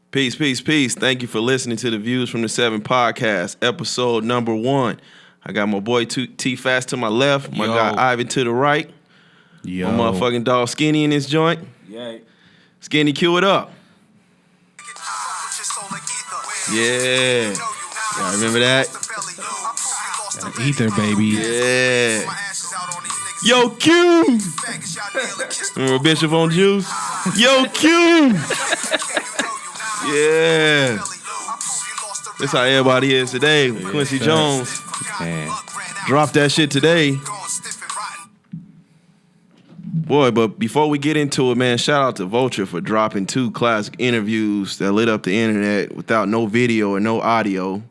Peace, peace, peace. Thank you for listening to the Views from the 7 podcast, episode number 1. I got my boy T-Fast to my left, my guy Ivan to the right. Yo. My motherfucking dog Skinny in this joint. Yay. Skinny, cue it up. Yeah. Y'all remember that? Ether, baby. Yeah. Yo, Q. Remember Bishop on Juice? Yo, Q. Yeah. That's how everybody is today. Quincy Jones. Man. Dropped that shit today. Boy, but before we get into it, man, shout out to Vulture for dropping 2 classic interviews that lit up the internet without no video or no audio.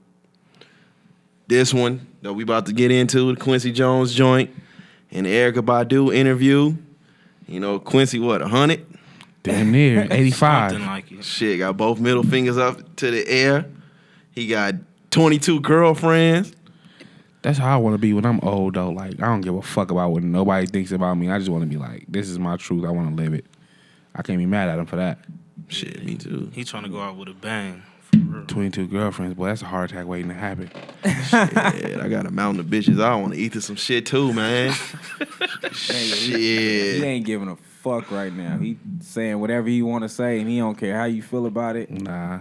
This one that we about to get into, the Quincy Jones joint, and the Erykah Badu interview. You know, Quincy, what, 100? Damn near 85. Something like it. Shit, got both middle fingers up to the air. He got 22 girlfriends. That's how I want to be when I'm old, though. Like, I don't give a fuck about what nobody thinks about me. I just want to be like, this is my truth. I want to live it. I can't be mad at him for that. Shit, me too. He trying to go out with a bang. For real. 22 girlfriends, boy, that's a heart attack waiting to happen. Shit, I got a mountain of bitches. I want to eat to some shit too, man. Shit. He ain't giving a fuck right now. He saying whatever he want to say, and he don't care how you feel about it. Nah,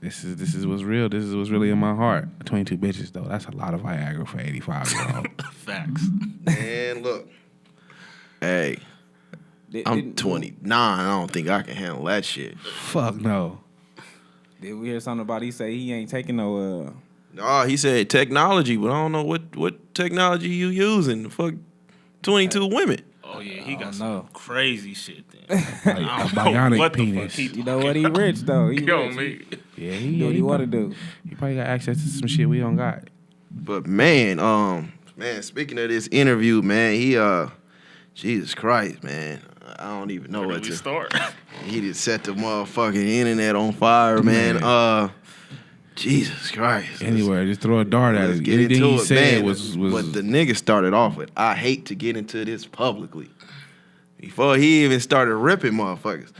this is what's real. This is what's really in my heart. 22 bitches, though. That's a lot of Viagra for 85-year-old. Facts. Man, look. Hey, I'm 29. I don't think I can handle that shit. Fuck no. Did we hear something about he say he ain't taking no No, he said technology, but I don't know what technology you using. Fuck 22 women. Oh yeah, he got know. some crazy shit then. Like a I don't bionic know what the penis. fuck he You know what? He rich though. He Yo, rich. me. Yeah, Do what he want to do. He probably got access to some shit we don't got. But man, speaking of this interview, man, he Jesus Christ, man. I don't even know Where what do we to start? He just set the motherfucking internet on fire, man. Jesus Christ. Anywhere, just throw a dart at Let's it. get Anything into he it, said man. was But the nigga started off with, I hate to get into this publicly. Before he even started ripping motherfuckers.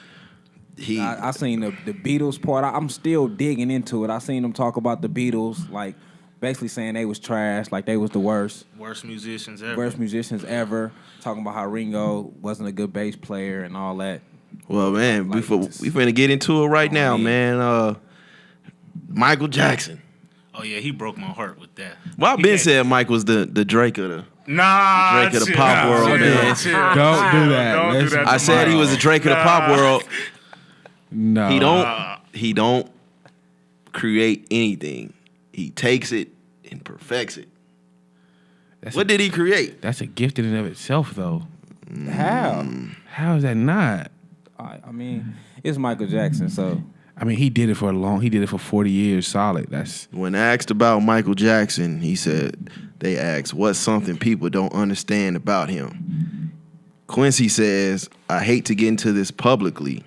I seen the Beatles part. I'm still digging into it. I seen him talk about the Beatles, like basically saying they was trash, like they was the worst Worst musicians ever. Talking about how Ringo wasn't a good bass player and all that. Well, man, Like, we finna get into it right now, man. Michael Jackson. Oh yeah, he broke my heart with that. Well, I've been saying Mike was the Drake of the Drake of the pop world, man. Don't do that. Don't do that. I said he was the Drake of the pop world. No. He don't create anything. He takes it and perfects it. What did he create? That's a gift in and of itself, though. How? How is that not? I mean, it's Michael Jackson, so I mean, he did it for 40 years solid. That's When asked about Michael Jackson, he said, they asked, what's something people don't understand about him? Quincy says, I hate to get into this publicly,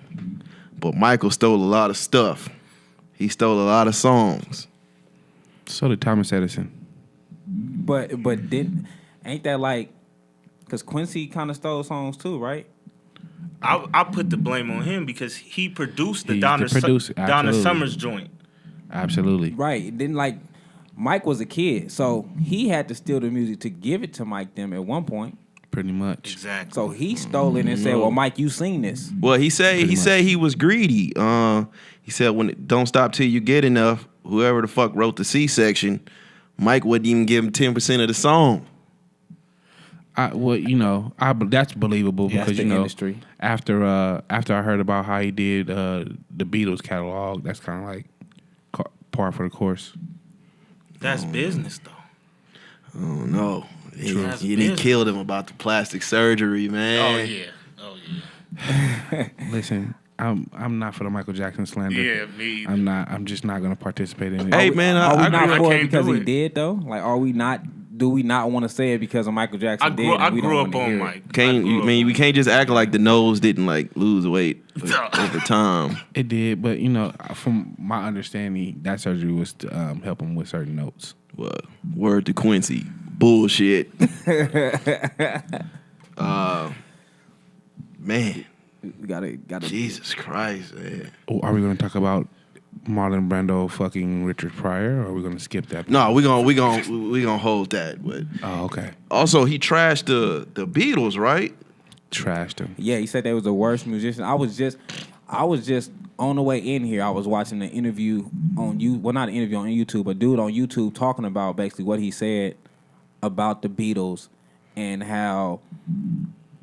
but Michael stole a lot of stuff. He stole a lot of songs. so did Thomas Edison. but ain't that like because Quincy kind of stole songs too, right? I put the blame on him because he produced the He's Donna the producer, Donna absolutely. Summers joint. Absolutely. Right. Then like Mike was a kid, so he had to steal the music to give it to Mike them at one point. Pretty much. Exactly. So he stole it and said, "Well, Mike, you seen this." Well, he said he was greedy. He said when don't stop till you get enough. Whoever the fuck wrote the C-section, Mike wouldn't even give him 10% of the song. That's believable Yeah, because that's the industry. After I heard about how he did the Beatles catalog, that's kind of like par for the course. That's business though. Oh no, he business. killed him about the plastic surgery, man. Oh yeah. Listen, I'm not for the Michael Jackson slander. Yeah, me either. I'm just not gonna participate in it. Hey man, Are we I not grew, for it can't because do he it. did though? Like, are we not? Do we not want to say it because of Michael Jackson? I we grew don't up wanna on hear it? Mike. we can't just act like the nose didn't like lose weight over time. It did, but from my understanding, that surgery was to help him with certain notes. Well, word to Quincy, bullshit. Man, We gotta. Jesus Christ, man. Oh, are we gonna talk about Marlon Brando fucking Richard Pryor, or are we gonna skip that? No, we gonna hold that. But Oh, okay. also, he trashed the Beatles, right? Trashed him. Yeah, he said they was the worst musician. I was just on the way in here. I was watching an interview on not an interview on YouTube, a dude on YouTube talking about basically what he said about the Beatles and how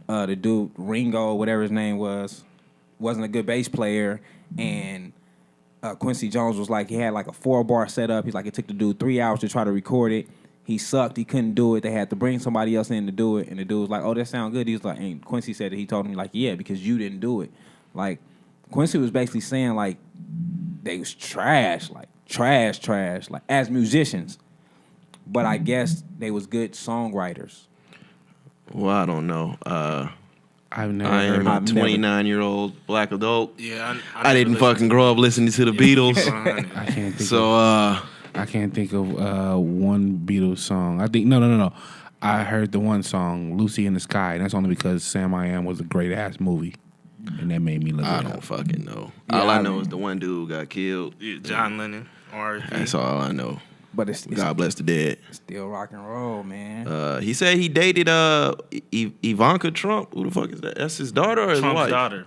the dude Ringo, whatever his name was, wasn't a good bass player, and Quincy Jones was like, he had like a 4-bar setup. He's like, it took the dude 3 hours to try to record it. He sucked. He couldn't do it. They had to bring somebody else in to do it. And the dude was like, oh, that sound good. He was like, and Quincy said that he told him, like, yeah, because you didn't do it. Like, Quincy was basically saying, like, they was trash, like, trash, like, as musicians. But I guess they was good songwriters. Well, I don't know. I've never I am heard a 29-year-old black adult. Yeah, I didn't fucking grow up listening to the Beatles. I can't think So, I can't think of one Beatles song. I think no. I heard the one song, Lucy in the Sky, and that's only because Sam I Am was a great ass movie. And that made me look I it don't up. fucking know. Yeah, All I know is the one dude got killed. Yeah, John Lennon. R.I.P. That's all I know. But it's God bless the dead. still rock and roll, man. He said he dated Ivanka Trump. Who the fuck is that? That's his daughter or his Trump's wife? daughter.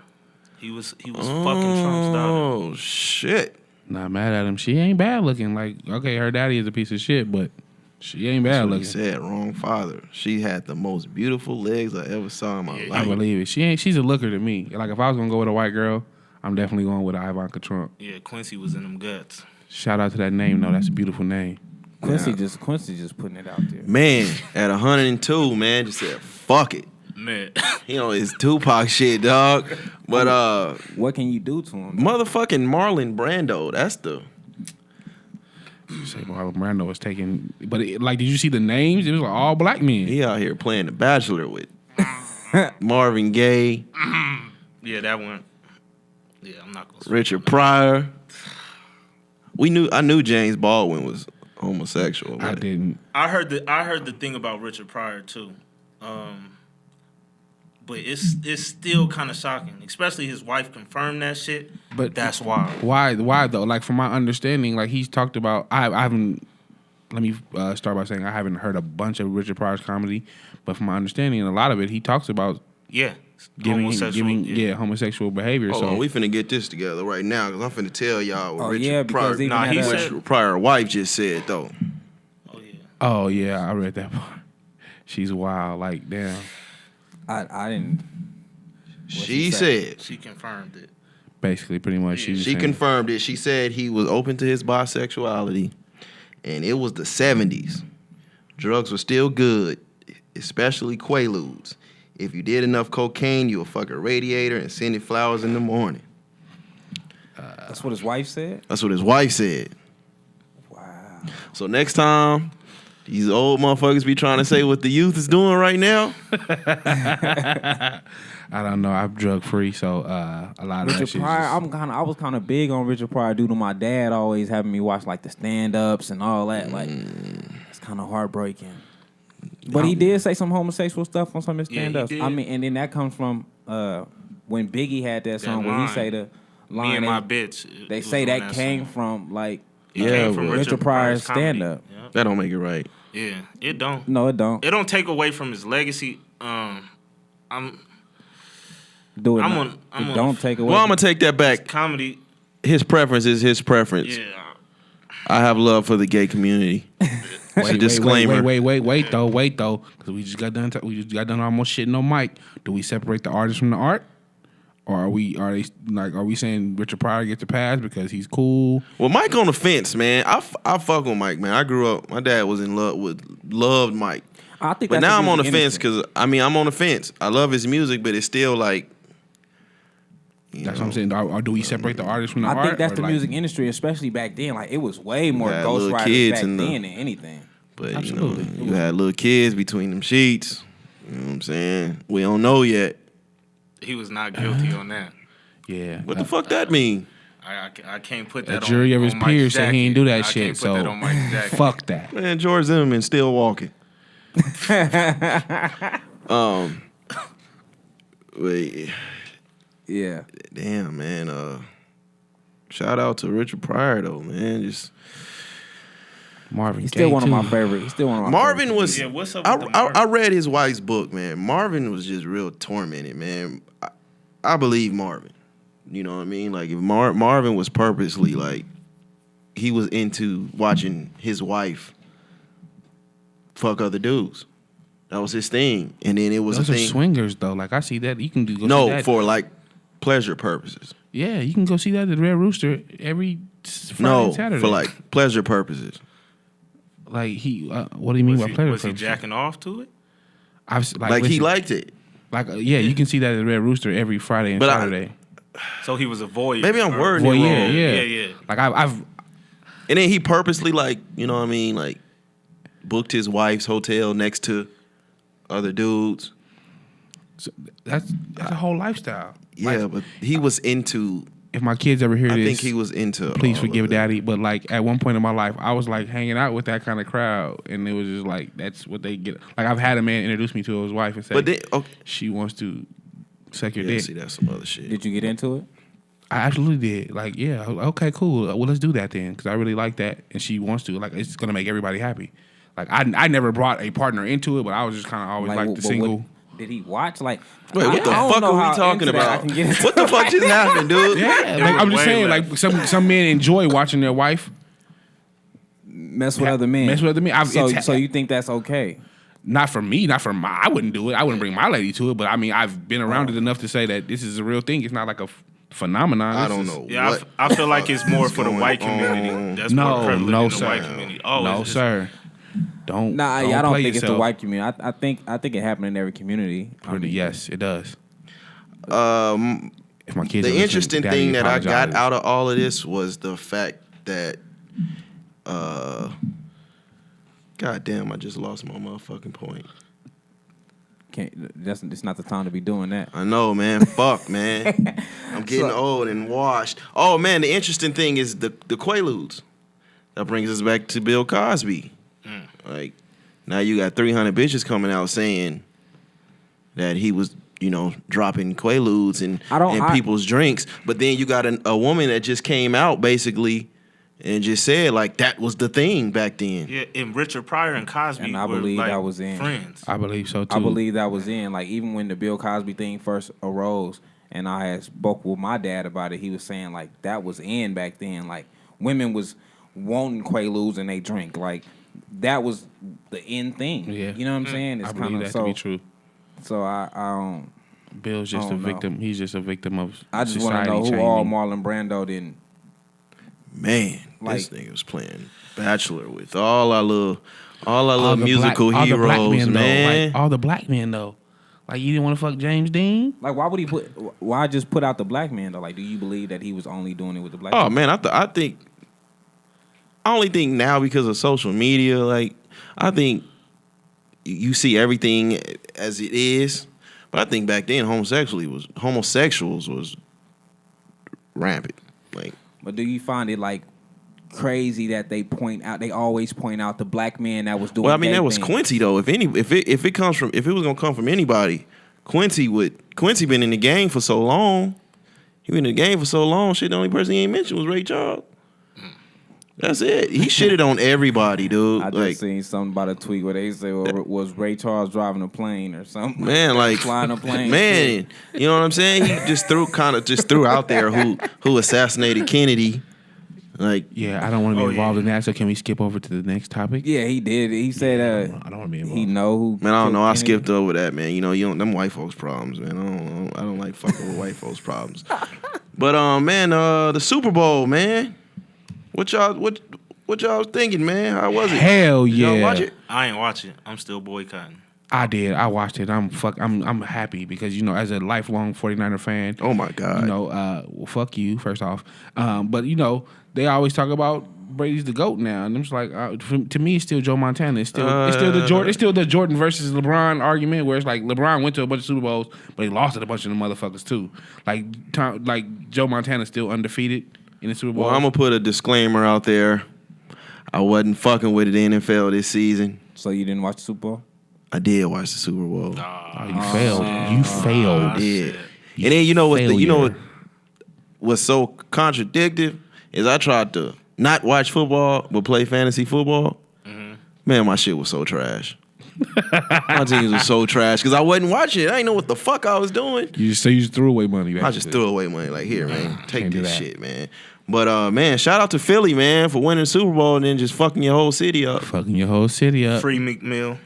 He was fucking Trump's daughter. Oh shit. Not mad at him. She ain't bad looking. Like, okay, her daddy is a piece of shit, but she ain't bad That's what looking. he said. Wrong father. She had the most beautiful legs I ever saw in my I life. believe it. She's a looker to me. Like, if I was gonna go with a white girl, I'm definitely going with Ivanka Trump. Yeah, Quincy was in them guts. Shout out to that name, though. That's a beautiful name. Quincy just putting it out there. Man, at 102, man, just said fuck it. Man. He on his Tupac shit, dog. But What can you do to him? motherfucking Marlon Brando. That's the. Say Marlon Brando was taking, but like, did you see the names? It was like all black men. He out here playing The Bachelor with Marvin Gaye, Yeah, that one. Yeah, I'm not gonna. Richard Pryor. I knew James Baldwin was homosexual. I but didn't. I heard the thing about Richard Pryor too, but it's still kind of shocking, especially his wife confirmed that shit. But That's wild. Why though? Like, from my understanding, like, he's talked about. I haven't. Let me start by saying I haven't heard a bunch of Richard Pryor's comedy, but from my understanding, a lot of it, he talks about Yeah, homosexual behavior. Hold So on, we finna get this together right now because I'm finna tell y'all what Oh, Richard yeah, because Pryor, even Nah, he said- Richard Pryor wife just said though. Oh yeah. oh yeah, I read that part. She's wild. Like, damn. I didn't. She said She confirmed it. Basically, pretty much. Yeah. was she saying- confirmed it. She said he was open to his bisexuality, and it was the 70s. Drugs were still good, especially Quaaludes. If you did enough cocaine, you'll fuck a radiator and send it flowers in the morning. That's what his wife said. That's what his wife said. Wow. So next time these old motherfuckers be trying to say what the youth is doing right now, I don't know. I'm drug free, so a lot of that Richard shit. Pryor, I was kind of big on Richard Pryor due to my dad always having me watch like the stand-ups and all that. Like, it's kind of heartbreaking. But he did say some homosexual stuff on some of his Yeah, he stand-ups. did. I mean, and then that comes from when Biggie had that song where he line. say the line. Me and they- my bitch. They was say on that came song. from like It Yeah, came from but- Richard Pryor's comedy. stand-up. Yeah. that don't make it right. Yeah, it don't. No, it don't. It don't take away from his legacy. I'm Do it. I'm not. on- I'm It on- don't take away. Well, I'm gonna take that back. comedy. His preference is his preference. Yeah. I have love for the gay community. It's a disclaimer. Wait though, because we just got done almost shitting on Mike. Do we separate the artist from the art, or are we saying Richard Pryor gets a pass because he's cool? Well, Mike on the fence, man. I fuck with Mike, man. I grew up. My dad was in love loved Mike. I think. But that's now I'm on the music fence industry. because I'm on the fence. I love his music, but it's still like. That's what I'm saying. Or do we separate the artist from the art? I think that's or the like- music industry, especially back then. Like it was way more had little ghostwriters kids back in the- then than anything. But Absolutely. you know, you had little kids between them sheets. You know what I'm saying? We don't know yet. He was not guilty on that. Yeah. What the fuck that mean? I can't put A that jury on of his Mike's peers said he jacket. ain't do that I shit. can't put So that on Mike's jacket. fuck that. Man, George Zimmerman still walking. Wait, Yeah. damn, man. Shout out to Richard Pryor though, man. Just Marvin. He's still Gaye, one of my too. favorite. He's still one of my Marvin favorite. was. Yeah, what's up with the I Marvin? read his wife's book, man. Marvin was just real tormented, man. I believe Marvin. You know what I mean? Like if Marvin was purposely like he was into watching his wife fuck other dudes. That was his thing, and then it was Those a are thing. swingers though. Like I see that. You can go see No, that. for like pleasure purposes. Yeah, you can go see that at the Red Rooster every Friday No, and Saturday. for like pleasure purposes. Like he, what do you mean by pleasure? Was he purposes? jacking off to it? Like he listen, liked it. like yeah, you can see that at the Red Rooster every Friday and But Saturday. So he was a voyeur. Maybe I'm wording Well, it yeah, wrong. yeah, Yeah. Like I've And then he purposely like, you know what I mean, like booked his wife's hotel next to other dudes. that's a whole lifestyle. Yeah, Like, but he was into. if my kids ever hear I this, think he was into. please all forgive of that. daddy. But like at one point in my life, I was like hanging out with that kind of crowd, and it was just like that's what they get. Like I've had a man introduce me to his wife and say, But then, okay, she wants to suck your yeah, dick. see, that's some other shit. Did you get into it? I absolutely did. Like, yeah, okay, cool. Well, let's do that then, because I really like that, and she wants to. Like, it's gonna make everybody happy. Like, I never brought a partner into it, but I was just kind of always like the but single. Did he watch? Like, Wait, what the I don't fuck know are how we talking into that I about? can get into. What the fuck just happened, dude? Yeah, like, was I'm just way saying, left. like some men enjoy watching their wife Mess with other men. mess with other men. So you think that's okay? Not for me, not for my. I wouldn't do it. I wouldn't bring my lady to it. But I mean, I've been around it enough to say that this is a real thing. It's not like a phenomenon. I This don't is- know. Yeah, what I feel like the it's more fuck for the is white going community. on. That's more No, prevalent no, in the sir. white community. Oh, no, it's- sir. Don't. Nah, I don't play think it's the yourself. white community. I think it happened in every community. Yes, it does. If my kids are The listening, interesting Daddy thing that I got apologizes. out of all of this was the fact that, God damn, I just lost my motherfucking point. It's not the time to be doing that. I know, man. Fuck, man. I'm getting old and washed. Oh, man, the interesting thing is the Quaaludes. That brings us back to Bill Cosby. Like, now you got 300 bitches coming out saying that he was, you know, dropping Quaaludes in people's drinks. But then you got a woman that just came out, basically, and just said, like, that was the thing back then. Yeah, and Richard Pryor and Cosby And I were believe like that was in. friends. I believe so too. I believe that was in. Like, even when the Bill Cosby thing first arose, and I had spoke with my dad about it, he was saying, like, that was in back then. Like, women was wanting Quaaludes and they drink. Like, that was the in thing. Yeah. You know what I'm saying? It's I kind believe of that to be true. So I don't. Bill's just I a don't know. victim. He's just a victim of I just want society to know who changing. all Marlon Brando didn't. Man, this Like- nigga was playing Bachelor with all our little All the musical all the black heroes, men, man. Though, like, all the black men though. Like you didn't want to fuck James Dean? Like, why would he put? Why just put out the black man though? Like, do you believe that he was only doing it with the black? Oh people? man, I only think now because of social media, like I think you see everything as it is. But I think back then homosexuals was rampant. Like, But do you find it like crazy that they always point out the black man that was doing? well, I mean gay that was things? Quincy though. If it was gonna come from anybody, Quincy been in the game for so long. He been in the game for so long. Shit, the only person he ain't mentioned was Ray Charles. That's it. He shitted on everybody, dude. I just Like, seen something about a tweet where they said, well, was Ray Charles driving a plane or something? man, like flying a plane. man, you know what I'm saying? He just threw out there who assassinated Kennedy. Like, Yeah, I don't want to be involved in that. So can we skip over to the next topic? Yeah, he did. He said, I don't want to be involved. he know who. man, I don't know. I killed skipped over that, man. You know, them white folks problems, man. I don't like fucking with white folks problems. But man, the Super Bowl, man. What y'all thinking, man? How was it? Hell Did yeah! y'all watch it? I ain't watching. I'm still boycotting. I did. I watched it. I'm happy because you know, as a lifelong 49er fan, Oh my God. you know, well, fuck you first off. But you know, they always talk about Brady's the GOAT now, and I'm just like, to me, it's still Joe Montana. It's still the Jordan versus LeBron argument, where it's like LeBron went to a bunch of Super Bowls, but he lost to a bunch of them motherfuckers too. Like Joe Montana's still undefeated in the Super Bowl. Well, I'm gonna put a disclaimer out there. I wasn't fucking with the NFL this season. So you didn't watch the Super Bowl? I did watch the Super Bowl. You failed. You failed. I did. And then you know what failure. was so contradictive? is I tried to not watch football but play fantasy football. Man, my shit was so trash. My teams was so trash because I wasn't watching it. I didn't know what the fuck I was doing. You just threw away money. I just threw away money. Like, here, man, take Can't do this that. shit, man. But man, shout out to Philly, man, for winning the Super Bowl and then just fucking your whole city up. Fucking your whole city up. Free McMill.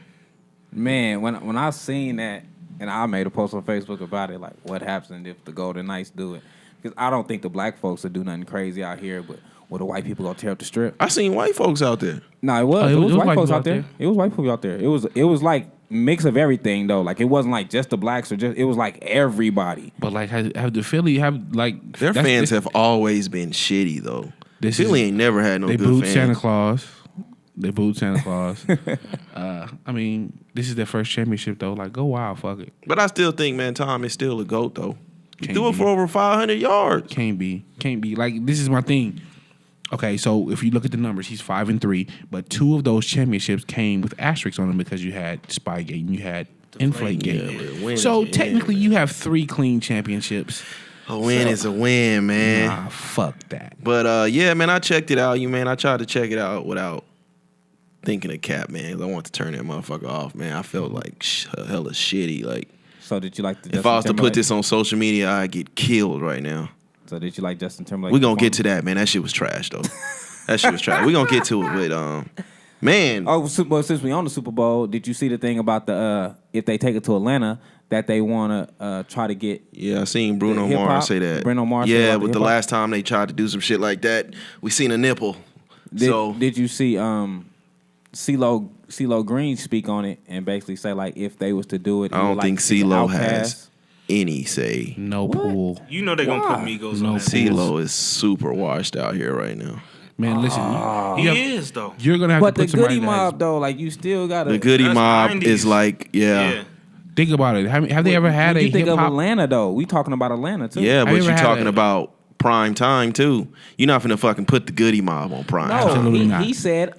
Man, when I seen that, and I made a post on Facebook about it, like what happens if the Golden Knights do it? Because I don't think the black folks will do nothing crazy out here, but the white people gonna tear up the strip. I seen white folks out there. No, it was. Oh, it was white folks people out there. It was white people out there. It was like mix of everything though. Like it wasn't like just the blacks or just. It was like everybody. But like, have the Philly have like Their fans have always been shitty though. Philly ain't never had no they good booed fans. Santa Claus. They booed Santa Claus. I mean, this is their first championship though. Like, go wild, fuck it. But I still think, man, Tom is still a GOAT though. He Can't threw it be. for over 500 yards. Can't be. Like, this is my thing. Okay, so if you look at the numbers, he's 5-3, but 2 of those championships came with asterisks on them because you had Spygate and you had Inflategate. Yeah, So technically, you have 3 clean championships. A win is a win, man. Nah, fuck that. But yeah, man, I checked it out. I tried to check it out without thinking of Cap, man. 'Cause I want to turn that motherfucker off, man. I felt like hella shitty. Like, So did you like the? if I was to put this on social media, I'd get killed right now. So did you like Justin Timberlake? We gonna get to that, man. That shit was trash, though. That shit was trash. We gonna get to it, but man. Oh, well, since we on the Super Bowl, did you see the thing about the if they take it to Atlanta that they want to try to get? Yeah, I seen Bruno The Mars hip-hop? say that. Bruno Mars say Yeah, about the but the hip-hop? last time they tried to do some shit like that, we seen a nipple. Did you see CeeLo Green speak on it and basically say like if they was to do it? I don't think CeeLo has any say. No pool. You know they're going to put Migos No on that. CeeLo is super washed out here right now. Man, listen. He is, though. You're going to have But to the put somebody Goody that has- Mob though, like you still gotta. The Goody That's Mob 90s. is like, yeah. Think about it. Have they ever had when a you think of hip-hop? Atlanta though? We talking about Atlanta too. Yeah, Have but you ever you're had talking a- about prime time, too. You're not finna fucking put the Goody Mob on prime No, time. Absolutely not. he said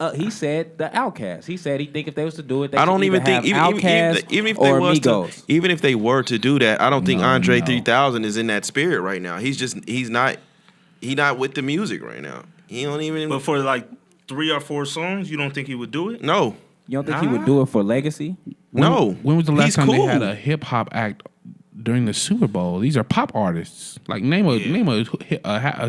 the Outkast. He said he think if they was to do it, they I don't should even either think, have even Outkast if they or was Migos. to, even if they were to do that, I don't think Andre no. 3000 is in that spirit right now. He's not with the music right now. He don't even, But for like 3 or 4 songs, you don't think he would do it? no. You don't think he would do it for legacy? No. When was the last He's time cool. they had a hip hop act during the Super Bowl? These are pop artists. Like name a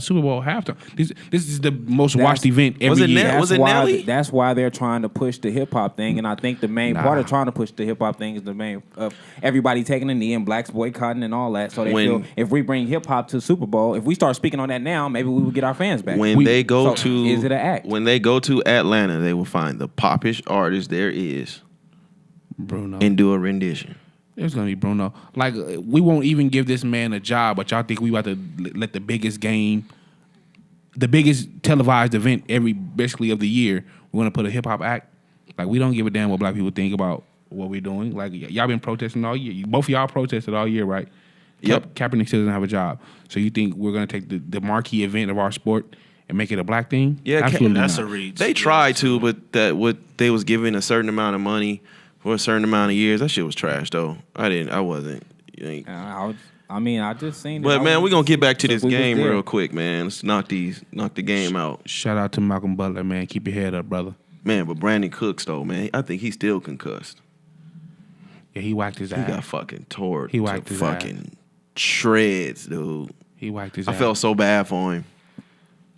Super Bowl halftime. This is the most watched event every Was it year. Nat- was it Nelly? That's why they're trying to push the hip hop thing, and I think the main part of trying to push the hip hop thing is the main of everybody taking a knee and blacks boycotting and all that. So they feel if we bring hip hop to the Super Bowl, if we start speaking on that now, maybe we would get our fans back. When they go So, to, is it an act? When they go to Atlanta, they will find the poppish artist there is Bruno. and do a rendition. There's gonna be Bruno. Like we won't even give this man a job, but y'all think we about to let the biggest game, the biggest televised event basically of the year, we're gonna put a hip hop act? Like we don't give a damn what black people think about what we're doing. Like y'all been protesting all year. Both of y'all protested all year, right? Yep. Kaepernick still doesn't have a job. So you think we're gonna take the marquee event of our sport and make it a black thing? Yeah, Absolutely That's not. a reach. They tried to, but what they was giving a certain amount of money for a certain amount of years, that shit was trash though. I wasn't. You ain't- I just seen it. But man, we're gonna get back to this We was game there. real quick, man. Let's knock the game out. Shout out to Malcolm Butler, man. Keep your head up, brother. Man, but Brandon Cooks though, man, I think he's still concussed. Yeah, he whacked his He ass. got fucking tore He to whacked his fucking shreds, dude. He whacked his I ass. felt so bad for him.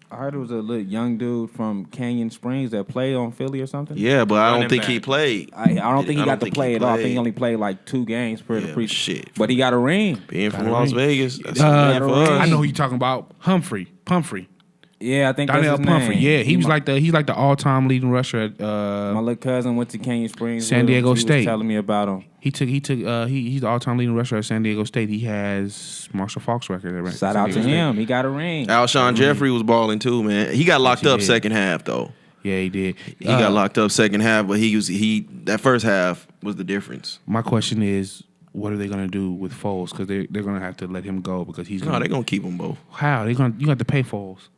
I heard it was a little young dude from Canyon Springs that played on Philly or something. Yeah, but I don't Running think back. he played. I don't think he I got don't to think play he at all. I think played. he only played like 2 games per the Yeah, pre. shit. But he got a ring. Being from Got a Las ring. Vegas, that's bad for us. I know who you're talking about. Pumphrey. Yeah, I think Donnell that's his Pumphrey. name. Yeah, he's like the all-time leading rusher at My little cousin went to Canyon Springs. San with him. Diego She was State. telling me about him. he's the all-time leading rusher at San Diego State. He has Marshall Faulk's record. Shout out to him. He got a ring. Alshon Jeffrey was balling too, man. He got locked he up did. second half though. Yeah, he did. He got locked up second half, but he that first half was the difference. My question is, what are they gonna do with Foles? Because they're gonna have to let him go because he's No, gonna. they're gonna keep them both. How you have to pay Foles?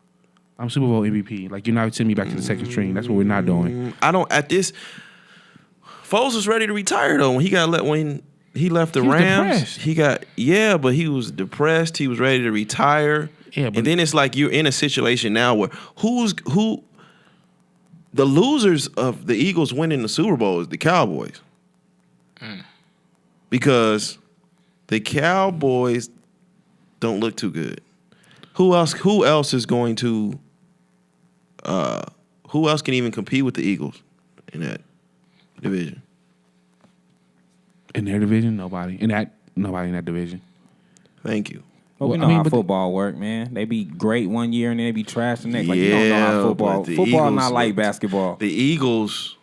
I'm Super Bowl MVP. Like you're not sending me back to the second string. That's what we're not doing. I don't at this. Foles was ready to retire though when he left the He was Rams. depressed. But he was depressed. He was ready to retire. Yeah, but and then it's like you're in a situation now where the losers of the Eagles winning the Super Bowl is the Cowboys. Because the Cowboys don't look too good. Who else is going to who else can even compete with the Eagles in that division? in their division, nobody in that division. Thank you. But we know how football work, man. They be great one year and then they be trash the next. Like you don't know how football. Football not like basketball. The Eagles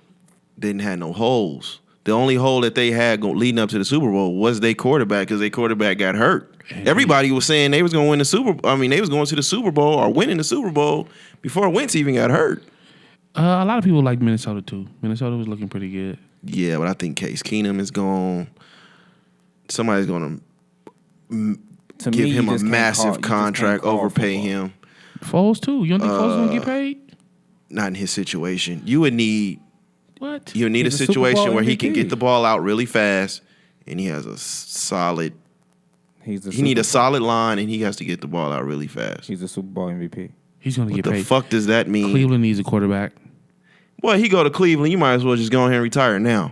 didn't have no holes. The only hole that they had leading up to the Super Bowl was their quarterback because their quarterback got hurt. Everybody was saying they was going to win the Super Bowl. I mean, they was going to the Super Bowl or winning the Super Bowl before Wentz even got hurt. A lot of people liked Minnesota too. Minnesota was looking pretty good. Yeah, but I think Case Keenum is gone. Somebody's going to give him a massive contract, overpay him. Foles too. You don't think Foles is going to get paid? Not in his situation. You would need What? You need He's a a Super situation Bowl where he MVP. can get the ball out really fast, and he has a solid. He need a solid line, and he has to get the ball out really fast. He's a Super Bowl MVP. He's going to What get the paid. fuck does that mean? Cleveland needs a quarterback. Well, he go to Cleveland. You might as well just go ahead and retire now.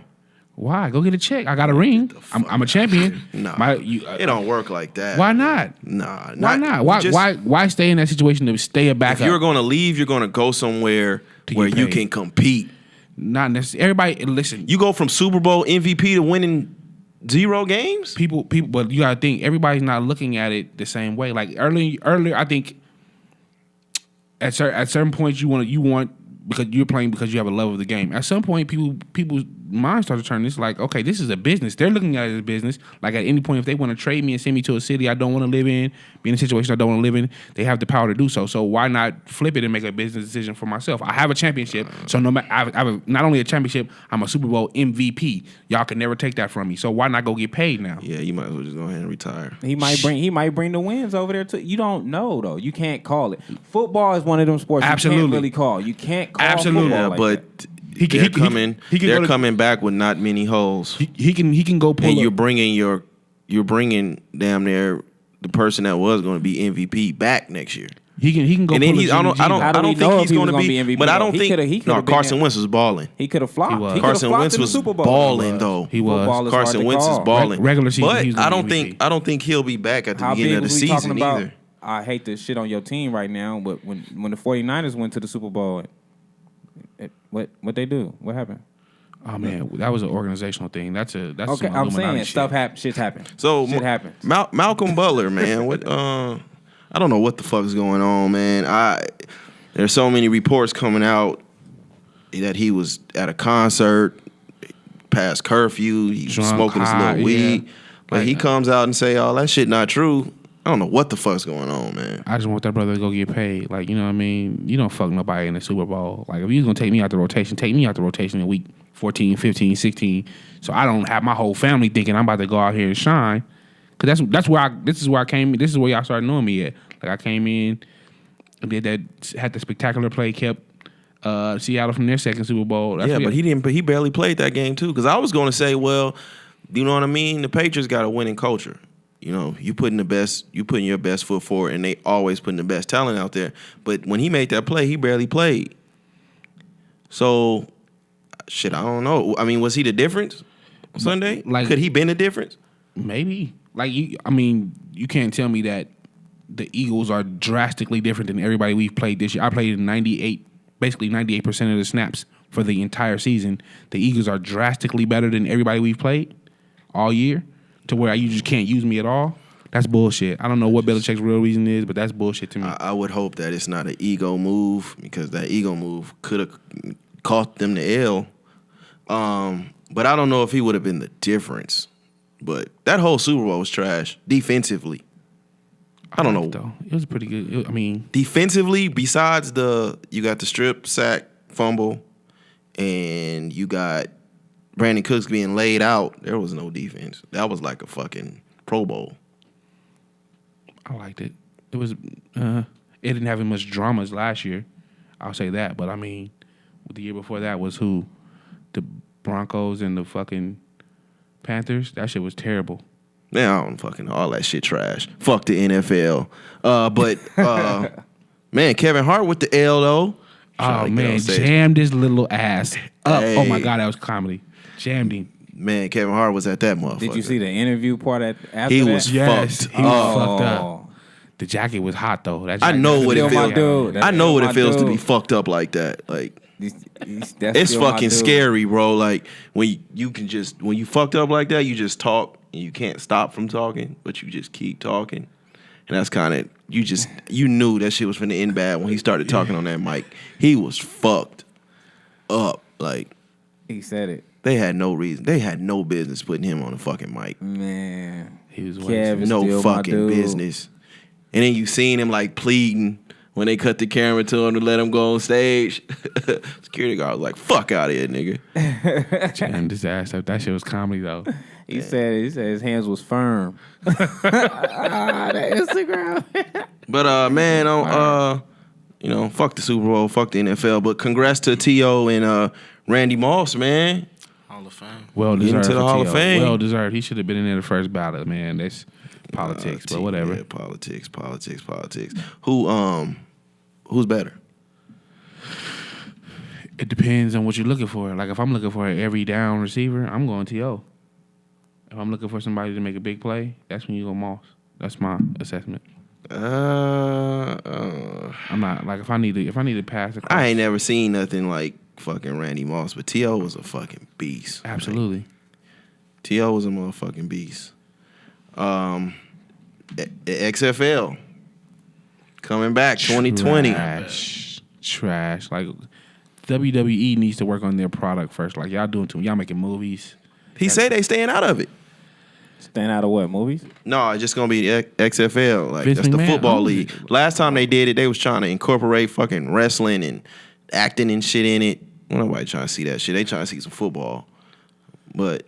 Why? Go get a check. I got a ring. I'm a champion. Nah, it don't work like that. Why not? Nah, Why not? Why stay in that situation to stay a backup? If you're going to leave, you're going to go somewhere where you can compete. Not necessarily. Everybody, listen. You go from Super Bowl MVP to winning 0 games? People, but you gotta think everybody's not looking at it the same way. Like earlier, I think at certain points you want because you're playing because you have a love of the game. At some point, people's minds start to turn. It's like, okay, this is a business. They're looking at it as a business. Like at any point, if they want to trade me and send me to a city I don't want to live in, be in a situation I don't want to live in, they have the power to do so. So why not flip it and make a business decision for myself? I have a championship, so no matter I have not only a championship, I'm a Super Bowl MVP. Y'all can never take that from me. So why not go get paid now? Yeah, you might as well just go ahead and retire. He might bring the wins over there too. You don't know though. You can't call it. Football is one of them sports you can't really call. You can't call Absolutely. football Yeah, like but that. they're coming back with not many holes. He can go pull And up. you're bringing damn near the person that was going to be MVP back next year. He can go. And pull then a I Jimmy G don't back. think he's going to be MVP, but I though. don't He think could've no, been Carson there. Wentz was balling. He could have flopped. He was. He could've Carson flopped Wentz in the was Super Bowl. balling though. He was. Football is hard Carson to Wentz is call. balling. Regular season, but he's the MVP. I don't think he'll be back at the How beginning big of the was we talking season about? either. I hate to shit on your team right now, but when the 49ers went to the Super Bowl, what they do? What happened? Oh man, that was an organizational thing. That's Okay, some I'm Illuminati saying shit. stuff happens. Shit happens. So shit happens. Malcolm Butler, man. What? I don't know what the fuck is going on, man. There's so many reports coming out that he was at a concert past curfew. He was Drunk, smoking his high, little weed, yeah. but Like, he comes out and say, "Oh, that shit not true." I don't know what the fuck's going on, man. I just want that brother to go get paid. Like, you know what I mean? You don't fuck nobody in the Super Bowl. Like, if you're going to take me out the rotation, take me out the rotation in week 14, 15, 16. So I don't have my whole family thinking I'm about to go out here and shine. Because this is where I came. This is where y'all started knowing me at. Like, I came in and had the spectacular play, kept Seattle from their second Super Bowl. Yeah, but he barely played that game too. Because I was going to say, well, you know what I mean? The Patriots got a winning culture. You know, you putting your best foot forward, and they always putting the best talent out there. But when he made that play, he barely played. So, shit, I don't know. I mean, was he the difference Sunday? Like, could he been the difference? Maybe. Like, you can't tell me that the Eagles are drastically different than everybody we've played this year. I played basically 98% of the snaps for the entire season. The Eagles are drastically better than everybody we've played all year, to where you just can't use me at all. That's bullshit. I don't know what Belichick's real reason is, but that's bullshit to me. I would hope that it's not an ego move, because that ego move could have cost them the L. But I don't know if he would have been the difference. But that whole Super Bowl was trash defensively. I don't know. Though. It was pretty good. Defensively, besides you got the strip, sack, fumble, and you got Brandon Cooks being laid out, there was no defense. That was like a fucking Pro Bowl. I liked it. It was. It didn't have as much drama as last year. I'll say that. But I mean, the year before that was who? The Broncos and the fucking Panthers. That shit was terrible. Man, I don't fucking know. All that shit trash. Fuck the NFL. Man, Kevin Hart with the L though. Oh man, jammed his little ass up. Hey. Oh my god, that was comedy. Jammed him. Man, Kevin Hart was at that motherfucker. Did you see the interview part after He that? was Yes, fucked. he was fucked up. The jacket was hot though. That I jacket know was what it still my feels. dude. I know what it feels to be dude. fucked up like that. Like That's it's still my fucking dude. scary, bro. Like when you fucked up like that, you just talk and you can't stop from talking, but you just keep talking. And that's kind of you knew that shit was finna end bad when he started talking on that mic. He was fucked up. Like He said it. they had no reason. They had no business putting him on the fucking mic. Man. He was Kev is No still my fucking dude. business. And then you seen him like pleading when they cut the camera to him to let him go on stage. Security guard was like, "Fuck out of here, nigga." jammed his ass up. That shit was comedy though. He said his hands was firm. That Instagram. But man, fuck the Super Bowl, fuck the NFL. But congrats to T.O. and Randy Moss, man. Hall of Fame. Well Getting deserved to the for Hall of T.O. Fame. Well deserved. He should have been in there the first ballot, man. That's politics, but whatever. Yeah, politics. Who's better? It depends on what you're looking for. Like if I'm looking for an every down receiver, I'm going T.O. If I'm looking for somebody to make a big play, that's when you go Moss. That's my assessment. I'm not like if I need to pass across. I ain't never seen nothing like fucking Randy Moss, but T.O. was a fucking beast. Absolutely. Like, T.O. was a motherfucking beast. XFL coming back 2020. Trash. Like WWE needs to work on their product first. Like y'all doing too. Y'all making movies. He said they staying out of it. Staying out of what, movies? No, it's just gonna be XFL. Like Vince that's the McMahon football owns league. it. Last time they did it, they was trying to incorporate fucking wrestling and acting and shit in it. Well, nobody trying to see that shit. They trying to see some football. But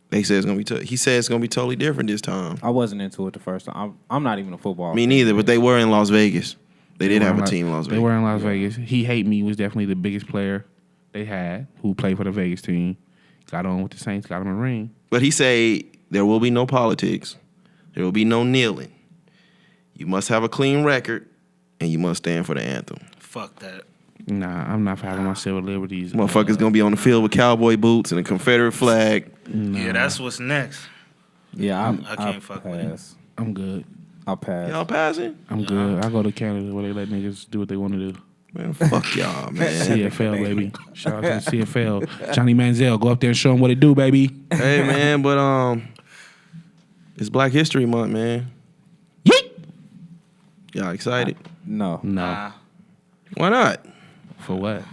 they said it's gonna be. He said it's gonna be totally different this time. I wasn't into it the first time. I'm not even a football. Me fan. neither. But they were in Las Vegas. They did have a team in Las They Vegas. were in Las Vegas. He Hate Me was definitely the biggest player they had who played for the Vegas team. Got on with the Saints, got him a ring. But he said there will be no politics. There will be no kneeling. You must have a clean record, and you must stand for the anthem. Fuck that. Nah, I'm not having my civil liberties. Motherfuckers gonna be on the field with cowboy boots and a Confederate flag. Yeah, that's what's next. Yeah, I can't fuck with it. pass. I'm good. I'll pass. Y'all passing? I'm good. I go to Canada where they let niggas do what they want to do. Man, fuck y'all, man. CFL, baby. Shout out to the CFL. Johnny Manziel, go up there and show them what it do, baby. Hey, man, but it's Black History Month, man. Yeet! Y'all excited? No. No. Why not? For what?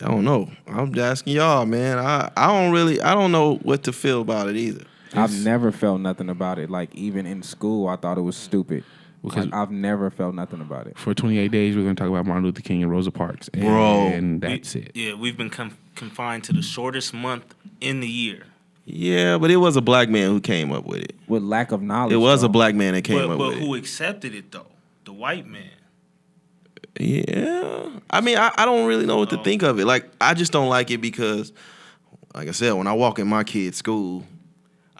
I don't know. I'm asking y'all, man. I don't know what to feel about it either. I've never felt nothing about it. Like even in school, I thought it was stupid. Because I've never felt nothing about it. for 28 days, we're going to talk about Martin Luther King and Rosa Parks. Bro. And that's it. Yeah, we've been confined to the shortest month in the year. Yeah, but it was a black man who came up with it. With lack of knowledge. It was though. a black man that came up But with who it. accepted it though? The white man. Yeah. I mean, I don't really know what to think of it. Like, I just don't like it because, like I said, when I walk in my kid's school,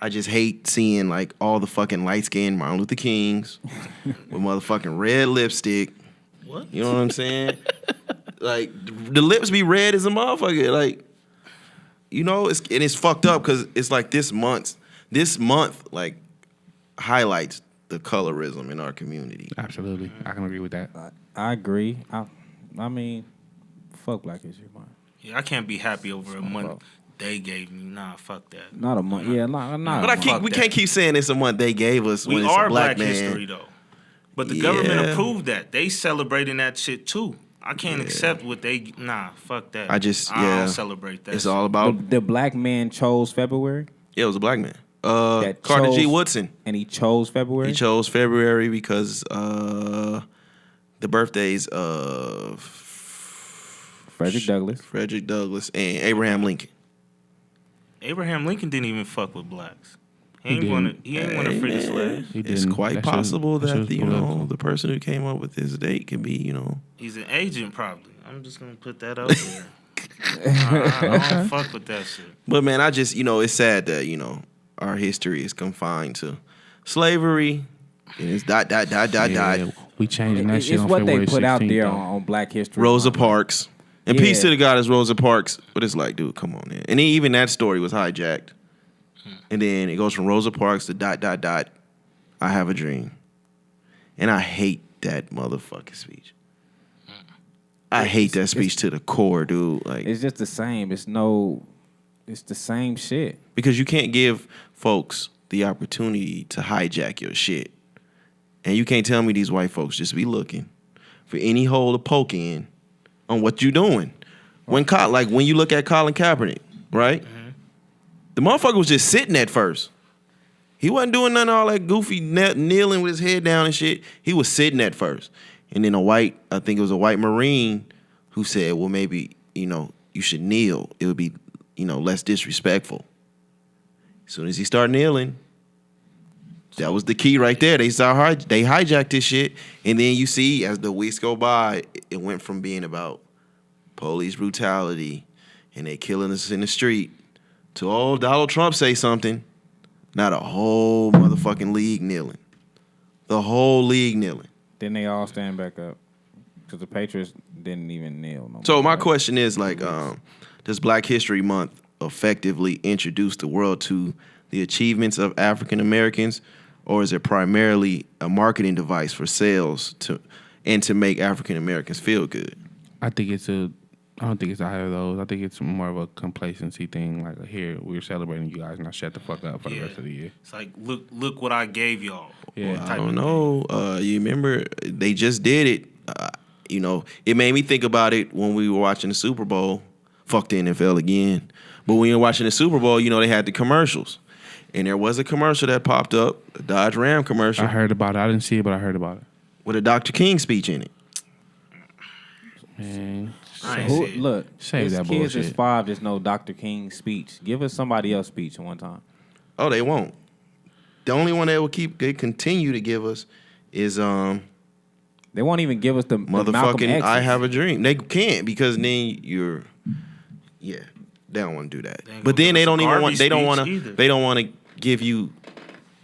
I just hate seeing, like, all the fucking light-skinned Martin Luther Kings with motherfucking red lipstick. What? You know what I'm saying? Like, the lips be red as a motherfucker. Like, you know, it's fucked up because it's like this month, like, highlights the colorism in our community. Absolutely. I can agree with that. I agree. I mean, fuck Black History Month. Yeah, I can't be happy over a month they gave me. Nah, fuck that. Not a month. Yeah, not. But we can't keep saying it's a month they gave us when We it's are a black Black man. History though. But the government Yeah. approved that. They celebrating that shit too. I can't accept what they. Nah, fuck that. I don't celebrate that. It's shit. all about. The black man chose February, Yeah, it was a black man. That Carter G. chose- Woodson. and he chose February. He chose February because the birthdays of Frederick Douglass. and Abraham Lincoln. Abraham Lincoln didn't even fuck with blacks. He ain't didn't. want to free the slaves. He It's didn't. quite That shit- possible that shit was that political. the person who came up with this date could be He's an agent probably. I'm just gonna put that out there. I don't fuck with that shit. But man, I just it's sad that our history is confined to slavery. And it's ... We changing that shit It's on what they February put out 16th, there though. on Black History Rosa Month. Parks. And peace to the goddess Rosa Parks. But it's like, dude, come on, man. And then even that story was hijacked. And then it goes from Rosa Parks to ... I have a dream. And I hate that motherfucking speech. I hate that speech to the core, dude. Like, It's just the same. It's the same shit. because you can't give folks the opportunity to hijack your shit. And you can't tell me these white folks just be looking for any hole to poke in on what you doing. When you look at Colin Kaepernick, right? The motherfucker was just sitting at first. He wasn't doing none of all that goofy kneeling with his head down and shit. He was sitting at first. And then I think it was a white Marine who said, well, maybe, you should kneel. It would be, less disrespectful. As soon as he started kneeling, that was the key right there. They hijacked this shit. And then you see, as the weeks go by, it went from being about police brutality and they killing us in the street to, Donald Trump say something. Not a whole motherfucking league kneeling. The whole league kneeling. Then they all stand back up because the Patriots didn't even kneel. No So more. my question is, does Black History Month effectively introduce the world to the achievements of African Americans, or is it primarily a marketing device for sales to make African Americans feel good? I don't think it's either of those. I think it's more of a complacency thing. Like, here, we're celebrating you guys, now shut the fuck up for the rest of the year. It's like, look what I gave y'all. Yeah. I don't know. You remember they just did it. It made me think about it when we were watching the Super Bowl. Fuck the NFL again. But when you're watching the Super Bowl, they had the commercials. And there was a commercial that popped up, a Dodge Ram commercial. I heard about it. I didn't see it, but I heard about it. With a Dr. King speech in it. Man, Look, save that kids bullshit. is 5 just know Dr. King's speech. Give us somebody else's speech one time. Oh, they won't. The only one they continue to give us is They won't even give us the Malcolm motherfucking X's. I Have a Dream. They can't, because then they don't want to do that. They ain't But gonna then give they us don't a even Garvey want speech they don't want to give you,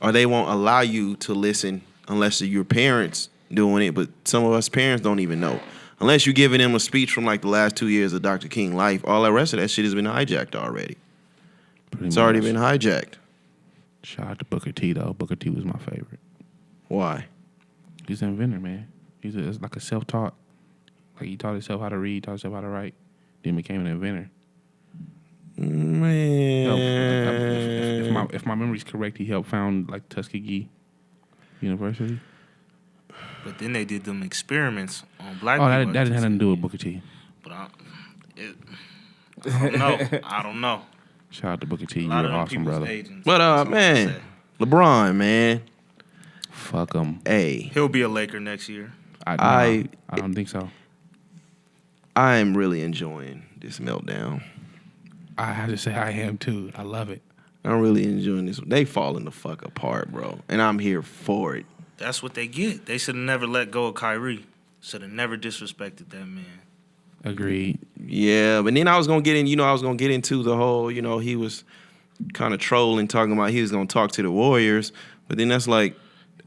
or they won't allow you to listen unless your parents doing it. But some of us parents don't even know. Unless you're giving them a speech from like the last 2 years of Dr. King life, all the rest of that shit has been hijacked already. It's already been hijacked. Shout out to Booker T, though. Booker T was my favorite. Why? He's an inventor, man. It's like a self-taught. Like, he taught himself how to read, taught himself how to write, then became an inventor. Man. If my memory's correct, he helped found like Tuskegee University. But then they did them experiments on black Oh, people. that didn't have nothing to do with Booker T. But I don't know. I don't know. Shout out to Booker T. A You're lot of them awesome, people's brother. agents. But That's all I'm man, saying. LeBron, man. Fuck him. Hey, He'll be a Laker next year. I don't think so. I am really enjoying this meltdown. I have to say I am too. I love it. I'm really enjoying this. They falling the fuck apart, bro. And I'm here for it. That's what they get. They should have never let go of Kyrie. Should have never disrespected that man. Agreed. Yeah, but then I was gonna get into the whole, he was kind of trolling, talking about he was gonna talk to the Warriors, but then that's like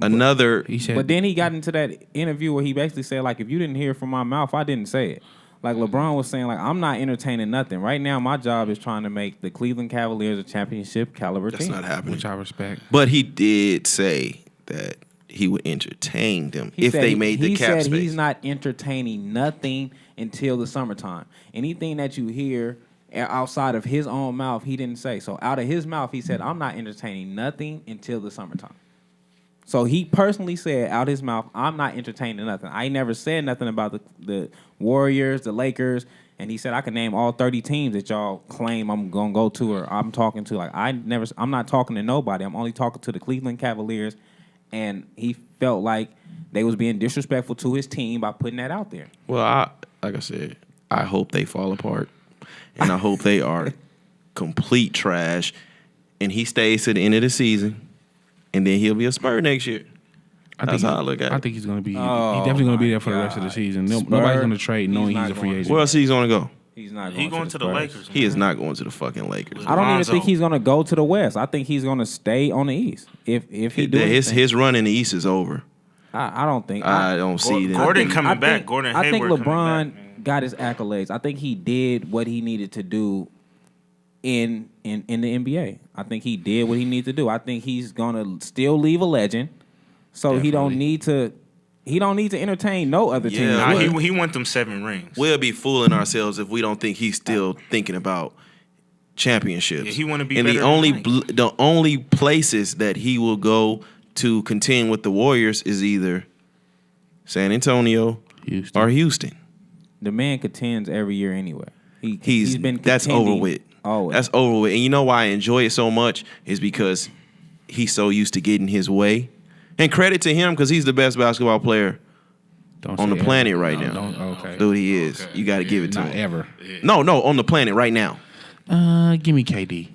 another. He said, But then he got into that interview where he basically said, like, if you didn't hear it from my mouth, I didn't say it. Like, LeBron was saying, like, I'm not entertaining nothing. Right now, my job is trying to make the Cleveland Cavaliers a championship caliber That's team. not happening. which I respect. But he did say that he would entertain them He if said they made the he cap said space. he's not entertaining nothing until the summertime. Anything that you hear outside of his own mouth, he didn't say. So out of his mouth, he said, I'm not entertaining nothing until the summertime. So he personally said out his mouth, I'm not entertaining nothing. I never said nothing about the Warriors, the Lakers, and he said I can name all 30 teams that y'all claim I'm gonna go to or I'm talking to. Like, I'm not talking to nobody. I'm only talking to the Cleveland Cavaliers. And he felt like they was being disrespectful to his team by putting that out there. Well, like I said, I hope they fall apart, and I hope they are complete trash, and he stays to the end of the season, and then he'll be a Spur next year. That's how I look at it. I think he's going to be. Oh, he's definitely going to be my there for the rest of the God. season. Spurs, Nobody's going to trade he's knowing not he's a free going. agent. Where else he's gonna go? He's not going. He going to the Spurs. Lakers. He is not going to the fucking Lakers. I don't even Lonzo. think he's going to go to the West. I think he's going to stay on the East. If he do anything. His run in the East is over. I don't think. I don't see that. Gordon I coming think- back. Gordon I think Hayward LeBron coming back, man. got his accolades. I think he did what he needed to do in the NBA. I think he did what he needed to do. I think he's gonna still leave a legend. So he don't need to entertain no other team. Yeah, Nah, he won them 7 rings. We'll be fooling ourselves if we don't think he's still thinking about championships. Yeah, he wanna be and better than the only places that he will go to contend with the Warriors is either San Antonio Houston. or Houston. The man contends every year anyway. He's been that's over contending with. always. That's over with. And you know why I enjoy it so much is because he's so used to getting his way. And credit to him because he's the best basketball player Don't on say the planet ever. right No, now. don't- okay. Dude, he is. You got to give it to Not him. ever. No, on the planet right now. Give me KD.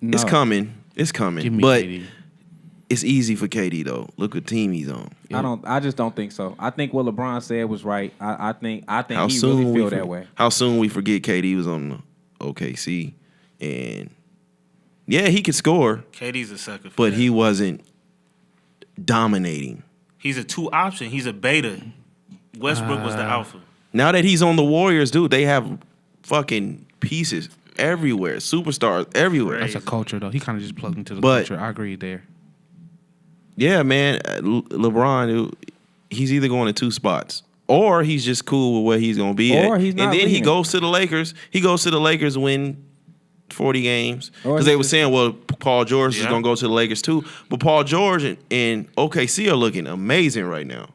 No. It's coming. It's coming. Give me but KD. it's easy for KD though. Look what team he's on. I just don't think so. I think what LeBron said was right. I think How he soon really we feel that way. How soon we forget KD was on the OKC, and yeah, he could score, KD's a sucker for but that. he wasn't dominating. He's a 2 option. He's a beta. Westbrook was the alpha. Now that he's on the Warriors, dude, they have fucking pieces everywhere, superstars everywhere. Right. That's a culture, though. He kind of just plugged into the But- culture. I agree there. Yeah, man, LeBron, dude, he's either going to 2 spots. Or he's just cool with where he's gonna be Or at. he's not and then he leaving. goes to the Lakers. He goes to the Lakers, win 40 games. Or Because he's they were just- saying, well, Paul George is Yeah. gonna go to the Lakers too. But Paul George and OKC are looking amazing right now.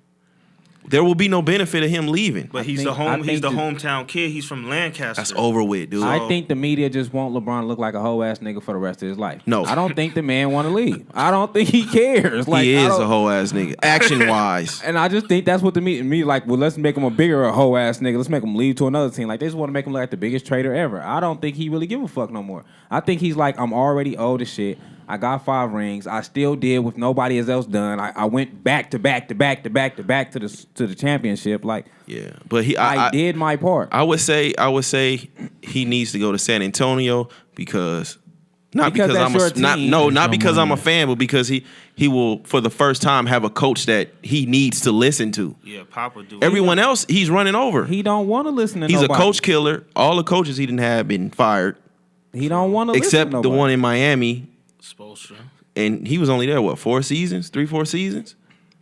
There will be no benefit of him leaving. But I he's think- the I He's think the the- hometown kid. He's from Lancaster. That's over with, dude. I think the media just want LeBron to look like a whole ass nigga for the rest of his life. No. I don't think the man want to leave. I don't think he cares. Like he I is don't- a whole ass nigga, action wise. And I just think that's what the media like. Well, let's make him a bigger whole ass nigga. Let's make him leave to another team. Like they just want to make him look like the biggest trader ever. I don't think he really give a fuck no more. I think he's like, I'm already old as shit. I got 5 rings. I still did what nobody else done. I went back to the championship. Like Yeah, but I did my part. I would say he needs to go to San Antonio because not Because because, that's your team. not There's because no I'm a money. fan, but because he will for the first time have a coach that he needs to listen to. Yeah, Papa do. Everyone else he's running over. He don't want to listen to He's nobody. a coach killer. All the coaches he didn't have been fired He don't want to except listen to the one in Miami, Spoelstra. and he was only there 4 seasons, 4 seasons.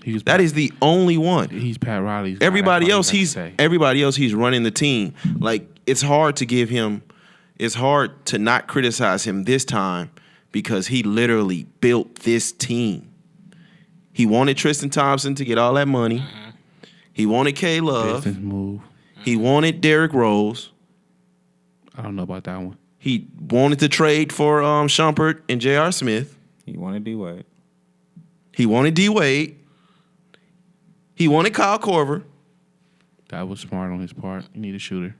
He's That is the only one. he's Pat Riley's guy. Everybody That's all else, you got to say. everybody else, he's running the team. Like it's hard to give him, it's hard to not criticize him this time because he literally built this team. He wanted Tristan Thompson to get all that money. He wanted K Love. business move. He wanted Derrick Rose. I don't know about that one. He wanted to trade for Shumpert and J.R. Smith. He wanted D-Wade. He wanted D Wade. He wanted Kyle Korver. That was smart on his part. You need a shooter.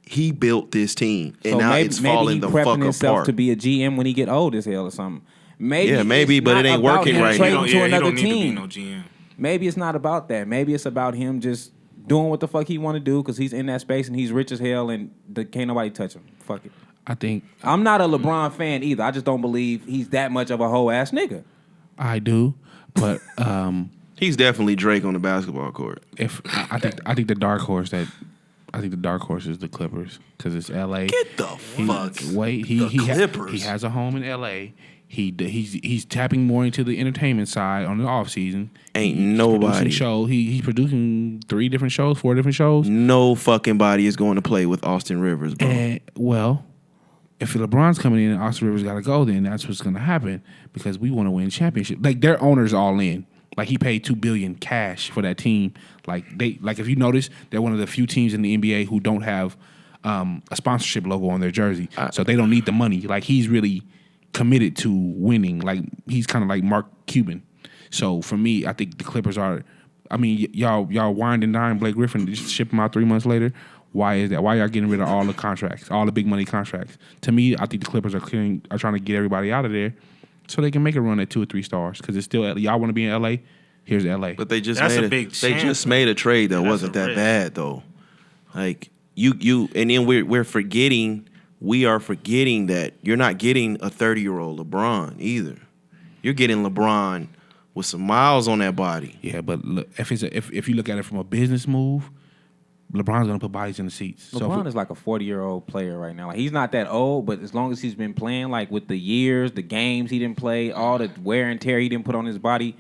He built this team, and So now maybe, it's maybe falling he the prepping fuck himself apart. to be a GM when he get old as hell or something. Maybe Yeah, maybe, it's but not it ain't about working him right trading now. to he another don't need to be team. no GM. Maybe it's not about that. Maybe it's about him just doing what the fuck he want to do because he's in that space and he's rich as hell and can't nobody touch him. Fuck it. I think I'm not a LeBron fan either. I just don't believe he's that much of a whole ass nigga. I do, but He's definitely Drake on the basketball court. I think the dark horse is the Clippers because it's L.A. Get the fuck. Wait, the he Clippers. has a home in L.A. He's tapping more into the entertainment side on the off season. Ain't Producing nobody. He's producing 4 different shows. No fucking body is going to play with Austin Rivers, bro. And well, if LeBron's coming in and Austin Rivers got to go, then that's what's going to happen because we want to win championship. Like their owners all in. Like he paid $2 billion cash for that team. Like if you notice, they're one of the few teams in the NBA who don't have a sponsorship logo on their jersey, so they don't need the money. Like he's really committed to winning. Like he's kind of like Mark Cuban. So for me, I think the Clippers are. I mean, y'all wind and dine Blake Griffin, just ship him out 3 months later. Why is that? Why y'all getting rid of all the contracts, all the big money contracts? To me, I think the Clippers are trying to get everybody out of there so they can make a run at 2 or 3 stars. Because it's still y'all want to be in LA. Here's LA. But they just That's made a big they chance, just made a trade that That's wasn't a that risk. bad though. Like and then we're forgetting. We are forgetting that you're not getting a 30-year-old LeBron either. You're getting LeBron with some miles on that body. Yeah, but look, if you look at it from a business move, LeBron's gonna put bodies in the seats. LeBron is like a 40-year-old player right now. Like he's not that old, but as long as he's been playing, like with the years, the games he didn't play, all the wear and tear he didn't put on his body,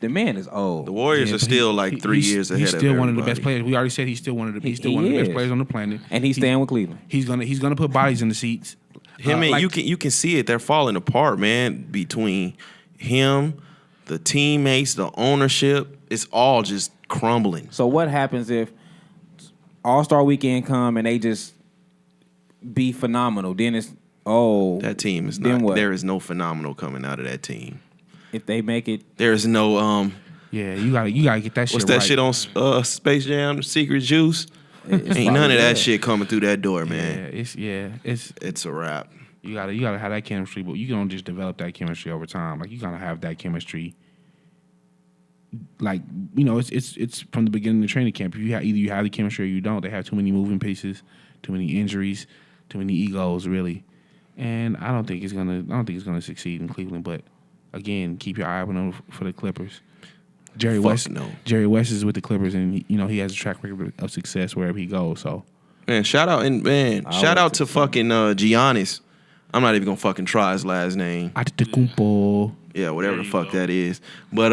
the man is old. The Warriors are still like 3 years ahead of everybody. He's still one of the best players. We already said he's still one of the best players on the planet. And he's staying with Cleveland. He's gonna put bodies in the seats. You can see it. They're falling apart, man. Between him, the teammates, the ownership, it's all just crumbling. So what happens if All-Star Weekend come and they just be phenomenal? Then it's that team is then not. what? There is no phenomenal coming out of that team. If they make it, There is no Yeah, you gotta get that shit. what's that right. shit on Space Jam? Secret Juice. Ain't none of that shit coming through that door, man. It's a wrap. You gotta have that chemistry, but you don't just develop that chemistry over time. Like you gotta have that chemistry. Like it's from the beginning of the training camp. If either you have the chemistry or you don't. They have too many moving pieces, too many injuries, too many egos, really. And I don't think it's gonna succeed in Cleveland. But again, keep your eye open for the Clippers. Jerry West is with the Clippers, and he has a track record of success wherever he goes. So, man, shout out to fucking Giannis. I'm not even gonna fucking try his last name. Antetokounmpo. Yeah, whatever the fuck that is. But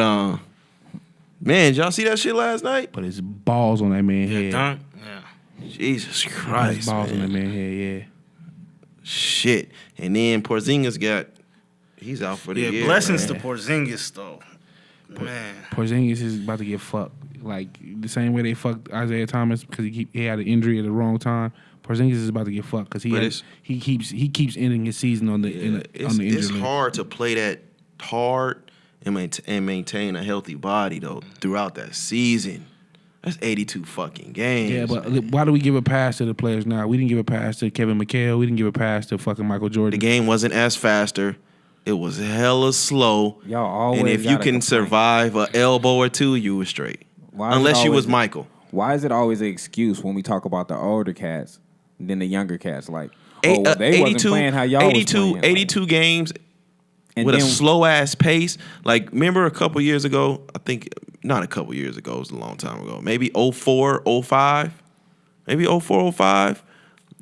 man, did y'all see that shit last night? Put his balls on that man's head. Dunk. Yeah. Jesus Christ, balls man. on that man's head. Yeah. Shit. And then Porzingis he's out for the year. Blessings man. to Porzingis though. Man, Porzingis is about to get fucked. Like the same way they fucked Isaiah Thomas because he had an injury at the wrong time. Porzingis is about to get fucked because he keeps ending his season on the injury. It's hard to play that hard and maintain a healthy body though throughout that season. That's 82 fucking games. Yeah, but why do we give a pass to the players now? We didn't give a pass to Kevin McHale. We didn't give a pass to fucking Michael Jordan. The game wasn't as faster. It was hella slow. y'all always and if you can survive an elbow or two, you were straight. Unless you was Michael. Why is it always an excuse when we talk about the older cats than the younger cats? Like, they wasn't playing how y'all was playing. 82 games and with then, a slow-ass pace. Like, remember a couple years ago, I think, not a couple years ago, it was a long time ago, maybe 04, 05, maybe 04, 05,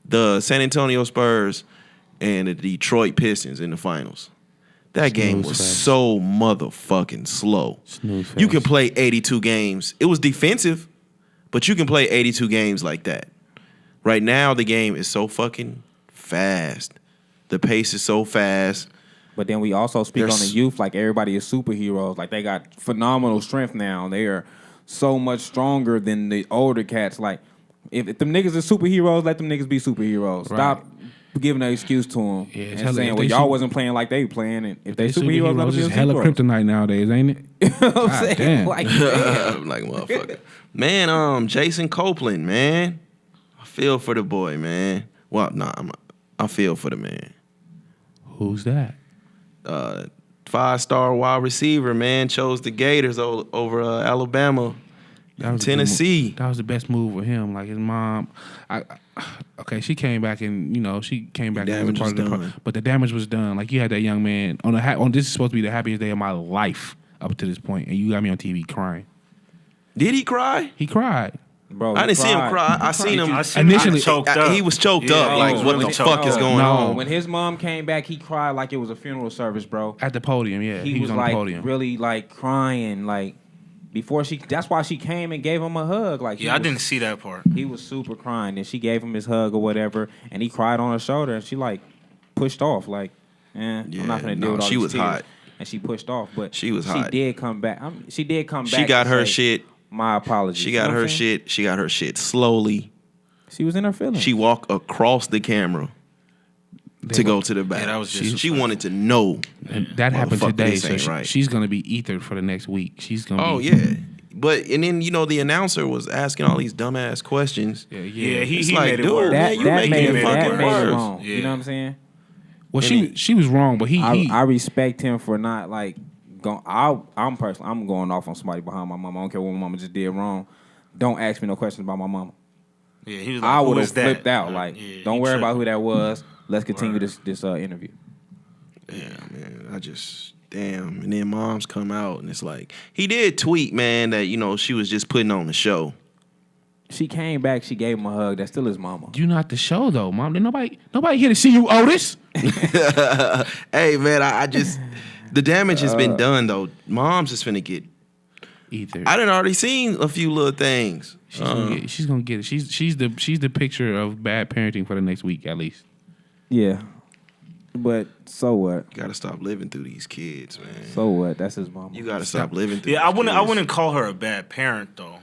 the San Antonio Spurs and the Detroit Pistons in the finals. That game was so motherfucking slow. You can play 82 games. It was defensive, but you can play 82 games like that. Right now, the game is so fucking fast. The pace is so fast. But then we also speak on the youth like everybody is superheroes. Like they got phenomenal strength now. They are so much stronger than the older cats. Like if them niggas are superheroes, let them niggas be superheroes. Right. Stop giving an excuse to them and saying, well, y'all wasn't playing like they playing. And if they superheroes, let them be it's hella kryptonite nowadays, ain't it? You know what I'm saying? Damn. Like, damn. Like a motherfucker. Man, Jason Copeland, man. I feel for the boy, man. Well, I feel for the man. Who's that? 5-star wide receiver, man, chose the Gators over Alabama, Tennessee. That was the best move with him. Like his mom, she came back and she came back. Damage was done. But the damage was done. Like you had that young man on this is supposed to be the happiest day of my life up to this point, and you got me on TV crying. Did he cry? He cried. Bro, I didn't see him cry. I seen him initially choked up. He was choked up. Like, what the fuck is going on? When his mom came back, he cried like it was a funeral service, bro. At the podium, yeah. He was on like the podium. really like crying, like before she. That's why she came and gave him a hug. Like I didn't see that part. He was super crying, and she gave him his hug or whatever, and he cried on her shoulder, and she like pushed off, like, I'm not gonna deal with all she these was tears. hot. And she pushed off, but she was hot. She did come back. She got her shit. My apologies. She got her shit. She got her shit slowly. She was in her feelings. She walked across the camera to go to the back. Yeah, that was she wanted to know. And that happened today, so right. she's gonna be ethered for the next week. She's gonna. Oh yeah, but and then the announcer was asking all these dumbass questions. Yeah, he like, made it dude, worse. man, you making it fucking worse. Wrong. Yeah. You know what I'm saying? Well, she was wrong, but I respect him for not like going. I'm going off on somebody behind my mama. I don't care what my mama just did wrong. Don't ask me no questions about my mama. Yeah, he was like, I who would have is that? flipped out. Like, Yeah, don't he worry about tripping. who that was. Let's continue Word. this interview. Yeah, man. Damn. And then moms come out and it's like, he did tweet, man, that, she was just putting on the show. She came back. She gave him a hug. That's still his mama. You not the show though, Mom. Nobody here to see you, Otis. Hey, man, I just, the damage has been done, though. Moms is finna get, Either. I done already seen a few little things. She's gonna get it. She's the picture of bad parenting for the next week at least. Yeah. But so what? Gotta stop living through these kids, man. So what? That's his mama. You gotta stop living through Yeah, these I kids. wouldn't call her a bad parent though.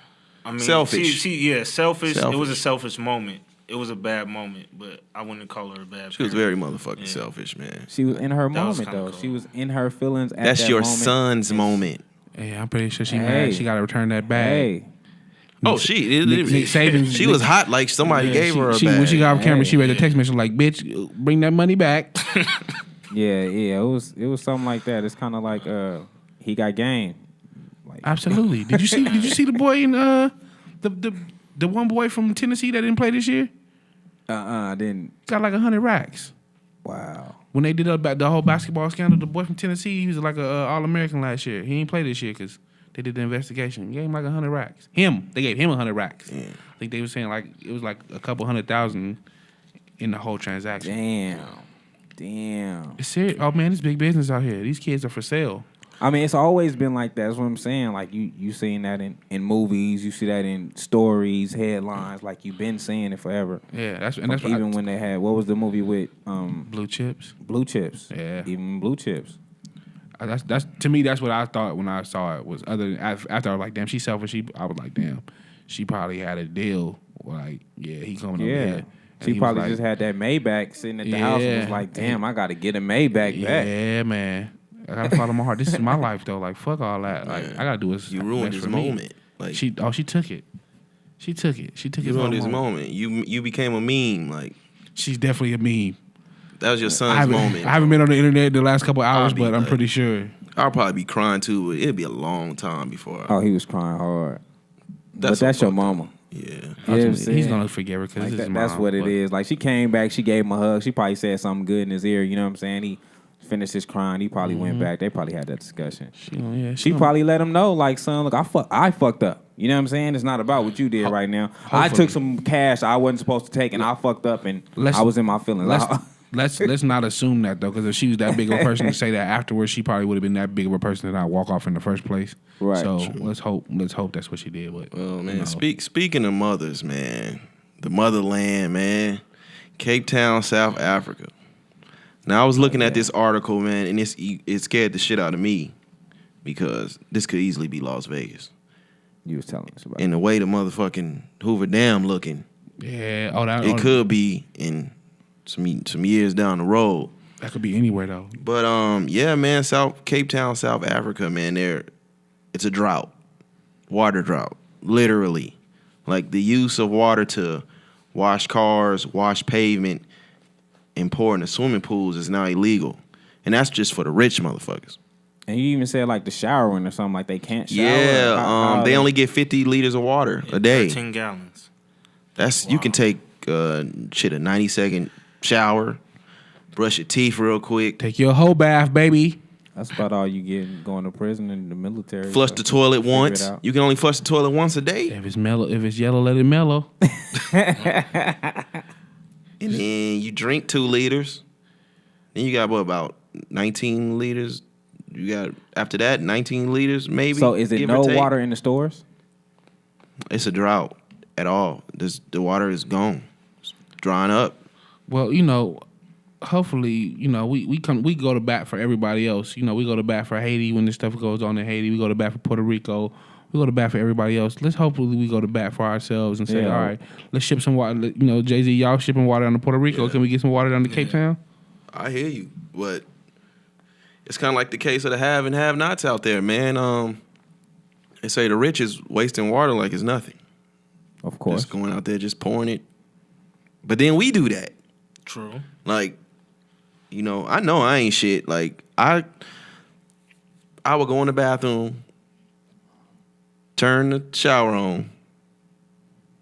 I mean, Selfish. Selfish. It was a Selfish. selfish moment. It was a bad moment, but I wouldn't call her a bad. She was parent. very motherfucking selfish, man. She was in her That was moment kinda though. cool. She was in her feelings at That's that your moment. son's moment. Yeah, I'm pretty sure she Hey. mad. She got to return that bag. Hey. Oh, she Nick Saban's- she was hot like somebody Yeah, gave her a she, bag. when she got off camera, Hey. she read the text message like, "Bitch, bring that money back." Yeah. It was something like that. It's kind of like he got game. Like Absolutely. Did you see the boy in the one boy from Tennessee that didn't play this year? I didn't. Got like 100 racks. Wow. When they did the whole basketball scandal, the boy from Tennessee, he was like a All-American last year. He ain't play this year because they did the investigation. Gave him like 100 racks. They gave him 100 racks. Yeah. I think they were saying like it was like a couple 100,000 in the whole transaction. Damn. It's serious. Oh man, it's big business out here. These kids are for sale. I mean, it's always been like that. That's what I'm saying. Like you seen that in movies, you see that in stories, headlines. Like you've been saying it forever. Yeah, that's Even when they had what was the movie with Blue Chips. Blue Chips. Yeah. Even Blue Chips. That's to me. That's what I thought when I saw it. Was other than, after I was like, damn, she's selfish. I was like, damn, she probably had a deal. Like, yeah, he coming over Yeah. here. And She he was probably like, just had that Maybach sitting at the house and was Yeah. like, damn, I got to get a Maybach back. Yeah, man. I gotta follow my heart. This is my life though. Like, fuck all that. Like, I gotta do what's You ruined best his for me. moment. Like She took it. She took it. She took you his ruined whole his moment. moment. You became a meme. Like She's definitely a meme. that was your I son's haven't, moment. I haven't been on the internet the last couple hours, I'll be but I'm like- pretty sure. I'll probably be crying too. But it'll be a long time before. Oh, he was crying hard. That's but that's so your fucked up. mama. Yeah. You know what I'm He's saying? gonna forgive her because Like this is that's mom, what it but- is. Like she came back, she gave him a hug. She probably said something good in his ear. You know what I'm saying? He finished his crying. He probably went back. They probably had that discussion. She probably let him know, like, son, look, I fucked up. You know what I'm saying? It's not about what you did right now. I hopefully. took some cash I wasn't supposed to take, and I fucked up, and I was in my feelings. Let's not assume that though, because if she was that big of a person to say that afterwards, she probably would have been that big of a person to not walk off in the first place. Right. So let's hope that's what she did. But Well, man, speaking of mothers, man, the motherland, man, Cape Town, South Africa. Now I was looking at this article, man, and it scared the shit out of me because this could easily be Las Vegas. You was telling us about And the way the motherfucking Hoover Dam looking, yeah, it could be in some years down the road. that could be anywhere though. But yeah, man, Cape Town, South Africa, man, it's a drought, water drought, literally. Like the use of water to wash cars, wash pavement, and pour into swimming pools is now illegal, and that's just for the rich motherfuckers. And you even said like the showering or something, like they can't shower. Yeah, How they only get 50 liters of water a day. 13 gallons. That's you can take a 90-second shower, brush your teeth real quick, Take your whole bath, baby. That's about all you get going to prison and the military. flush so the toilet figure it once. out. You can only flush the toilet once a day. If it's mellow, if it's yellow, let it mellow. And then you drink 2 liters. Then you got about 19 liters. You got after that 19 liters maybe. So is it give or no take. water in the stores? It's a drought at all. The water is gone. It's drying up. Well, hopefully, we go to bat for everybody else. We go to bat for Haiti when this stuff goes on in Haiti. We go to bat for Puerto Rico. We go to bat for everybody else. Let's hopefully we go to bat for ourselves and say, Yeah. all right, let's ship some water. Jay-Z, y'all shipping water down to Puerto Rico. Yeah. Can we get some water down to Cape Town? I hear you, but it's kind of like the case of the have and have-nots out there, man. They say the rich is wasting water like it's nothing. Of course. Just going out there, just pouring it. But then we do that. True. Like, I know I ain't shit. Like, I would go in the bathroom, turn the shower on,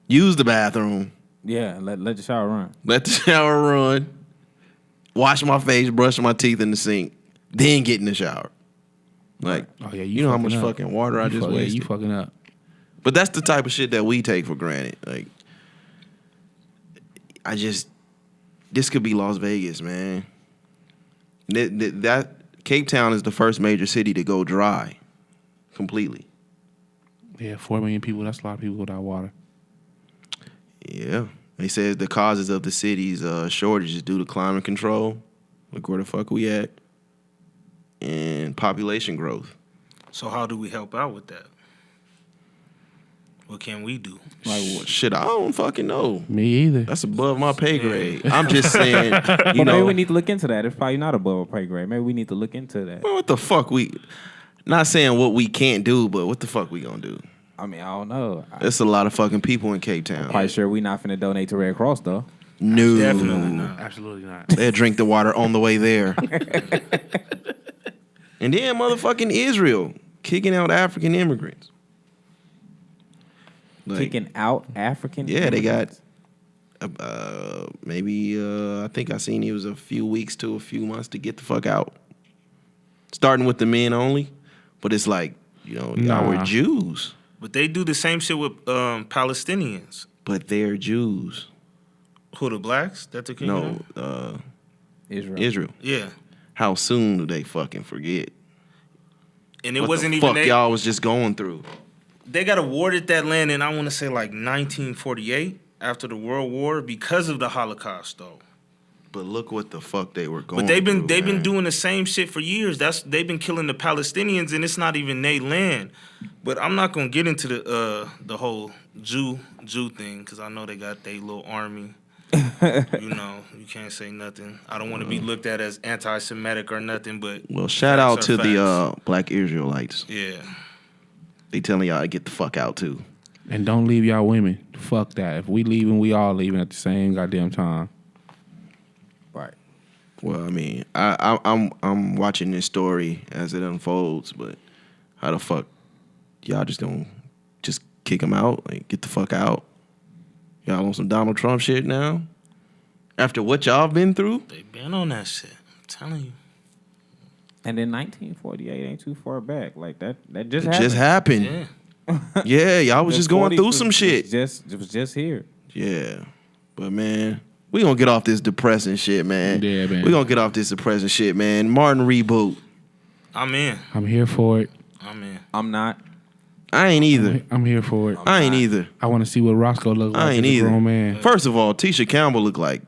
use the bathroom, Yeah, let the shower run. Let the shower run. Wash my face, brush my teeth in the sink, then get in the shower. Like, Oh yeah, you know how much up. fucking water I just Yeah, wasted. you fucking up. But that's the type of shit that we take for granted. Like, this could be Las Vegas, man. That Cape Town is the first major city to go dry completely. Yeah, 4 million people. That's a lot of people without water. Yeah. They says the causes of the city's shortage is due to climate control. Look where the fuck we at. And population growth. So how do we help out with that? What can we do? Like, shit, I don't fucking know. Me either. That's above my pay grade. I'm just saying, you But maybe know. we need to look into that. It's probably not above our pay grade. Maybe we need to look into that. Well, what the fuck not saying what we can't do, but what the fuck we gonna do? I mean, I don't know. There's a lot of fucking people in Cape Town. Probably sure we not finna donate to Red Cross though. No. Definitely not. Absolutely not. They'll drink the water on the way there. And then motherfucking Israel kicking out African immigrants. Like, Kicking out African. yeah, they got immigrants. maybe I think I seen it was a few weeks to a few months to get the fuck out. Starting with the men only, but it's like, you know, y'all were Nah. Jews, But they do the same shit with Palestinians. but they're Jews. Who, the blacks that took No, Israel. Yeah. How soon do they fucking forget? And it What wasn't the even fuck they, y'all was just going through. they got awarded that land in, I want to say, like 1948 after the World War because of the Holocaust, though. But look what the fuck they were going. But they've been through, doing the same shit for years. They've been killing the Palestinians, and it's not even their land. But I'm not gonna get into the whole Jew thing because I know they got their little army. You know, you can't say nothing. I don't want to be looked at as anti-Semitic or nothing. But Well, shout facts out are to facts. the black Israelites. Yeah. They telling y'all to get the fuck out too. And don't leave y'all women. Fuck that. If we leaving, we all leaving at the same goddamn time. Right. Well, I mean, I'm watching this story as it unfolds, but how the fuck y'all just gonna just kick them out? Like, get the fuck out? Y'all on some Donald Trump shit now? After what y'all been through? They been on that shit. I'm telling you. And then 1948 ain't too far back. Like that just It happened. just happened. Yeah. Yeah, y'all was The just going 40s through was- some shit. It was just here. Yeah. But man, we gonna get off this depressing shit, man. Yeah, man. We gonna get off this depressing shit, man. Martin reboot. I'm in. I'm here for it. I'm in. I'm not. I ain't either. I'm here for it. I ain't either. I want to see what Roscoe looks like I as ain't a either. grown man. First of all, Tisha Campbell look like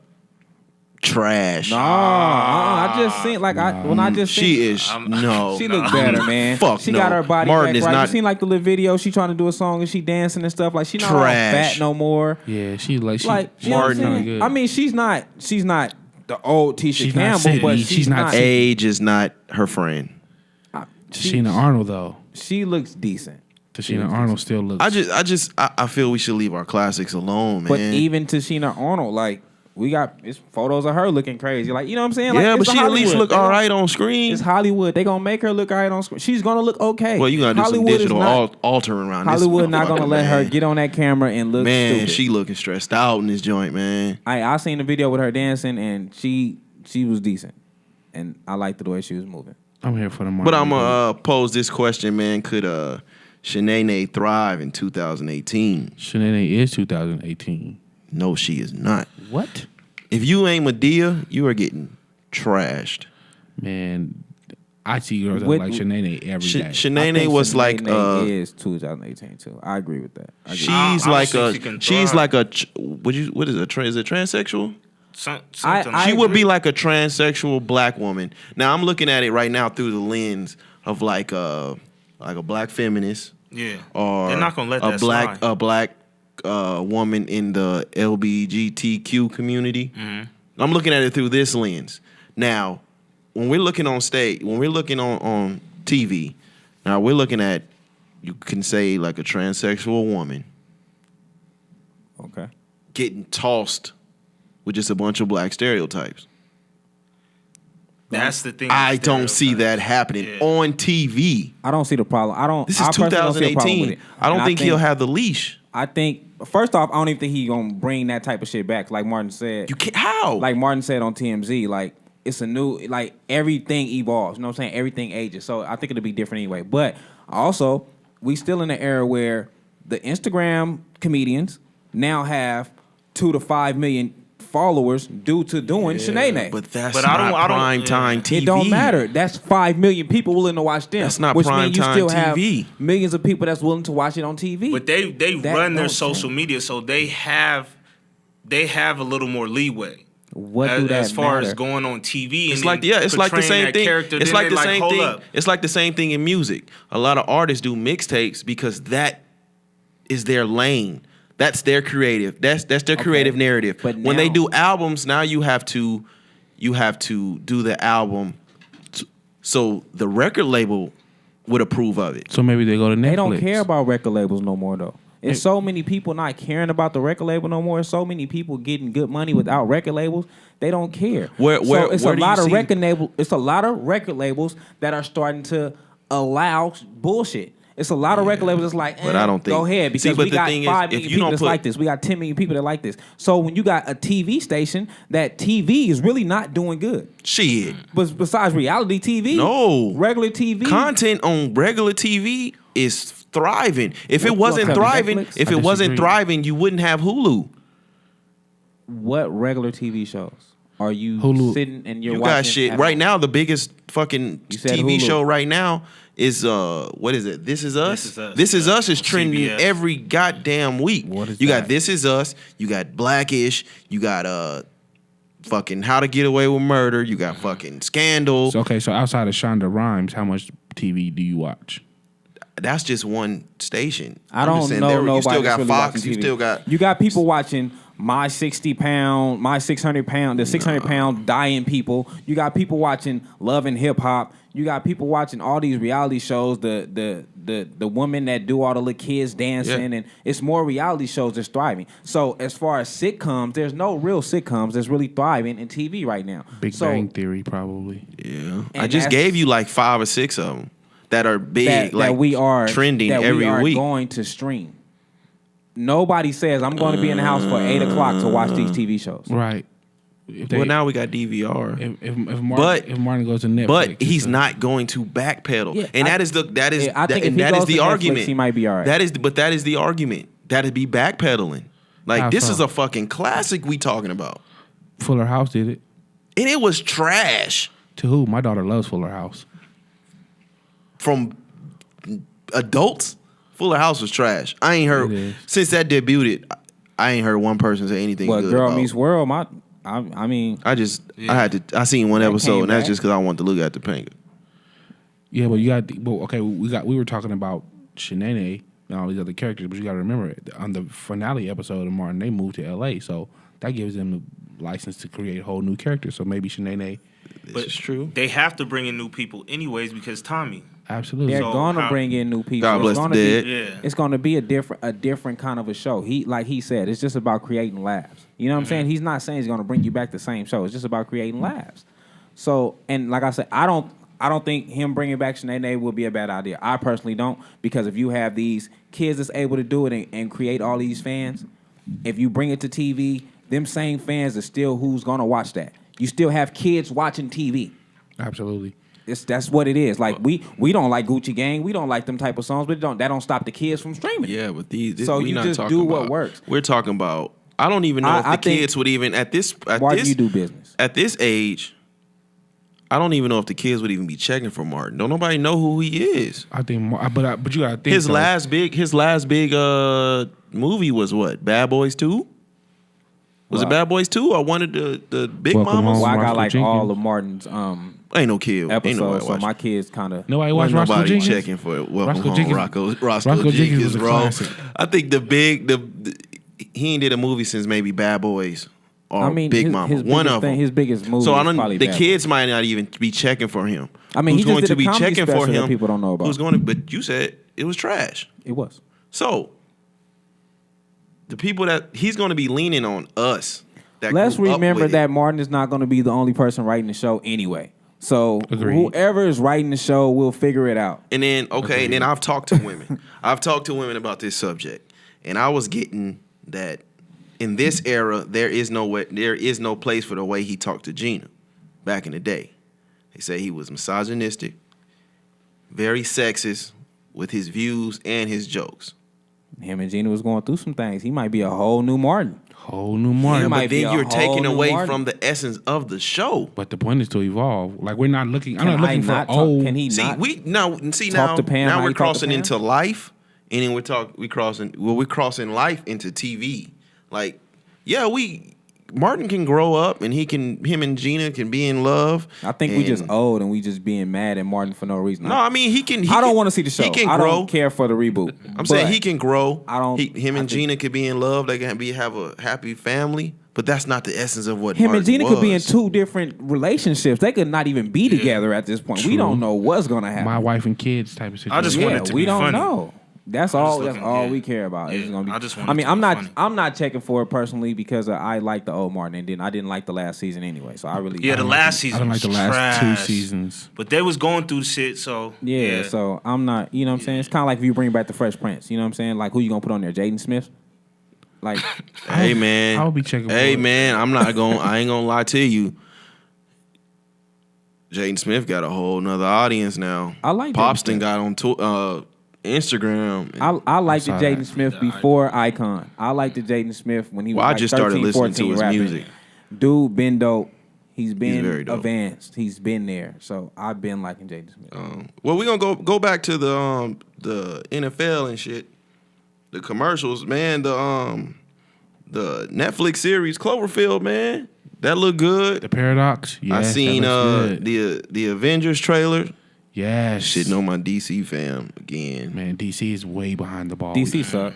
trash. I just seen like when I just seen, She is no. she look better, man. Fuck she no. got her body Martin back is right. not You seen like the little video? She trying to do a song and she dancing and stuff. Like she not all Trash. fat no more. Yeah, she like she. Like she you know what I'm Martin- saying? good. I mean, she's not the old Tisha She's not Campbell, Sydney. but She's not Age is not her friend. Tashina Arnold though. She looks decent. Tashina Arnold still looks. I feel we should leave our classics alone, man. But even Tashina Arnold, like we got it's photos of her looking crazy. Like you know what I'm saying? Like, yeah, it's but she at least Hollywood. look They all gonna- right on screen. It's Hollywood. They gonna make her look all right on screen. She's gonna look okay. Well, you gotta do some Hollywood is digital not- altering around Hollywood this. not gonna motherfucker, let her man. get on that camera and look Man, stupid. she looking stressed out in this joint, man. I seen the video with her dancing and she was decent, and I liked the way she was moving. I'm here for the Martin. But I'm reboot. gonna pose this question, man. Could Shanae thrive in 2018? Shanae is 2018. No, she is not. What? If you ain't Medea, you are getting trashed. Man, I see girls that With- like Shanae every day. I Shanae think was like Shanae is 2018 too. I agree with that. I agree. she's I don't like think a she can she's thrive. like a what is it? Is it transsexual? Something I She would agree. be like a transsexual black woman. Now I'm looking at it right now through the lens of like a black feminist yeah. or They're not gonna let that black slide. a black woman in the LGBTQ community. Mm-hmm. I'm looking at it through this lens. Now, when we're looking on stage, when we're looking on TV, now we're looking at, you can say like a transsexual woman Okay. getting tossed with just a bunch of black stereotypes. That's the thing. I don't see that happening Yeah. on TV. I don't see the problem. This is I personally don't see a problem with 2018. it. I don't And think he'll have the leash. I think first off, I don't even think he gonna bring that type of shit back. Like Martin said, You can't. How? like Martin said on TMZ, like it's a new, like everything evolves. You know what I'm saying? Everything ages. So I think it'll be different anyway. But also, we still in an era where the Instagram comedians now have 2 to 5 million followers due to doing Shanae. But that's But not I don't- prime time TV. It don't matter. That's 5 million people willing to watch them. That's not which prime means you time still TV. have millions of people that's willing to watch it on TV. But they That run their don't social change. media, so they have a little more leeway. What do that as far matter? as going on TV? It's and like then it's like the portraying same that thing. character, It's then like they the same hold thing. up. It's like the same thing in music. A lot of artists do mixtapes because that is their lane. That's their creative. That's their creative narrative. But when they now- do albums, now you have to do the album so the record label would approve of it. So maybe they go to Netflix. They don't care about record labels no more, though. It's so many people not caring about the record label no more. So many people getting good money without record labels. They don't care. Where It's a do you lot of see- record label. It's a lot of record labels that are starting to allow bullshit. It's a lot of record labels that's like, But I don't think- go ahead, See, because but we the got thing is, 5 if million you people don't that's put- like this. We got 10 million people that like this. So when you got a TV station, that TV is really not doing good. Shit. But besides reality TV, No. regular TV, Content on regular TV is thriving. If it What wasn't kind of thriving, Netflix? if I it wasn't disagree. thriving, you wouldn't have Hulu. what regular TV shows are you Hulu. sitting and you're You watching? got shit at right home? now. The biggest fucking You said TV Hulu. show right now is What is it? This Is Us. This Is Us, This Is yeah. Us is trending CBS. every goddamn week. What is you that? got This Is Us. You got Blackish. You got fucking How to Get Away with Murder. You got fucking Scandal. So, okay, so outside of Shonda Rhimes, how much TV do you watch? That's just one station. I I'm don't just saying, know nobody. You still that's got really Fox. watching You TV. still got. You got people watching my 60-pound, my 600-pound, the 600-pound dying people. You got people watching Love and Hip Hop. You got people watching all these reality shows. The women that do all the little kids dancing, Yeah. and it's more reality shows that's thriving. So as far as sitcoms, there's no real sitcoms that's really thriving in TV right now. Big so Bang Theory, probably. Yeah, I And just that's- gave you like 5 or 6 of them that are big, that like we are trending that every we are week. going to stream. Nobody says I'm going to be in the house for 8 o'clock to watch these TV shows. Right. If Well, now we got DVR. if Martin, But- if Martin goes to Netflix, But he's it's not going to backpedal, Yeah, and I- that is Yeah, I think if and he that is goes the to Netflix, argument. he might be all right. That is the argument. That'd be backpedaling. Like How this so? is a fucking classic we talking about, Fuller House did it. and it was trash To who? My daughter loves Fuller House. from adults. Fuller House was trash. I ain't It heard is. since that debuted. I ain't heard one person say anything But good Girl about. Meets World, I mean, I seen one That episode, came and that's back. just because I wanted to look at the Panga. Yeah, but you got. Well, okay, we were talking about Shanae and all these other characters, but you got to remember on the finale episode of Martin, they moved to L.A., so that gives them the license to create whole new characters. So maybe Shanae, But It's true. They have to bring in new people anyways because Tommy. absolutely. they're So gonna how- bring in new people. God It's bless the gonna dead. be- Yeah. It's gonna be a different kind of a show. Like he said, it's just about creating laughs. You know what I'm saying? He's not saying he's gonna bring you back the same show. It's just about creating laughs. So, and like I said, I don't think him bringing back Shanae will be a bad idea. I personally don't, because if you have these kids that's able to do it and create all these fans, if you bring it to TV, them same fans are still who's gonna watch that. You still have kids watching TV. Absolutely. That's what it is. Like we don't like Gucci Gang, we don't like them type of songs, but that don't stop the kids from streaming. Yeah, but these. So we you not just talking do what about- works. We're talking about. I don't even know I if the think- kids would even at this. Why do you do business? At this age, I don't even know if the kids would even be checking for Martin. Don't nobody know who he is. I think, but you got to think His though, last big movie was what? Bad Boys 2? Was it Wow. Bad Boys 2 or one of the Big Welcome Mamas? Home. Well, I got Roscoe like Jenkins. all of Martin's Ain't no kid. Ain't episodes, nobody so watching. my kids kind of. Nobody watched Wasn't Roscoe nobody Jenkins. checking for it. Welcome Roscoe home, Jenkins- Roscoe Roscoe Jenkins was a bro. classic. I think he ain't did a movie since maybe Bad Boys or I mean, Big his, Mama. his One biggest of thing, them. his biggest movie. So I is don't. probably The Bad kids might not even be checking for him. I mean, who's he just going did to a be comedy checking for special that him? people don't know about. Who's going to? But you said it was trash. Boys. It was. So the people that he's going to be leaning on us. That Let's grew up remember with it. that Martin is not going to be the only person writing the show anyway. So Agreed. whoever is writing the show will figure it out. And then, okay, and then I've talked to women. I've talked to women about this subject. And I was getting that in this era, there is no place for the way he talked to Gina back in the day. They say he was misogynistic, very sexist with his views and his jokes. Him and Gina was going through some things. He might be a whole new Martin. Whole new Martin. Yeah, might but be then a you're whole taking new away Martin. from the essence of the show. But the point is to evolve. Like we're not looking. I'm Can not looking I for not talk- old. Can he See, not? now to Pam how we're you talk to crossing Pam? into life, and then we're crossing life into TV. Like, yeah, Martin can grow up, and him and Gina can be in love. I think we just old and we just being mad at Martin for no reason. No, I mean he can. I don't want to see the show. He can I grow. don't care for the reboot. I'm saying But he can grow. Him and think- Gina could be in love. They can have a happy family. But that's not the essence of what Him Martin and Gina was. could be in two different relationships. They could not even be together at this point. We don't know what's gonna happen. My wife and kids type of situation. I just want it to we be don't funny. know. That's all. That's looking- all yeah. we care about. It's Yeah, gonna be. I just want I it mean, to I'm be not. funny. I'm not checking for it personally because I like the old Martin, and then I didn't like the last season anyway. So I really. Yeah, the last I season don't like was the last trash. 2 seasons. But they was going through shit, so Yeah, so I'm not. You know what I'm saying? It's kind of like if you bring back the Fresh Prince. You know what I'm saying? Like who you gonna put on there? Jaden Smith. Like Hey man, I would be checking. Hey for it. man, I ain't gonna lie to you. Jaden Smith got a whole nother audience now. I like Jaden Popston Smith. got on Instagram. I liked the saw that. Jaden Smith before Icon. I liked the Jaden Smith when he was Well, I like just started 13, listening to 14 his rapping. music. Dude been dope. He's been very dope. advanced. He's been there. So I've been liking Jaden Smith. Well, we're gonna go back to the NFL and shit. The commercials, man. The Netflix series Cloverfield, man. That looked good. The Paradox. Yes, I seen that looks good. the Avengers trailer. Yes. Shitting on my DC fam again. Man, DC is way behind the ball. DC suck.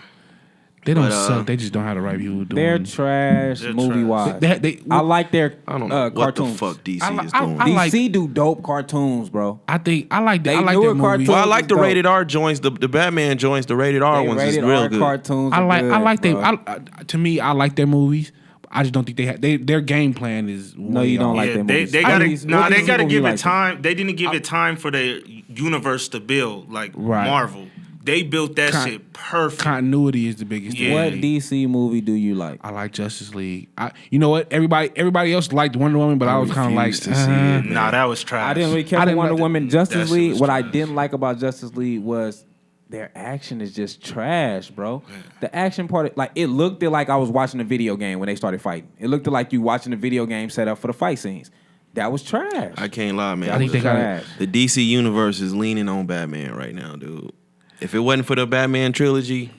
They don't But, suck. They just don't have the right people doing. They're trash They're movie wise. They- I like their I don't know what cartoons. the fuck DC I is I- doing. I like- DC do dope cartoons, bro. I think I like. They I like newer their movies. cartoons. Well, I like the Dope. rated R joints. The Batman joints, the rated R They ones is rated real R good. cartoons. I are like. good, I like bro. them. To me, I like their movies. I just don't think they have. Their game plan is. No, way you don't off. like Yeah, them they movies. they What gotta movies- nah, what they movies gotta you give like it time. They didn't give it time for the universe to build like Right. Marvel. They built that Con- shit perfect. Continuity is the biggest. Yeah. thing. What DC movie do you like? I like Justice League. You know what? Everybody else liked Wonder Woman, but I was kind of like, refuse to see it. Nah, that was trash. I didn't really care I for didn't Wonder like the- Woman. that Justice shit League. was What I trash. didn't like about Justice League was their action is just trash, bro. The action part, like it looked like I was watching a video game when they started fighting. It looked like you watching a video game set up for the fight scenes. That was trash. I can't lie, man. I think they got trash. the DC universe is leaning on Batman right now, dude. If it wasn't for the Batman trilogy,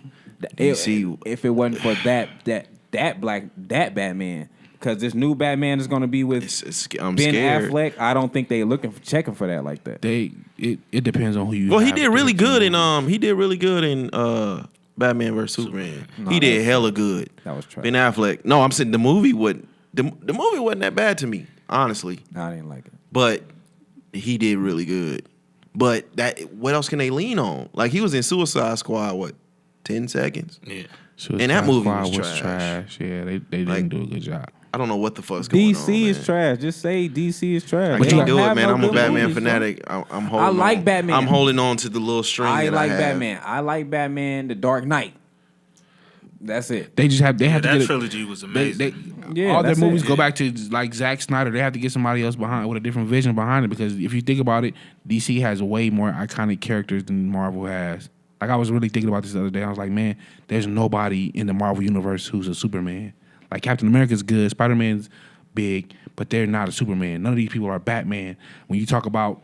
DC. If it wasn't for that Batman, because this new Batman is going to be with I'm Ben scared. Affleck. I don't think they checking for that like that. it depends on who you. Well, he have did really directing good the in Batman vs Superman. No, He did that's- hella good. That was trash. Ben Affleck. No, I'm saying the movie wasn't that bad to me, honestly. No, I didn't like it. But he did really good. But what else can they lean on? Like he was in Suicide Squad, 10 seconds? Yeah. Suicide And that movie Squad was trash. Yeah, they didn't Like, do a good job. I don't know what the fuck's going on. DC is man. trash. Just say DC is trash. I They can't don't do it, have man. no I'm a good Batman movies, bro. fanatic. I'm holding. I like on. Batman. I'm holding on to the little string. I that like I have. Batman. I like Batman. The Dark Knight. That's it. They just have. They Yeah, have to that get. trilogy was They, amazing. Yeah, all their that's movies it. go back to like Zack Snyder. They have to get somebody else behind with a different vision behind it because if you think about it, DC has way more iconic characters than Marvel has. Like I was really thinking about this the other day. I was like, man, there's nobody in the Marvel universe who's a Superman. Like Captain America's good, Spider-Man's big, but they're not a Superman. None of these people are Batman. When you talk about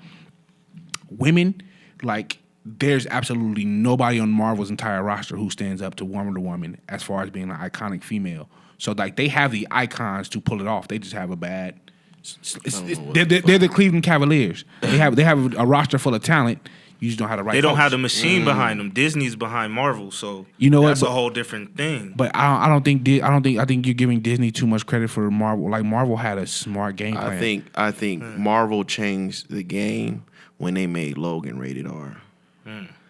women, like there's absolutely nobody on Marvel's entire roster who stands up to Wonder Woman as far as being an iconic female. So like they have the icons to pull it off. They just have a bad. They're the Cleveland Cavaliers. They have a roster full of talent. You just don't have the right. They don't folks. have the machine behind them. Disney's behind Marvel, so You know what, that's but- a whole different thing. But I think you're giving Disney too much credit for Marvel. Like Marvel had a smart game plan. I think Marvel changed the game when they made Logan rated R.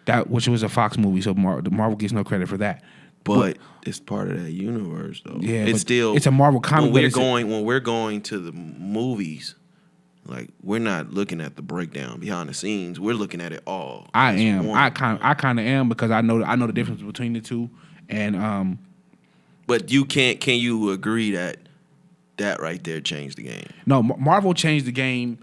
That which was a Fox movie, so Marvel gets no credit for that. But it's part of that universe, though. Yeah, it's but still it's a Marvel comic. When but we're going to the movies, like we're not looking at the breakdown behind the scenes. We're looking at it all. I as am. one. I kind of am because I know the difference between the two, And But you can't. Can you agree that right there changed the game? no, Marvel changed the game.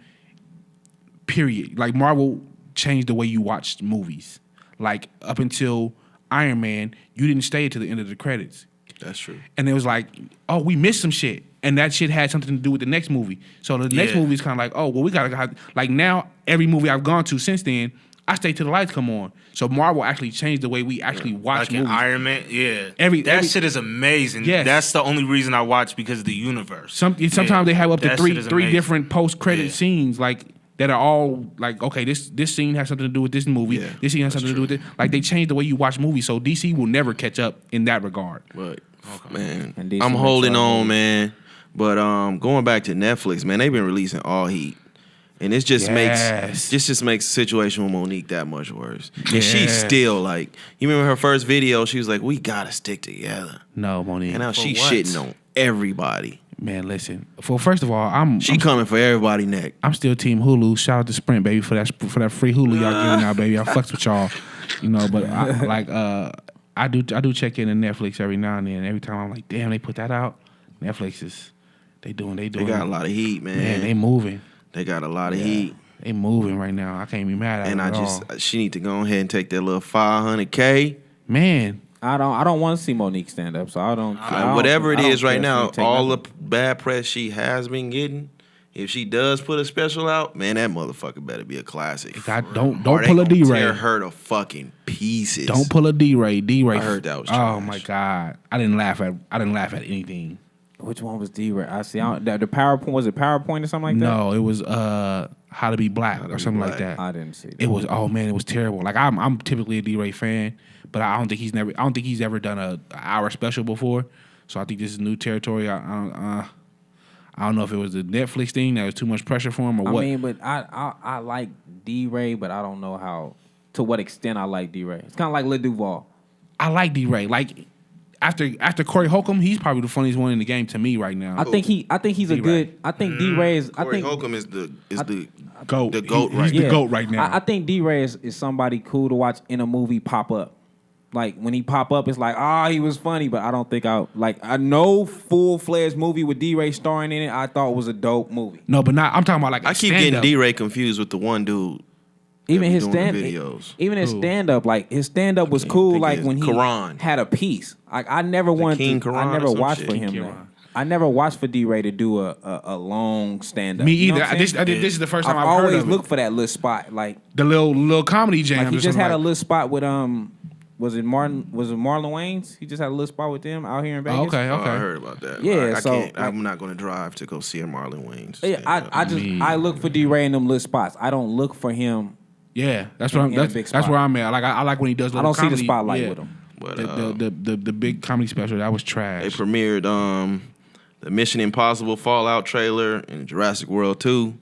Period. Like Marvel changed the way you watched movies. Like up until Iron Man, you didn't stay to the end of the credits. That's true. And it was like, oh, we missed some shit. And that shit had something to do with the next movie. So the next movie is kind of like, oh, well, we got to have... Like now, every movie I've gone to since then, I stay till the lights come on. So Marvel actually changed the way we actually watch like movies. Iron Man, yeah. Every shit is amazing. Yes. That's the only reason I watch, because of the universe. Sometimes they have up to That shit is three amazing. different post-credit scenes, like... that are all like, okay, this scene has something to do with this movie. Yeah, this scene has something to do with it. Like they changed the way you watch movies, so DC will never catch up in that regard. But man, And DC I'm makes holding our on, movies. man. But going back to Netflix, man, they've been releasing all heat. And it just makes the situation with Monique that much worse. And she's Yes. still like, you remember her first video? She was like, "We gotta stick together." No, Monique. And now she's what? shitting on everybody. Man, listen. For first of all, She coming for everybody neck. I'm still Team Hulu. Shout out to Sprint, baby, for that free Hulu y'all giving out, baby. I fucks with y'all, But I do check in on Netflix every now and then. Every time I'm like, damn, they put that out. Netflix is they doing. They got a lot of heat, man. Man, they moving. They got a lot of heat. They moving right now. I can't be mad at And them I at just all. she need to go ahead and take that little $500K. Man. I don't want to see Monique stand up, so I don't. Whatever it I don't is right care if now, she take all nothing. the bad press she has been getting, if she does put a special out, man, that motherfucker better be a classic. Don't Or they pull a gonna D-Ray. tear her to fucking pieces. Don't pull a D-Ray. D-Ray. I heard that was Oh trash. my God. I didn't laugh at anything. Which one was D-Ray? I see. The PowerPoint, was it PowerPoint or something like that? No, it was How to Be Black or something like that. I didn't see that. It was it was terrible. Like I'm typically a D-Ray fan, but I don't think he's ever done a hour special before. So I think this is new territory. I don't know if it was the Netflix thing that was too much pressure for him or what. I mean, but I like D-Ray, but I don't know to what extent I like D-Ray. It's kind of like Lil Duval. I like D-Ray. Like after Corey Holcomb, he's probably the funniest one in the game to me right now. I think he's a D-Ray. good. I think D-Ray is. I Corey think Holcomb is the GOAT. the GOAT right He's now. the GOAT right now. I think D-Ray is somebody cool to watch in a movie pop up. Like when he pop up, it's like, he was funny, but I don't think I know full-fledged movie with D-Ray starring in it. I thought was a dope movie. No, but not. I'm talking about like I keep getting D-Ray confused with the one dude. Even his doing the videos. even his stand up, like his stand up was cool. think Like it's when he Quran. had a piece. Like I never wanted King to. Quran I or never some watched shit? for him. King that. Quran. I never watched for D-Ray to do a long stand up. Me You know either. what I'm This saying? is the first time I've I've heard always of it. looked for that little spot. Like The little comedy jams. he or just something had a like- little spot with Was it Marlon Wayans? He just had a little spot with them out here in Vegas. Oh, okay. Oh, I heard about that. Yeah, I'm not going to drive to go see a Marlon Wayans. Yeah, I look for D-Ray in them little spots. I don't look for him. Yeah, that's what I'm. In a That's, big that's spot. where I'm at. Like I like when he does. I Little don't see the comedy. spotlight Yeah. with him. But The big comedy special that was trash. they premiered the Mission Impossible Fallout trailer and Jurassic World 2.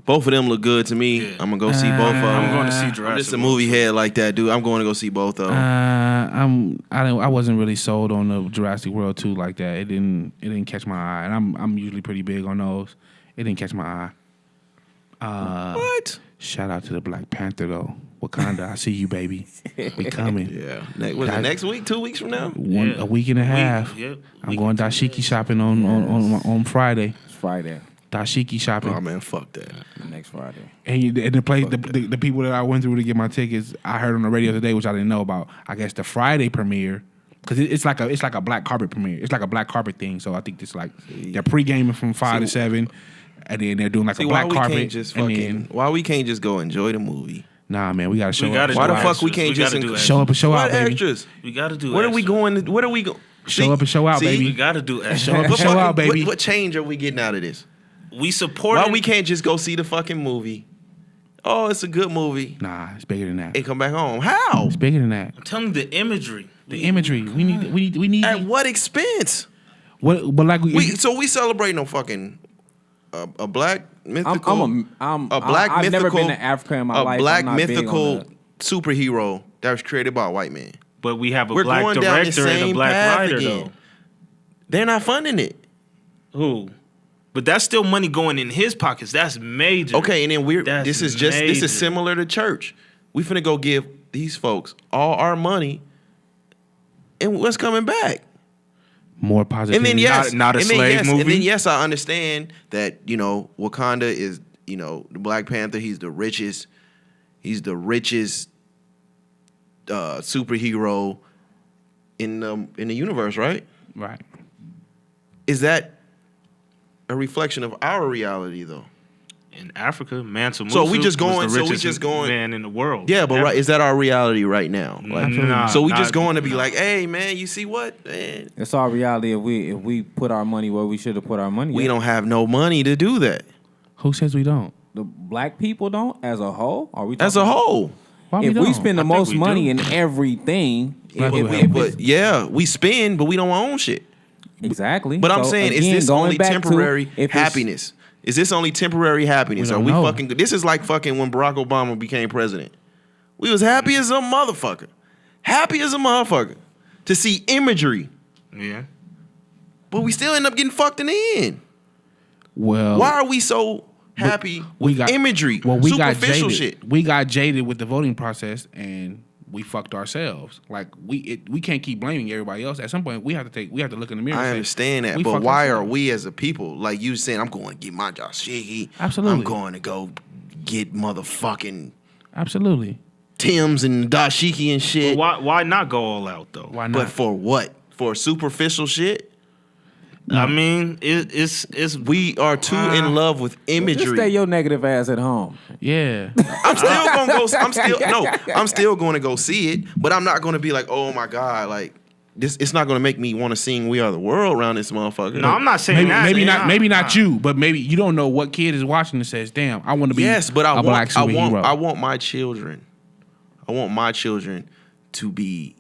Both of them look good to me. Yeah. I'm gonna go see both of them. I'm going to see I'm Jurassic just a World movie too. head like that, dude. I'm going to go see both of them. I wasn't really sold on the Jurassic World 2 like that. It didn't catch my eye, and I'm usually pretty big on those. It didn't catch my eye. What? Shout out to the Black Panther though. Wakanda, I see you, baby. We coming. Yeah. Was it next week? 2 weeks from now? A week and a half. Yep. I'm going dashiki shopping on Friday. It's Friday. Dashiki shopping. Oh man, fuck that. Next Friday. And the place, the people that I went through to get my tickets, I heard on the radio today, which I didn't know about. I guess the Friday premiere, because it's like a black carpet premiere. It's like a black carpet thing. So I think it's like they're pre-gaming from 5 to 7, and then they're doing like a black carpet. Why we can't just go enjoy the movie? Nah, man, we gotta show We gotta up. Why do the fuck extras. we can't We just gotta do Show up and show What out, baby. extras? We got to do What are we extra. going? What are we going? Show up and show out, baby. We got to do extra. Show up and show out, baby. What change are we getting out of this? We support Why we can't just go see the fucking movie? Oh, it's a good movie. Nah, it's bigger than that. And come back home. How? It's bigger than that. I'm telling you the imagery. The imagery. We need. At what expense? What? But like So we celebrating a fucking a black mythical. I've never been to Africa in my life. A black I'm not big on mythical the- superhero that was created by a white man. But we have a We're black going down the director and a same black path writer, again. They're not funding it. though. Who? But that's still money going in his pockets. That's major. Okay, and then That's this is major. similar to church. We finna go give these folks all our money And what's coming back? More positive. And then yes, Not a and then slave yes, movie? And then yes, I understand that, Wakanda is, the Black Panther, he's the richest superhero in the universe, right? Right. Is that a reflection of our reality though? In Africa, Mansa Musa So we just going- was the so we richest just going- man in the world. Yeah, but Ever. right, is that our reality right now? Like, Nah, so we not- just going to be nah. like, hey man, you see what? Man, It's our reality if we put our money where we should have put our money. we at. don't have no money to do that Who says we don't? The black people don't as a whole. Are we as a talking- whole. Why If don't? we spend the I think most we money do. in everything, Black if- people if have it's- But yeah, we spend, but we don't own shit. exactly. But I'm So, saying, again, is this going only back to temporary if it's- happiness? Is this only temporary happiness? We Are don't we know. fucking? This is like fucking when Barack Obama became president. We was happy as a motherfucker, happy as a motherfucker to see imagery, Yeah. but we still end up getting fucked in the end. Well, Why are we so happy with imagery? Well, we got superficial jaded. shit. We got jaded with the voting process, and we fucked ourselves. Like we can't keep blaming everybody else. At some point, we have to look in the mirror. I and say, understand that, we but fucked why ourselves. are we as a people like you saying? I'm going to get my dashiki. Absolutely. I'm going to go get motherfucking Absolutely. Tims and dashiki and But shit. why not go all out though? Why not? But for what? For superficial shit? I mean, it's We are too in love with Just stay imagery. your negative ass at home. Yeah. I'm still gonna go. I'm still gonna go see it, but I'm not gonna be like, oh my god, like this. It's not gonna make me want to sing "We Are the World" around this motherfucker. no. I'm not saying maybe, that. maybe not you, but maybe you don't know what kid is watching and says, "Damn, I want to be Yes, but a black superhero." I want my children. I want my children to be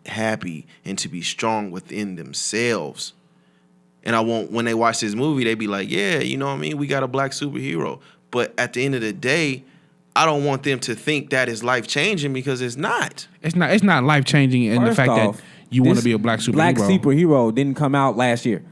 happy and to be strong within themselves. And I want when they watch this movie, they be like, yeah, you know what I mean? We got a black superhero. But at the end of the day, I don't want them to think that is life changing because it's not. It's not life changing in the First fact off, that you want to this be a black superhero. Black superhero didn't come out last year.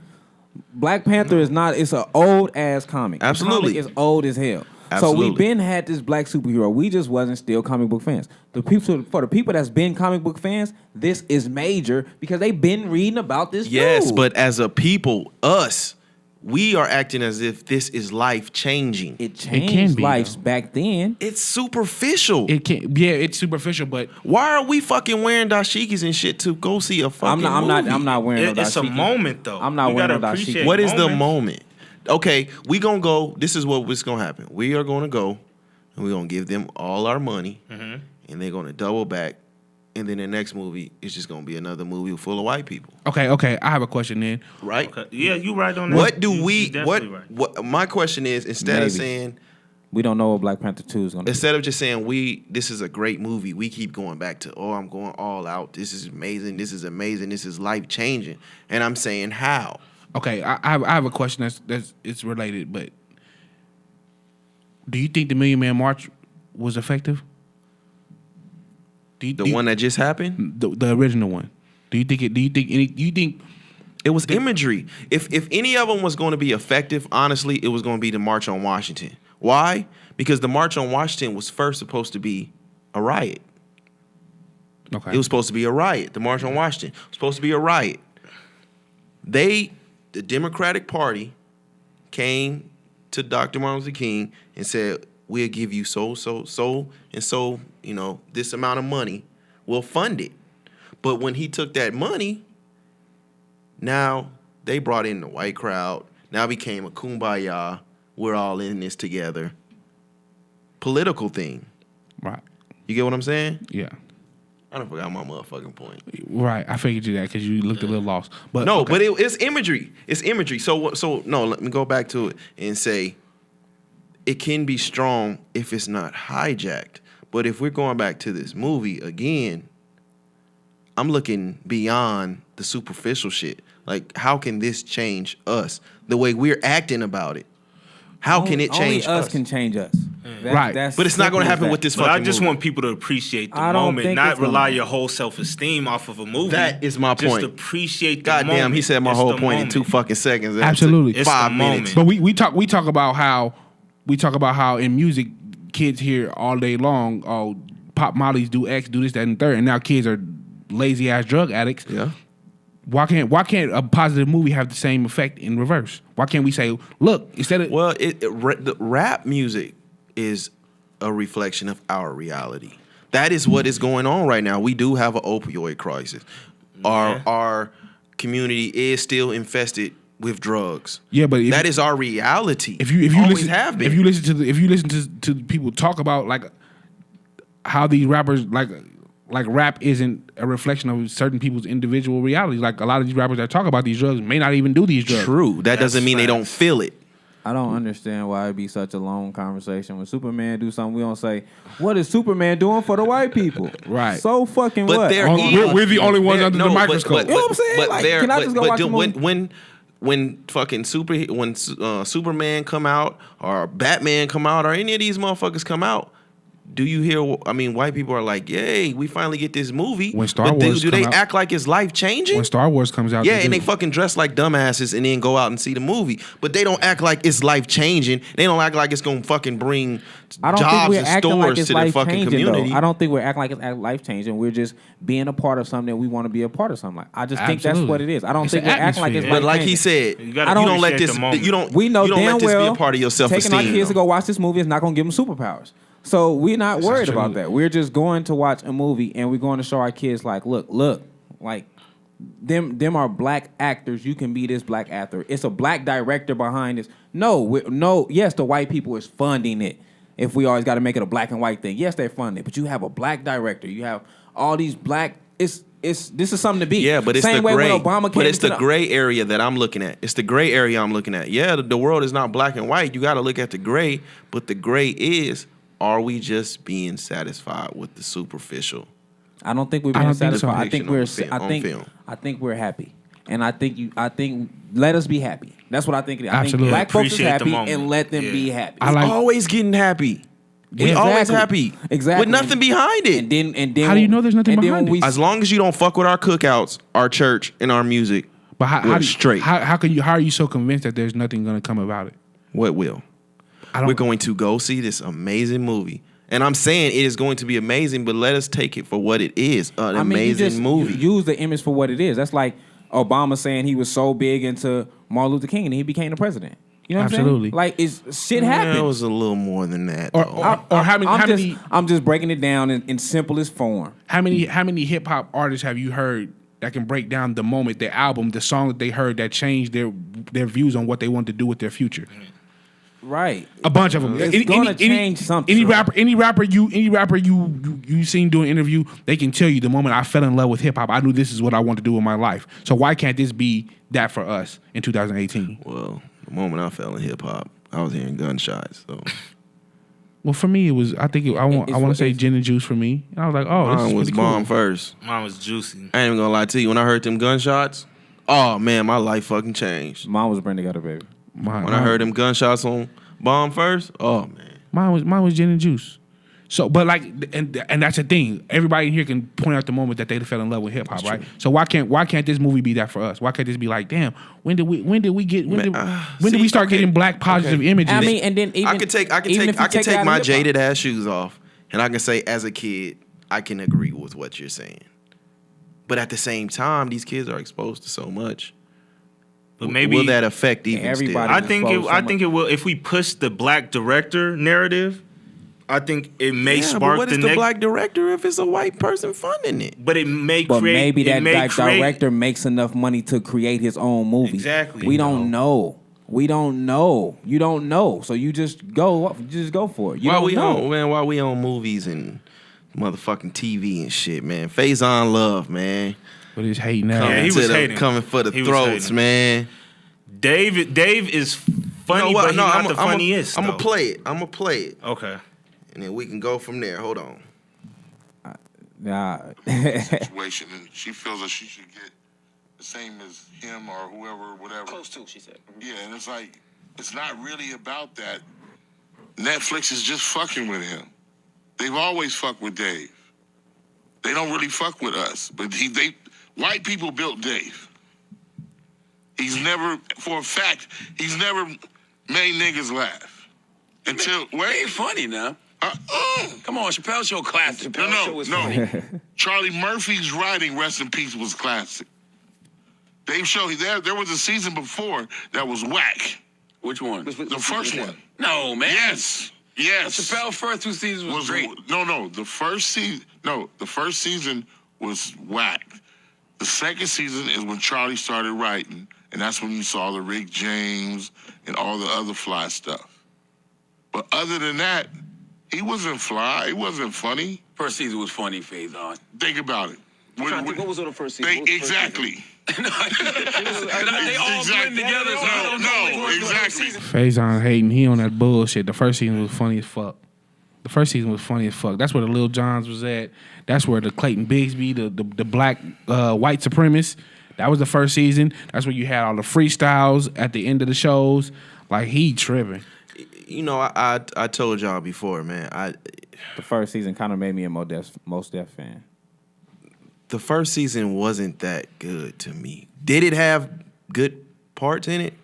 Black Panther is not. It's an old ass comic. The Absolutely. comic is old as hell. Absolutely. So we been had this black superhero. We just wasn't still comic book fans. For the people that's been comic book fans, this is major because they've been reading about this. Yes, dude. but as a people, us, we are acting as if this is life changing. it can changed be, lives though. back then. It's superficial. It's superficial, but Why are we fucking wearing dashikis and shit to go see a fucking movie? I'm not wearing no It's a dashiki. moment though. I'm not You wearing gotta no dashiki. appreciate What is the moments. moment? Okay, we gonna go. This is what's gonna happen. We are gonna go, and we're gonna give them all our money, and they're gonna double back, and then the next movie is just gonna be another movie full of white people, okay. I have a question then. right? Okay. Yeah, you right on that. What do You we? definitely What? right. What? My question is, instead of Maybe. saying, We don't know what Black Panther 2 is gonna be. instead of just saying this is a great movie, we keep going back to, oh, I'm going all out. This is amazing. This is amazing. This is life changing. And I'm saying how? Okay, I have a question that's it's related, but do you think the Million Man March was effective? The one that just happened? the original one. Do you think It was imagery. If any of them was going to be effective, honestly, it was going to be the March on Washington. Why? Because the March on Washington was first supposed to be a riot. okay? It was supposed to be a riot. The March on Washington was supposed to be a riot. The Democratic Party came to Dr. Martin Luther King and said, we'll give you so, this amount of money. We'll fund it. But when he took that money, now they brought in the white crowd. Now became a kumbaya. We're all in this together. Political thing. Right. You get what I'm saying? Yeah. I don't forgot my motherfucking point. Right. I figured you that because you looked a little lost. But No, okay. but it's imagery. It's imagery. So no, let me go back to it and say it can be strong if it's not hijacked. But if we're going back to this movie again, I'm looking beyond the superficial shit. Like, how can this change us? The way we're acting about it. How can it change only us? us? Can change us. Right. But it's not going to happen with this But fucking I just movie. want people to appreciate the I don't moment, think not it's gonna- rely your whole self-esteem off of a movie. That is my Just point. appreciate the moment. Goddamn, he said my It's whole the point in moment. 2 fucking seconds. That Absolutely. took It's 5 the minutes. moment. But we talk about how in music kids hear all day long, oh, Pop Molly's do X, do this, that, and the third, and now kids are lazy ass drug addicts. Yeah. Why can't a positive movie have the same effect in reverse? Why can't we say, look, instead of Well, the rap music is a reflection of our reality. That is what is going on right now. We do have an opioid crisis. Our community is still infested with drugs. Yeah, but that is our reality. If you always listen, have been. if you listen to people talk about like how these rappers like rap isn't a reflection of certain people's individual realities. Like a lot of these rappers that talk about these drugs may not even do these drugs. True. That doesn't mean they don't feel it. I don't understand why it be such a long conversation. When Superman do something, we don't say, what is Superman doing for the white people? Right. So fucking But what? We're the only ones under the microscope. You know what I'm saying? Like, can I just go watch the movie? When fucking Superman come out or Batman come out or any of these motherfuckers come out, do you hear? I mean, white people are like, "Yay, we finally get this movie." When Star Wars do they come out- act like it's life changing? When Star Wars comes out, Yeah, and they fucking dress like dumbasses and then go out and see the movie. But they don't act like it's life changing. They don't act like it's gonna fucking bring I don't think jobs we're and acting like stores it's to the life fucking changing. community. Though. I don't think we're acting like it's life changing. We're just being a part of something that we want to be a part of something. Like I just think that's Absolutely. what it is. I don't It's think an we're acting like it's atmosphere. life But like he changing. said, You you gotta don't let appreciate this. the moment. You don't. We know you don't damn let this well be a part of your self-esteem. taking our kids to though. go watch this movie is not going to give them superpowers. So we're not worried about that. We're just going to watch a movie and we're going to show our kids like, look, like them are black actors. You can be this black actor. It's a black director behind this. No. Yes, the white people is funding it. If we always got to make it a black and white thing, yes, they're funding it. But you have a black director. You have all these black. This is something to be. Yeah, but it's same the way gray. when Obama came But it's to the gray area that I'm looking at. It's the gray area I'm looking at. Yeah, the world is not black and white. You got to look at the gray. But the gray is: are we just being satisfied with the superficial? I don't think we're I being don't think so. satisfied. I think we're. On film. I think we're happy, and I think let us be happy. That's what I think. I Absolutely. think black folks is Appreciate the happy, moment. and let them Yeah. be happy. I like- Always getting happy. We Yeah. always Exactly. happy. Exactly. With nothing behind it. and then How do you know there's nothing and then behind when it? we As long as you don't fuck with our cookouts, our church, and our music, But how we're do you- straight. How are you so convinced that there's nothing going to come about it? What will? I don't. We're going to go see this amazing movie. And I'm saying it is going to be amazing, but let us take it for what it is. An amazing movie. You use the image for what it is. That's like Obama saying he was so big into Martin Luther King and he became the president. You know what Absolutely. I'm saying? Like it's shit Yeah, happens. it was a little more than that. Or, though. or how many I'm just breaking it down in simplest form. how many hip hop artists have you heard that can break down the moment, their album, the song that they heard that changed their views on what they want to do with their future? Right. A bunch of them. It's gonna change something. Any rapper you seen doing an interview, they can tell you the moment I fell in love with hip hop, I knew this is what I want to do in my life. So why can't this be that for us in 2018? Well, the moment I fell in hip hop, I was hearing gunshots. So Well, for me, it was. I want to say gin and juice for me. And I was like, oh, this is mine was pretty cool. bomb first. Mine was juicy. I ain't even gonna lie to you. When I heard them gunshots, oh man, my life fucking changed. Mine was Brenda Got a Baby. When I heard them gunshots on Bomb first, oh man. Mine was gin and juice. So, but like, and that's the thing. Everybody in here can point out the moment that they fell in love with hip hop, right? So why can't this movie be that for us? Why can't this be like, damn, when did we start getting black positive images? I mean, and then even I can take my jaded ass shoes off, and I can say, as a kid, I can agree with what you're saying. But at the same time, these kids are exposed to so much. But maybe will that affect even everybody- still? I think it will. If we push the black director narrative, I think it may But spark what is the black director if it's a white person funding it? But it may But create. maybe it that may create- director makes enough money to create his own movie. Exactly. We don't know. We don't know. You don't know. So you just go for it. You While don't we know. while we on movies and motherfucking TV and shit, man. Faison Love, man. But he's hating now. Yeah, he was hating. Coming for the He was throats, hating. man. Dave is funny, but he's not the funniest. I'm gonna play it. Okay. And then we can go from there. Hold on. Nah. Situation, and she feels that she should get the same as him or whoever, whatever. Close to, she said. Yeah, and it's like, it's not really about that. Netflix is just fucking with him. They've always fucked with Dave. They don't really fuck with us, but white people built Dave. He's never, for a fact, he's never made niggas laugh. Until, He ain't funny now. Come on, Chappelle Show classic. No. Charlie Murphy's writing, rest in peace, was classic. Dave Show, there was a season before that was whack. Which one? The first one. No, man. Yes. Chappelle's first 2 seasons was great. No. The first season was whack. The second season is when Charlie started writing, and that's when you saw the Rick James and all the other fly stuff. But other than that, he wasn't fly. He wasn't funny. First season was funny, Faison. Think about it. What was on the first season? Exactly. They all blend together. No, exactly. Faison hating. He on that bullshit. The first season was funny as fuck. That's where the Lil Johns was at. That's where the Clayton Bigsby, the black white supremacist. That was the first season. That's where you had all the freestyles at the end of the shows. Like, he tripping. You know, I told y'all before, man. The first season kind of made me a Mos Def fan. The first season wasn't that good to me. Did it have good parts in it?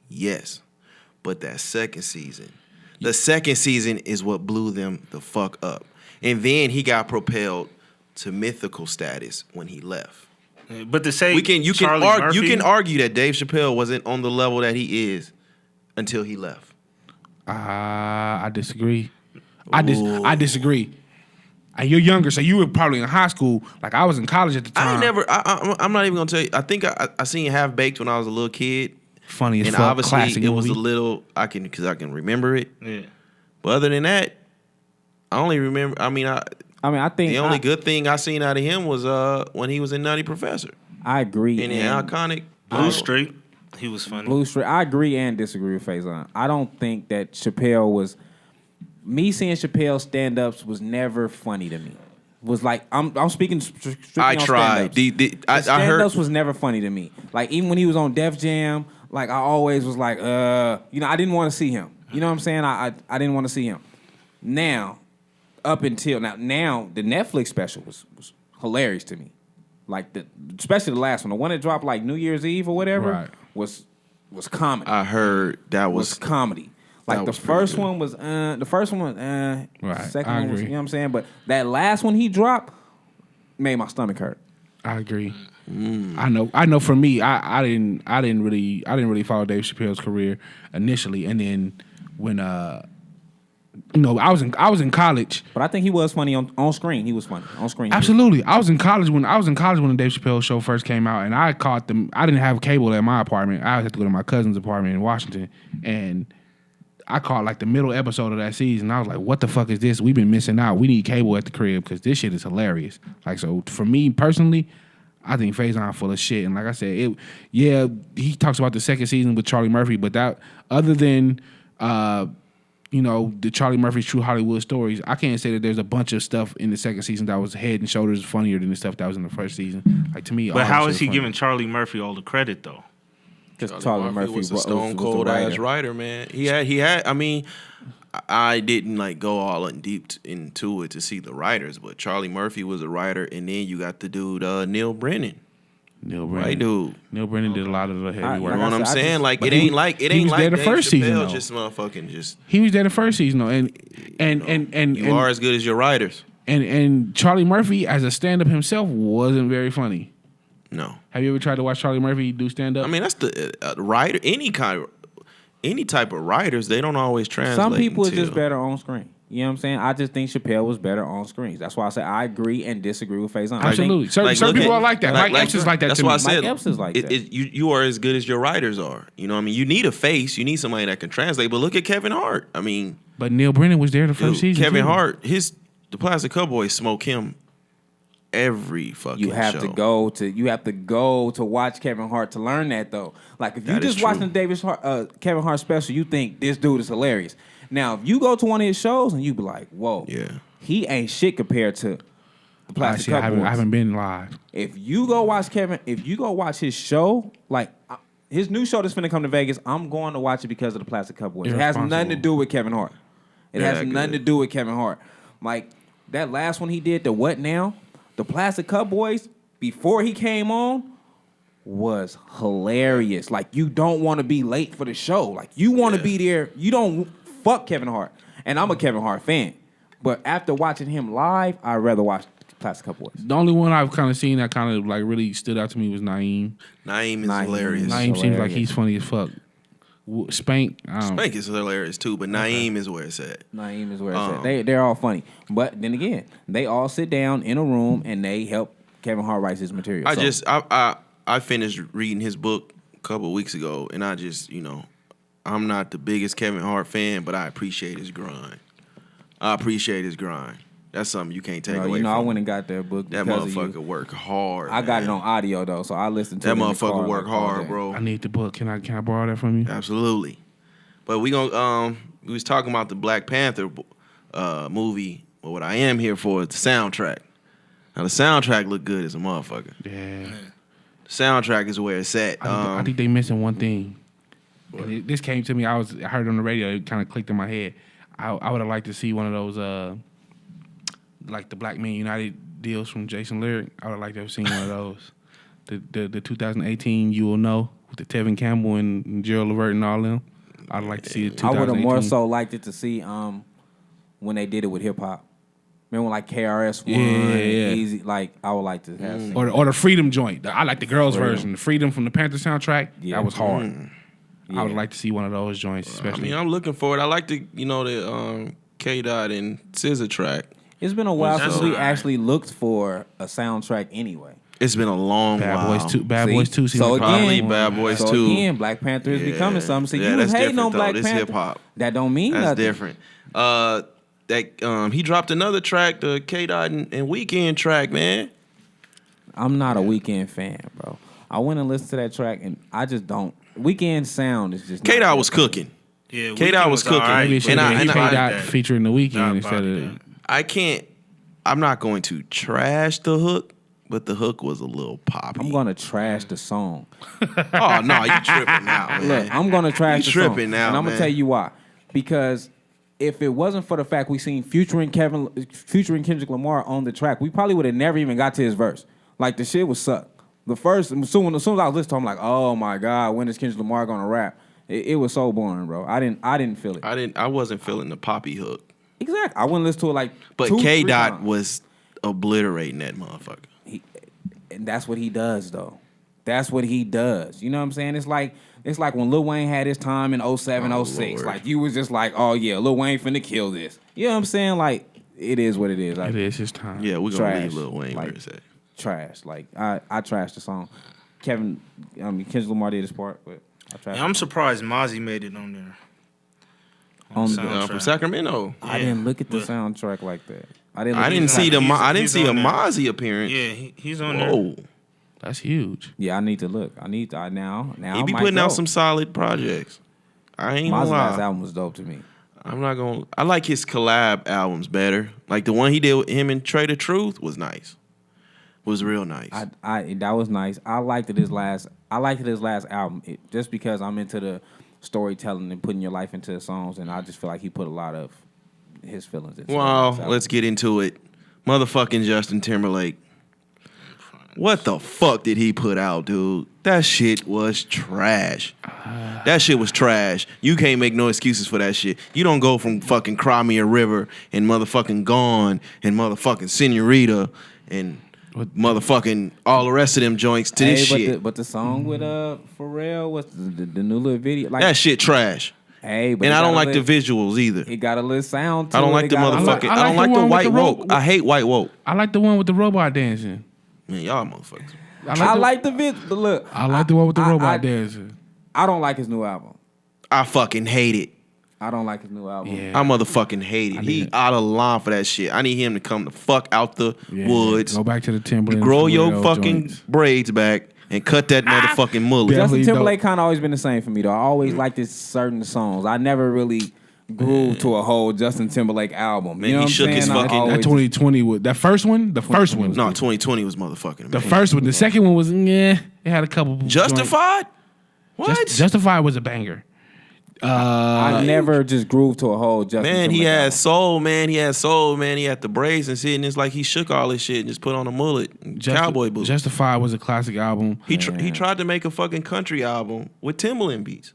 Yes. But that second season is what blew them the fuck up. And then he got propelled to mythical status when he left. But to say you can argue that Dave Chappelle wasn't on the level that he is until he left. I disagree. I disagree. And you're younger, so you were probably in high school. Like, I was in college at the time. I'm not even gonna tell you. I think I seen Half Baked when I was a little kid. Funny as and fuck. Obviously Classic it was movie. a little. Because I can remember it. Yeah. But other than that, I only remember. I think the only good thing I seen out of him was when he was in Nutty Professor. I agree. In the iconic Blue Street, he was funny. Blue Street. I agree and disagree with Faison. I don't think that Chappelle was. Me seeing Chappelle stand-ups was never funny to me. Was like I'm speaking strictly I on tried. stand-ups. I Stand-ups heard was never funny to me. Like, even when he was on Def Jam, like, I always was like, I didn't want to see him. You know what I'm saying? I didn't want to see him. Now, now the Netflix special was hilarious to me. Like, especially the last one, the one that dropped like New Year's Eve or whatever, Right. was comedy. I heard that was comedy. Like, that the was first pretty good. one was Right, second I one was, agree. you know what I'm saying? But that last one he dropped made my stomach hurt. I agree. I know. For me, I didn't really follow Dave Chappelle's career initially, and then when I was in college. But I think he was funny on screen. He was funny on screen. Absolutely, I was in college when the Dave Chappelle show first came out, and I caught them. I didn't have cable at my apartment. I had to go to my cousin's apartment in Washington, and I caught like the middle episode of that season. I was like, "What the fuck is this? We've been missing out. We need cable at the crib because this shit is hilarious." Like, so for me personally, I think Faison full of shit. And like I said, he talks about the second season with Charlie Murphy, but that other than the Charlie Murphy's True Hollywood Stories, I can't say that there's a bunch of stuff in the second season that was head and shoulders funnier than the stuff that was in the first season. Like, to me, But how is he giving Charlie Murphy all the credit though? Because Charlie Murphy was a stone cold ass writer, man. He had. I mean, I didn't like go all in deep into it to see the writers, but Charlie Murphy was a writer, and then you got the dude Neil Brennan. Right, dude. Neil Brennan did a lot of the heavy work. You know what I'm saying? It ain't like there the Dave first season, Chappelle though. just motherfucking just. He was there the first season though, and You are as good as your writers. And Charlie Murphy as a stand-up himself wasn't very funny. No. Have you ever tried to watch Charlie Murphy do stand-up? I mean, that's the writer. Any type of writers, they don't always translate. Some people are just better on screen. You know what I'm saying? I just think Chappelle was better on screens. That's why I say I agree and disagree with Faison. Absolutely. Certain people are like that. Mike Epps is like that that's to me. why I said Mike Epps is like that. You are as good as your writers are. You know what I mean? You need a face. You need somebody that can translate. But look at Kevin Hart. I mean. But Neil Brennan was there the first season. Kevin too. Hart, the Plastic Cowboys smoke him every fucking You have show. to go to watch Kevin Hart to learn that though. Like, if you That is just watching the Kevin Hart special, you think this dude is hilarious. Now, if you go to one of his shows and you be like, "Whoa, Yeah. he ain't shit compared to the Plastic Cup I Boys." haven't been live. If you go watch his show, like his new show that's finna come to Vegas, I'm going to watch it because of the Plastic Cup Boys. It has nothing to do with Kevin Hart. It Yeah, has that nothing good. to do with Kevin Hart. Like, that last one he did, the What Now? The Plastic Cup Boys, before he came on, was hilarious. Like, you don't want to be late for the show. Like, you want to be there. You don't fuck Kevin Hart. And I'm a Kevin Hart fan. But after watching him live, I'd rather watch Classic Couple Boys. The only one I've kind of seen that kind of like really stood out to me was Naeem. Naeem is hilarious. Naeem seems like he's funny as fuck. Spank is hilarious too, but Naeem is where it's at. Naeem is where it's at. They're all funny. But then again, they all sit down in a room and they help Kevin Hart write his material. I finished reading his book a couple of weeks ago, and I just, I'm not the biggest Kevin Hart fan, but I appreciate his grind. That's something you can't take away from. I went and got that book. That motherfucker work hard. I got it on audio though, so I listened to that it. That motherfucker work hard, bro. I need the book. Can I borrow that from you? Absolutely. But we was talking about the Black Panther movie. But what I am here for is the soundtrack. Now the soundtrack look good as a motherfucker. Yeah. The soundtrack is where it's at. I think they missing one thing. And this came to me. I heard it on the radio. It kind of clicked in my head. I would have liked to see one of those, like the Black Men United deals from Jason Lyric. I would have liked to have seen one of those. The 2018 You Will Know with the Tevin Campbell and Gerald Levert and all them. I'd like to see it. I would have more so liked it to see when they did it with hip hop. Remember when like KRS One, Easy, like I would like to have seen. Or the Freedom joint. I like the girls' version. The Freedom from the Panther soundtrack. Yeah. That was hard. Yeah. I would like to see one of those joints, especially. I'm looking for it. I like the K-Dot and SZA track. It's been a while since we actually looked for a soundtrack anyway. It's been a long while. Bad Boys 2. So again, Bad Boys 2. So again, Black Panther is becoming something. So you was hating on Black Panther. Hip hop. That don't mean that's nothing. Different. He dropped another track, the K-Dot and Weeknd track, man. I'm not a Weeknd fan, bro. I went and listened to that track, and I just don't. Weeknd sound is just. K-Dot was cooking. Yeah, K-Dot was cooking. Right, maybe it should have been K-Dot featuring the Weeknd instead of. I'm not going to trash the hook, but the hook was a little poppy. I'm gonna trash the song. Oh no, you tripping now, man. Look, I'm gonna trash the song. Tripping now, and I'm gonna tell you why. Because if it wasn't for the fact we seen featuring Kendrick Lamar on the track, we probably would have never even got to his verse. Like the shit would suck. The first, as soon as I was listening to him, I'm like, oh my God, when is Kendrick Lamar gonna rap? It was so boring, bro. I didn't feel it. I wasn't feeling the poppy hook. Exactly. I wouldn't listen to it like. But K-Dot was obliterating that motherfucker. And that's what he does, though. That's what he does. You know what I'm saying? It's like when Lil Wayne had his time in 07, 06. Lord. Like you was just like, oh yeah, Lil Wayne finna kill this. You know what I'm saying? Like it is what it is. Like, it is his time. Yeah, we're gonna leave Lil Wayne where it's at. Trash. Like I trashed the song. Kendrick Lamar did his part, but I trashed. Yeah, I'm surprised Mozzie made it on there. On the soundtrack. From Sacramento. I didn't look at the soundtrack like that. I didn't see a Mozzie appearance. Yeah, he's on there. Whoa. That's huge. Yeah, I need to look. Now. He be putting out some solid projects. I ain't gonna lie. Last album was dope to me. I like his collab albums better. Like the one he did with him and Trey the Truth was nice. Was real nice. That was nice. I liked it his last album just because I'm into the storytelling and putting your life into the songs, and I just feel like he put a lot of his feelings into it. Well, let's get into it. Motherfucking Justin Timberlake. What the fuck did he put out, dude? That shit was trash. That shit was trash. You can't make no excuses for that shit. You don't go from fucking Cry Me a River and motherfucking Gone and motherfucking Senorita and motherfucking all the rest of them joints to this shit. But the song with Pharrell, what's the new little video? Like, that shit trash. Hey, but and I don't like the visuals either. It got a little sound to it. I don't like the motherfucking. I don't like the white woke. I hate white woke. I like the one with the robot dancing. Man, y'all motherfuckers. I like the vid. But look, I like the one with the robot dancing. I don't like his new album. I fucking hate it. I don't like his new album. Yeah. I motherfucking hate it. He out of line for that shit. I need him to come the fuck out the woods. Go back to the Timberlake. Grow your fucking braids back and cut that motherfucking mullet. Justin Timberlake kind of always been the same for me though. I always liked his certain songs. I never really grew to a whole Justin Timberlake album. Man, you know he shook his fucking. That 2020 was that first one. The first one. No, 2020 was motherfucking. The first one. The second one was It had a couple. Justified. What? Justified was a banger. I never just grooved to a whole Justin Man, Timberlake he had album. soul, man. He had soul, man. He had the braids and shit, and it's like he shook all his shit and just put on a mullet, cowboy boots. Justified was a classic album. He tried to make a fucking country album with Timberland beats.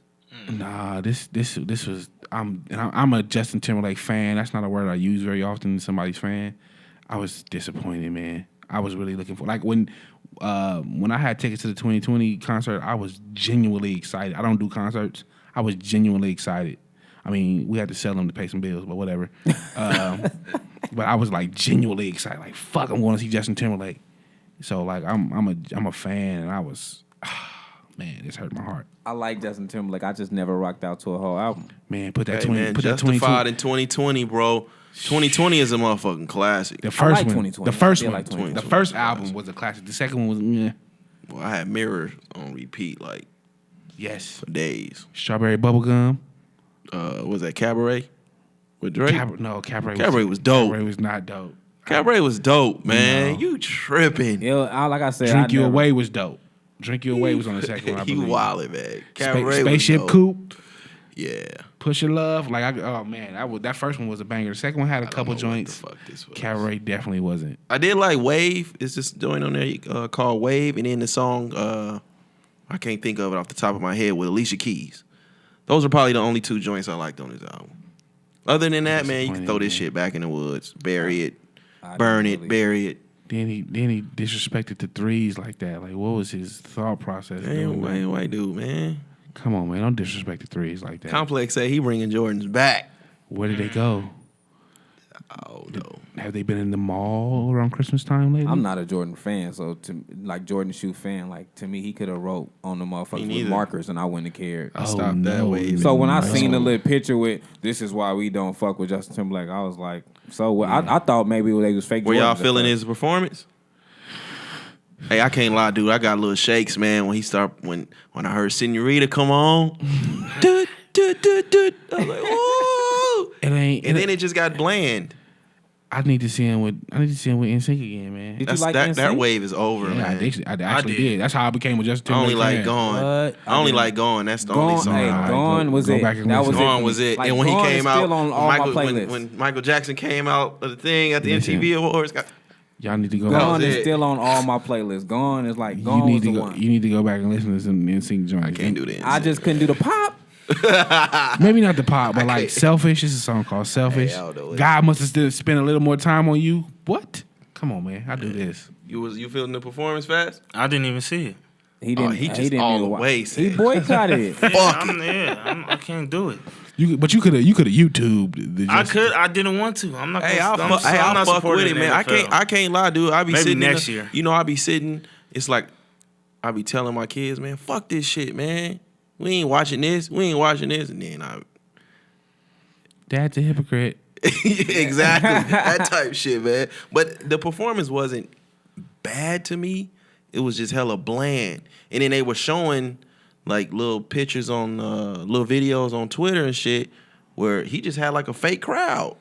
Nah, this was. I'm a Justin Timberlake fan. That's not a word I use very often. Somebody's fan. I was disappointed, man. I was really looking for when I had tickets to the 2020 concert. I was genuinely excited. I don't do concerts. I was genuinely excited. I mean, we had to sell them to pay some bills, but whatever. But I was like genuinely excited. Like, fuck, I'm going to see Justin Timberlake. So like, I'm a fan, and I was, man, this hurt my heart. I like Justin Timberlake. I just never rocked out to a whole album. Man, put that Justified in 2020, bro. 2020 is a motherfucking classic. The first like one, 2020. the first I feel one, like 2020. the first album was a classic. The second one was, meh. Well, I had Mirror on repeat like Yes. for days. Strawberry Bubblegum. Was that Cabaret with Drake? Cabaret was dope. Cabaret was not dope. Cabaret was dope, man. No. You tripping? Yeah, like I said, Drink You Away was dope. Drink You Away was on the second one, I You believe. wildin', man. Cabaret Spaceship was dope. Coupe. Yeah. Push Your Love. Like, oh man, that first one was a banger. The second one had a couple joints. What the fuck this was. Cabaret definitely wasn't. I did like Wave. It's this joint on there called Wave, and then the song I can't think of it off the top of my head with Alicia Keys. Those are probably the only two joints I liked on this album. Other than that, man, you can throw this shit back in the woods, bury it, burn it, bury it. Then he disrespected the threes like that. Like, what was his thought process? Damn, white dude, man. Come on, man, don't disrespect the threes like that. Complex say he bringing Jordans back. Where did they go? Oh no. Have they been in the mall around Christmas time lately? I'm not a Jordan fan, so like Jordan shoe fan, like to me, he could have wrote on the motherfuckers with neither. markers, and I wouldn't have cared. I stopped that wave. So when I seen the little picture with "This is why we don't fuck with Justin Timberlake," I was like, so what? I thought maybe they was fake. Were y'all Jordans feeling at his performance? Hey, I can't lie, dude. I got little shakes, man. When I heard Senorita come on, I was like, whoa. And then it just got bland. I need to see him with NSYNC again, man. Did you like that NSYNC? wave is over, Yeah, man. I actually did. That's how I became a Justin I only Timberlake like fan. Gone. What? I only like Gone. That's the only song. Hey, I like. Gone was go it. back and That listen. was it. Gone for was me. it. Like, And when he Gone came is out, still on all my playlists. when Michael Jackson came out of the thing at the Listen. MTV Awards, Y'all need to go. Gone was is it. still on all my playlists. Gone is like You Gone need was to the go. one. You need to go back and listen to some NSYNC joint. I can't do that. I just couldn't do the pop. Maybe not the pop, but like Selfish. It's a song called Selfish. Hey, I don't know it. God must have still spent a little more time on you. What? Come on, man. I do this. You feeling the performance fast? I didn't even see it. He didn't. he just didn't all even the watch- way He said. boycotted. I can't do it. But you could have YouTubed the. I could. I didn't want to. I'm not. Hey, gonna, I'll not fuck supporting with it, the man. NFL. I can't lie, dude. I be Maybe sitting next year. You know, I be sitting. It's like I be telling my kids, man, fuck this shit, man. We ain't watching this. We ain't watching this, and then I. Dad's a hypocrite. Exactly that type shit, man. But the performance wasn't bad to me. It was just hella bland. And then they were showing like little pictures on little videos on Twitter and shit where he just had like a fake crowd.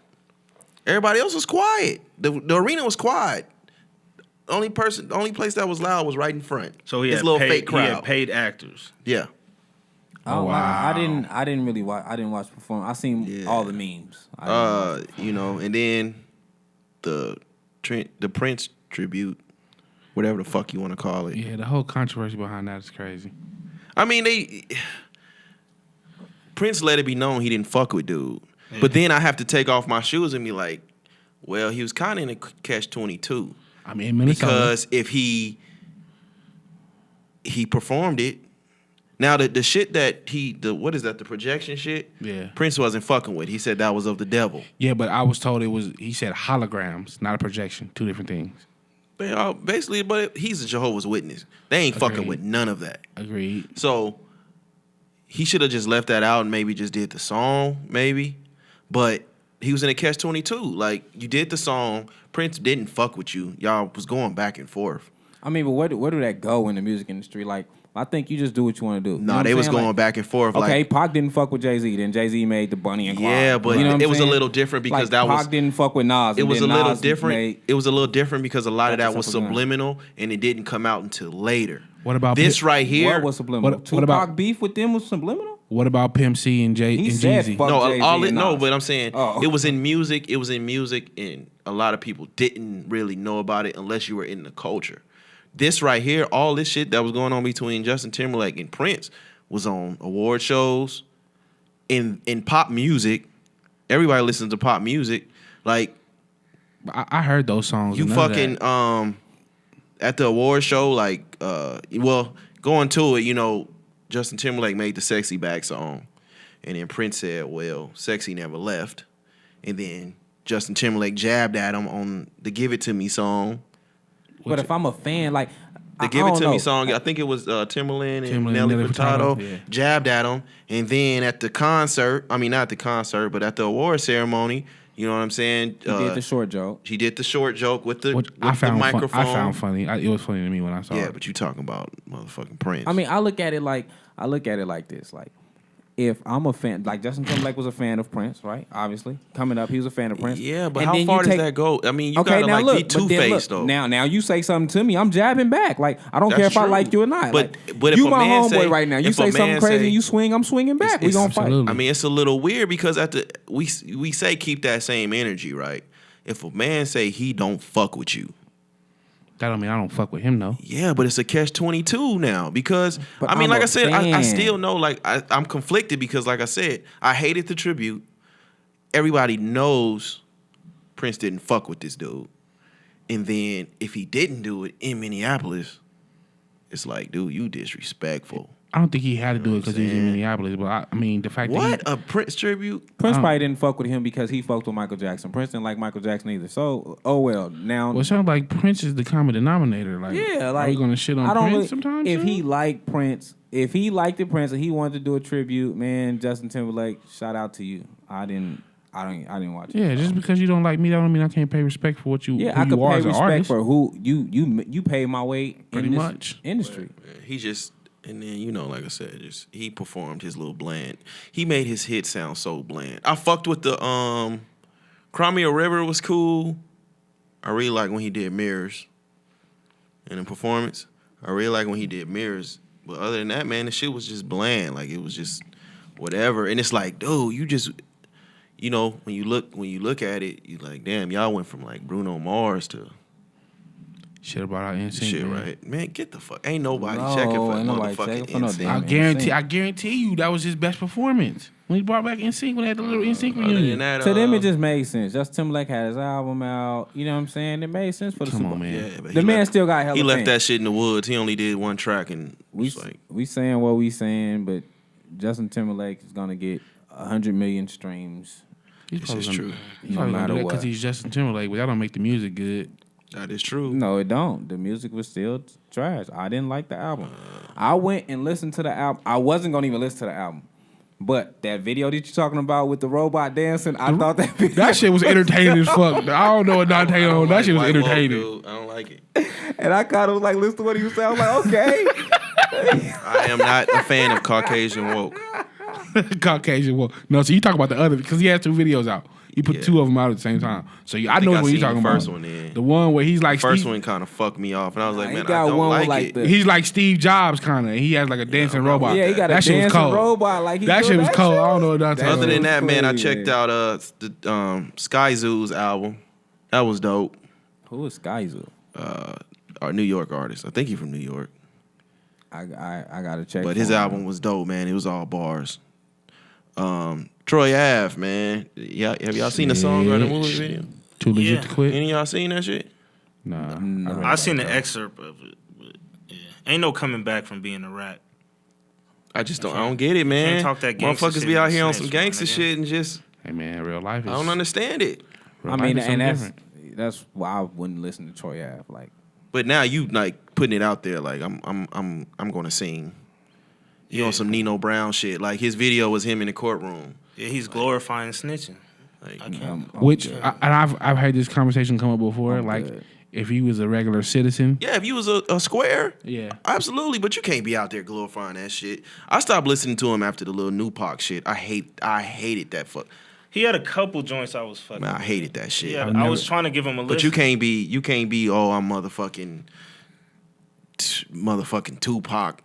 Everybody else was quiet. The arena was quiet. The only place that was loud was right in front. So he His had little paid, fake He had crowd. paid actors. Yeah. I didn't really watch. I didn't watch performance. I seen all the memes. I didn't watch it. You know, and then the Prince tribute, whatever the fuck you want to call it. Yeah, the whole controversy behind that is crazy. I mean, Prince let it be known he didn't fuck with dude. Yeah. But then I have to take off my shoes and be like, well, he was kind of in a catch-22. I mean, Minnesota. Because if he performed it, now the shit that what is that, the projection shit? Yeah. Prince wasn't fucking with. He said that was of the devil. Yeah, but I was told he said holograms, not a projection. Two different things. Basically, but he's a Jehovah's Witness. They ain't fucking with none of that. Agreed. So he should have just left that out and maybe just did the song, maybe. But he was in a catch-22. Like, you did the song. Prince didn't fuck with you. Y'all was going back and forth. I mean, but where do that go in the music industry? Like, I think you just do what you want to do. No, they was going back and forth. Okay, like, Pac didn't fuck with Jay-Z. Then Jay-Z made the Bunny and Clyde. yeah, but You know what it I'm was a saying? little different because like, that was Pac didn't fuck with Nas. it and was a then little Nas different. made- It was a little different because a lot of That's that was what's up with subliminal and it didn't come out until later. What about this right here? What was subliminal? What Tupac about- beef with them was subliminal? What about Pimp C and He said Jeezy? fuck No, Jay-Z all it and no, Nas. but I'm saying Oh. it was in music. It was in music, and a lot of people didn't really know about it unless you were in the culture. This right here, all this shit that was going on between Justin Timberlake and Prince was on award shows, in pop music, everybody listens to pop music. Like I heard those songs. you fucking at the award show, like going to it, you know, Justin Timberlake made the Sexy Back song, and then Prince said, "Well, Sexy never left," and then Justin Timberlake jabbed at him on the "Give It to Me" song. But if I'm a fan, like The "Give It to Me" song, I think it was Timberland and Nelly Furtado jabbed at him, and then at the concert, I mean not at the concert, but at the award ceremony, you know what I'm saying? He did the short joke. He did the short joke with the microphone. I found funny. It was funny to me when I saw it. Yeah, but you talking about motherfucking Prince. I mean, I look at it like this. Like, if I'm a fan, like Justin Timberlake was a fan of Prince, right? Obviously, coming up, he was a fan of Prince. Yeah, but how far does that go? I mean, you gotta now be two-faced though. Now you say something to me, I'm jabbing back. Like, I don't care if I like you or not. But if you my homeboy right now, you say something crazy, you swing, I'm swinging back. We gonna fight. I mean, it's a little weird because we say keep that same energy, right? If a man say he don't fuck with you, that don't mean I don't fuck with him, though. Yeah, but it's a catch-22 now because, but I mean, like I said, I still know, like, I'm conflicted because, like I said, I hated the tribute. Everybody knows Prince didn't fuck with this dude. And then if he didn't do it in Minneapolis, it's like, dude, you disrespectful. I don't think he had to do it because he was in Minneapolis, but I mean, the fact that a Prince tribute? Prince probably didn't fuck with him because he fucked with Michael Jackson. Prince didn't like Michael Jackson either. So, now. Well, it sounds like Prince is the common denominator. Like, yeah, like, are we gonna shit on Prince sometimes? If he liked Prince, if he liked the Prince and he wanted to do a tribute, man, Justin Timberlake, shout out to you. I didn't watch it. Yeah, just because you don't like me, that don't mean I can't pay respect for what you. Yeah, I could pay respect for who you pay my weight pretty in this much industry. He just. And then, you know, like I said, he performed his little bland. He made his hit sound so bland. I fucked with the Cry Me a River was cool. I really like when he did Mirrors in the performance. I really like when he did Mirrors. But other than that, man, the shit was just bland. Like, it was just whatever. And it's like, dude, you just, you know, when you look at it, you like, damn, y'all went from like Bruno Mars to shit about our NSYNC. Shit, right? Man, get the fuck. Ain't nobody checking for motherfucking NSYNC. I guarantee you that was his best performance. When he brought back NSYNC, when they had the little NSYNC reunion. To them, it just made sense. Justin Timberlake had his album out. You know what I'm saying? It made sense for the Super Bowl. Man. Yeah, the man still got hella He left fans. that shit in the woods. He only did one track and we saying what we saying, but Justin Timberlake is gonna get 100 million streams. This is true. No matter what. Because he's Justin Timberlake, but that don't make the music good. That is true. No, it don't. The music was still trash. I didn't like the album. I went and listened to the album. I wasn't gonna even listen to the album. But that video that you're talking about with the robot dancing, I thought that video... That shit was entertaining as fuck. I don't know what Dante on. That shit was entertaining. Dude. I don't like it. And I kind of was like, listen to what he was saying. I was like, okay. I am not a fan of Caucasian woke. Caucasian woke. No, so you talk about the other, because he had 2 videos out. He put 2 of them out at the same time. So I know what you're talking about. First one, then. The one where he's like the first one kind of fucked me off, and I was like, man, I don't like it. He's like Steve Jobs kind of. He has like a dancing robot. Yeah, he got a dancing robot. Like that shit was cold. I don't know what that's. Other than that, man, I checked out the Sky Zoo's album. That was dope. Who is Sky Zoo? Our New York artist. I think he's from New York. I gotta check. But his album was dope, man. It was all bars. Troy Ave, man. Yeah, have y'all seen the song or the movie video? Too legit to quit. Any of y'all seen that shit? Nah. I seen the excerpt of it, but yeah, ain't no coming back from being a rat. I don't get it, man. Can't talk that gangster Motherfuckers shit be out and here on snitch, some gangster man, shit and just. Hey man, real life is. I don't understand it. I mean, and that's why I wouldn't listen to Troy Ave. Like, but now you like putting it out there. Like I'm gonna sing. You on some Nino Brown shit. Like his video was him in the courtroom. Yeah, he's glorifying snitching. Like, I've had this conversation come up before. If he was a regular citizen. Yeah, if you was a square. Yeah. Absolutely, but you can't be out there glorifying that shit. I stopped listening to him after the little New Pac shit. I hated that fuck. He had a couple joints I was fucking. Man, I hated that shit. Yeah, I was trying to give him a list. But you can't be, oh, I'm motherfucking Tupac.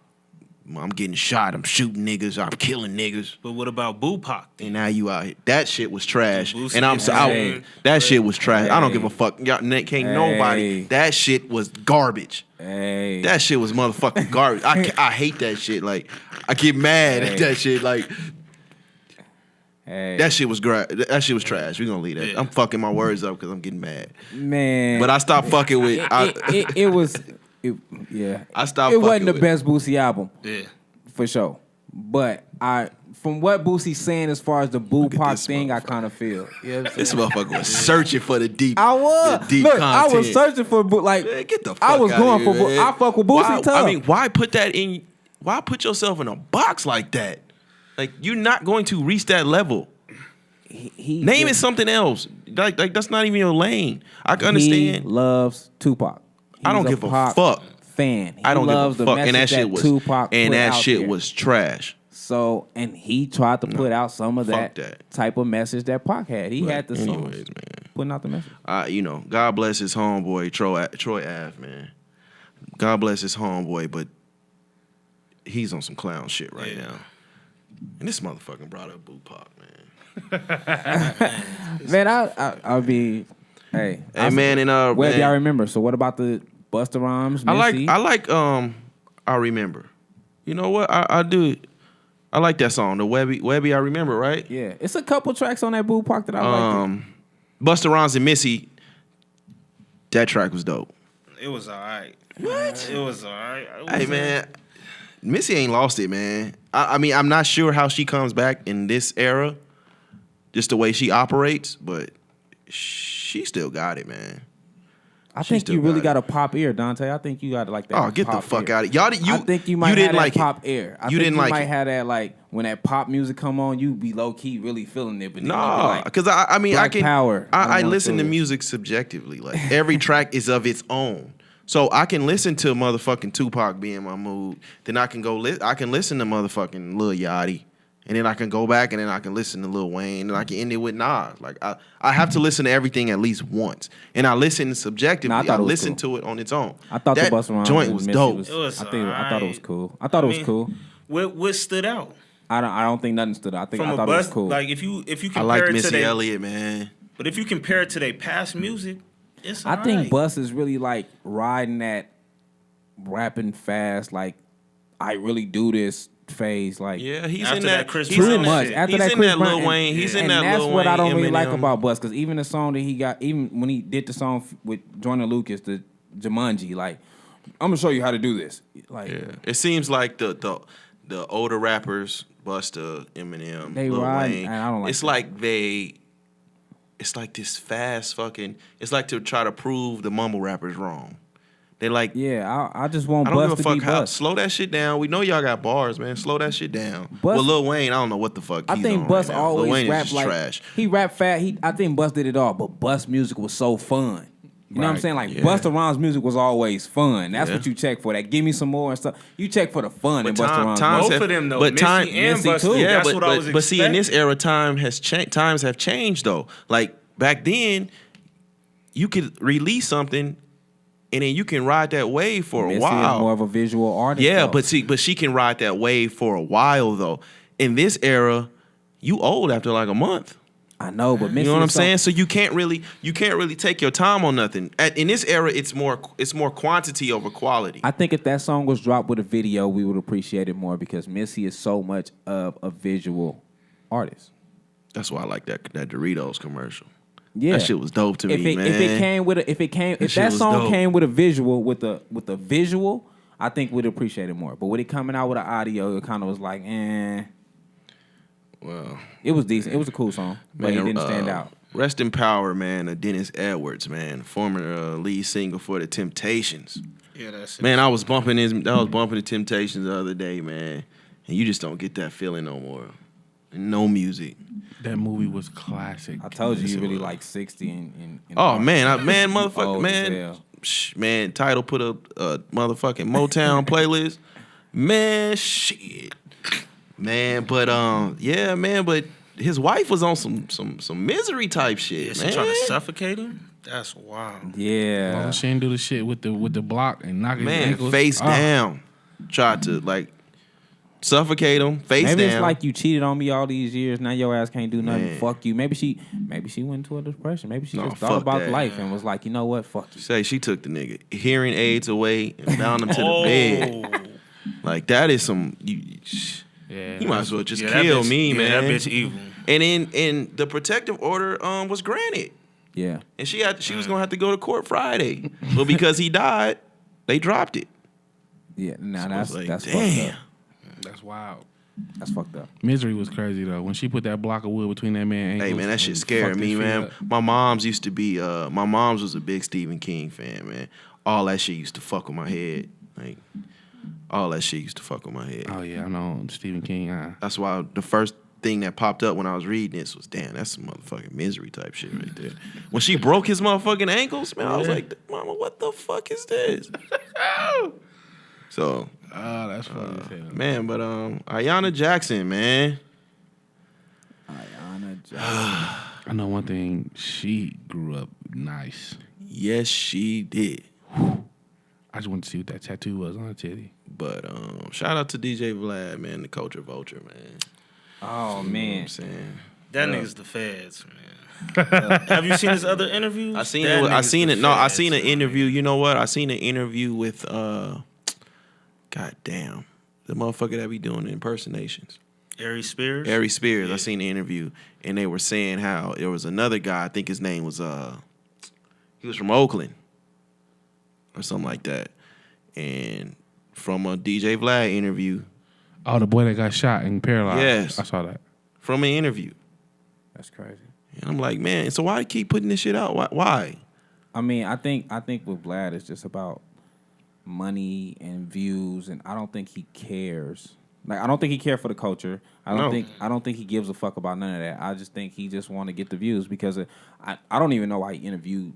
I'm getting shot. I'm shooting niggas. I'm killing niggas. But what about Bupac? And now you out here. That shit was trash. Boosie, And I'm sorry. That shit was trash. I don't give a fuck. Y'all can't nobody. That shit was garbage. That shit was motherfucking garbage. I hate that shit. Like, I get mad at that shit. Like, Hey. That shit was that shit was trash. We gonna leave that. Yeah. I'm fucking my words up because I'm getting mad. Man. But I stopped fucking with. It was. Yeah. I stopped. It wasn't the with best Boosie album. Yeah. For sure. But from what Boosie's saying as far as the Boo at Pac this thing, I motherfucker. kind of feel. You know what I'm This saying? motherfucker was searching for the deep. I was. The deep Look, content. I was searching for like. Man, get the fuck I was outta going here, for. man. I fuck with Boosie tough. I mean, why put that in? Why put yourself in a box like that? Like you're not going to reach that level. He Name it something else. Like that's not even your lane. I can understand. He loves Tupac. I don't He's give a Pac fuck. Fan. He I don't loves give a fuck. the And that message shit was Tupac and put that out shit there. was trash. So, and he tried to put out some of Fuck that, that. type of message that Pac had. He had the songs Anyways, man. putting out the message. God bless his homeboy Troy Ave, man. God bless his homeboy, but he's on some clown shit right now. And this motherfucker brought up Boo Pac, man. Man, I'll be. Hey, Man, and where man, do y'all remember? So, what about the Busta Rhymes? Missy? I like I remember. You know what? I do. I like that song, the Webby I Remember, right? Yeah, it's a couple tracks on that Boo Pac that I like. Busta Rhymes and Missy. That track was dope. It was all right. What? It was all right. Hey man, Missy ain't lost it, man. I mean, I'm not sure how she comes back in this era, just the way she operates, but she still got it, man. I She think still you really got got a pop ear, Dante. I think you got like that. Oh, get the pop fuck ear. out of it. I think you might didn't have like that pop it. ear. I You think didn't you like might it. have that like when that pop music come on, you be low key really feeling it. But then you be No, like, because I mean, I Black can. Power. I don't I wanna listen to feel this. music subjectively. Like every track is of its own. So I can listen to motherfucking Tupac be in my mood. Then I can go. I can listen to motherfucking Lil Yachty, and then I can go back and then I can listen to Lil Wayne, and I can end it with Nas. Like I have to listen to everything at least once, and I listen subjectively. Nah, I thought it was listen cool. to it on its own. I thought that the Busta Rhymes joint and was Missy dope. It was I thought it alright. was cool. I thought it was mean, cool. What stood out I don't think nothing stood out. I from thought a it was bus? cool. Like if you I compare like it to Missy their, Elliott, man. but if you compare it to their past music, it's I think alright. Bus is really like riding that rapping fast, like I really do this phase. Like Yeah, he's After in that that. Chris he's Brown in too that- much. shit. After he's that in Chris that Brown, Lil Wayne. He's in and that that's Lil what I don't Wayne, really like Eminem. about Bus, because even the song that he got, even when he did the song with Jordan Lucas, the Jumanji, like I'm gonna show you how to do this. Like Yeah, it seems like the older rappers, Busta, Eminem, They Lil ride, Wayne. and I don't like it's that. like it's like this fast fucking. It's like to try to prove the mumble rappers wrong. They like. yeah, I just want I don't Bus give a to fuck be how. Bus. Slow that shit down. We know y'all got bars, man. Slow that shit down. Bus- Well, Lil Wayne, I don't know what the fuck. I He's think on Bus right now. Lil always Wayne rap is just like trash. he rap fat. I think Bus did it all, but Bus music was so fun. You know what I'm Right. saying? Like Yeah. Busta Rhymes music was always fun. That's Yeah. what you check for. That give me some more and stuff. You check for the fun in But Busta Rhymes. times Both have- of them though, but Missy time- and Missy Busta. too. Yeah, That's what I was but see, in this expecting. era, times have changed though. Like back then, you could release something, and then you can ride that wave for Missy a while. is more of a visual artist. Yeah, though. but she can ride that wave for a while though. In this era, you old after like a month. I know, but Missy You know what I'm is so- saying? So you can't really take your time on nothing. In this era, it's more quantity over quality. I think if that song was dropped with a video, we would appreciate it more because Missy is so much of a visual artist. That's why I like that Doritos commercial. Yeah, That shit was dope to me, man. If shit that was song dope. came with a visual, with a visual, I think we'd appreciate it more. But with it coming out with an audio, it kind of was like, Well, it was decent. It was a cool song, but it didn't stand out. Rest in power, man. Dennis Edwards, man, former lead singer for the Temptations. Yeah, that's it. Man, I was bumping the Temptations the other day, man, and you just don't get that feeling no more. No music. That movie was classic. I told you, Yes, you it really was. like 60 in Oh man, motherfucker, old as man, hell. man. Title put up a motherfucking Motown playlist. Man, shit, man. But yeah, man. But his wife was on some misery type shit, Yeah, she man. trying to suffocate him. That's wild. Yeah. She didn't do the shit with the block and knock his Man, ankles. face Oh. down. Tried to like suffocate him. Face Maybe down. it's like you cheated on me all these years. Now your ass can't do nothing. Man. Fuck you. Maybe she went into a depression. Maybe she No, just thought fuck about that. life and was like, you know what? Fuck you. Say she took the nigga hearing aids away and bound him to the Oh. bed. Like that is some. You Yeah. might as well just Yeah, that kill bitch- me, yeah, man. That bitch evil. And the protective order was granted. Yeah. And she was gonna have to go to court Friday. But because he died, they dropped it. Yeah. Nah, So it's that's like, fucked damn. up. That's wild. That's fucked up. Misery was crazy though. When she put that block of wood between that man ankles. Hey man, that shit and scared fucked me, his feet man. up. My mom's used to be my mom's was a big Stephen King fan, man. All that shit used to fuck with my head. Like all that shit used to fuck with my head. Oh yeah, I know Stephen King. That's why the first thing that popped up when I was reading this was, damn, that's some motherfucking Misery type shit right there. When she broke his motherfucking ankles, man, I was like, Mama, what the fuck is this? So, Oh, that's funny as hell. man, but Ayanna Jackson, man. Ayanna Jackson. I know one thing. She grew up nice. Yes, she did. I just wanted to see what that tattoo was on her titty. But shout out to DJ Vlad, man, the culture vulture, man. Oh You know what man. I'm saying? That nigga's the feds, man. Have you seen his other interviews? I seen That it. I nigga's seen the it. No, I feds, seen an man. interview. You know what? I seen an interview with God damn, the motherfucker that be doing the impersonations. Ari Spears. Ari Spears. Yeah. I seen the interview, and they were saying how there was another guy. I think his name was he was from Oakland or something like that. And from a DJ Vlad interview, Oh, the boy that got shot and paralyzed. Yes. I saw that. from an interview, That's crazy. and I'm like, man, so why keep putting this shit out? Why? I mean, I think with Vlad it's just about money and views, and I don't think he cares. Like, I don't think he cares for the culture. I don't think he gives a fuck about none of that. I just think he just want to get the views because I don't even know why he interviewed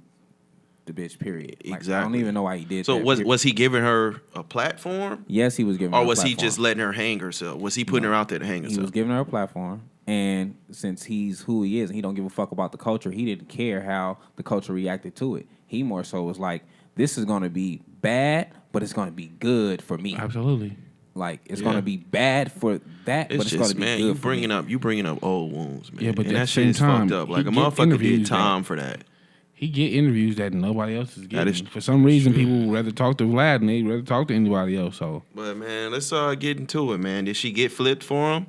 the bitch. Period. Like, I don't Exactly. even know why he did. So that. was he giving her a platform, Yes, he was giving. or her a was he platform. just letting her hang herself? Was he putting her out there to hang He herself? was giving her a platform, and since he's who he is, and he don't give a fuck about the culture, he didn't care how the culture reacted to it. He more so was like, "This is gonna be bad, but it's gonna be good for me. Absolutely. Like, it's Yeah. gonna be bad for that, It's but it's just, gonna be man, good you for me." bringing up old wounds, man. Yeah, but and at that the shit same is time, fucked up. he Like a get motherfucker interviews did that- time for that. He get interviews that nobody else is getting. is For some reason, true. people rather talk to Vlad than they rather talk to anybody else. So But man, let's get into it, man. Did she get flipped for him,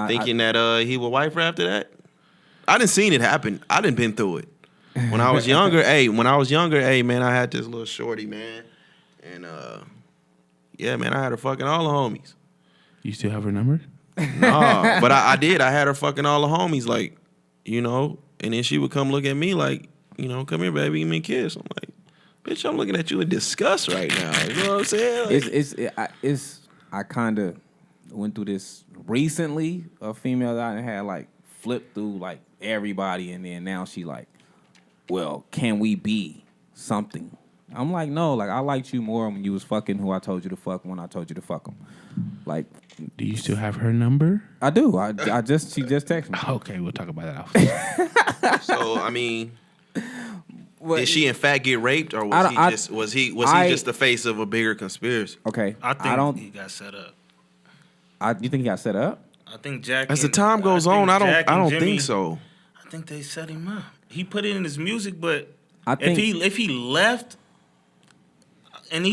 thinking I, that he would wife her after that? I didn't seen it happen. I didn't been through it. When I was younger, man, I had this little shorty, man, and yeah, man, I had her fucking all the homies. you still have her number? Nah, but I did. I had her fucking all the homies, like, you know, and then she would come look at me like, you know, come here, baby, give me a kiss. I'm like, bitch, I'm looking at you in disgust right now. You know what I'm saying? Like, I kind of went through this recently. A female that I had like flipped through like everybody, and then now she like, well, can we be something? I'm like, no, like I liked you more when you was fucking who I told you to fuck when I told you to fuck him. Like, Do you still have her number? I do. She just texted me. Okay, we'll talk about that off. so I mean, did she in fact get raped, or was he just the face of a bigger conspiracy? Okay, I think he got set up. You think he got set up? I think Jack. As the time goes on, I don't Jimmy, think so. I think they set him up. He put it in his music, but I think if he left, and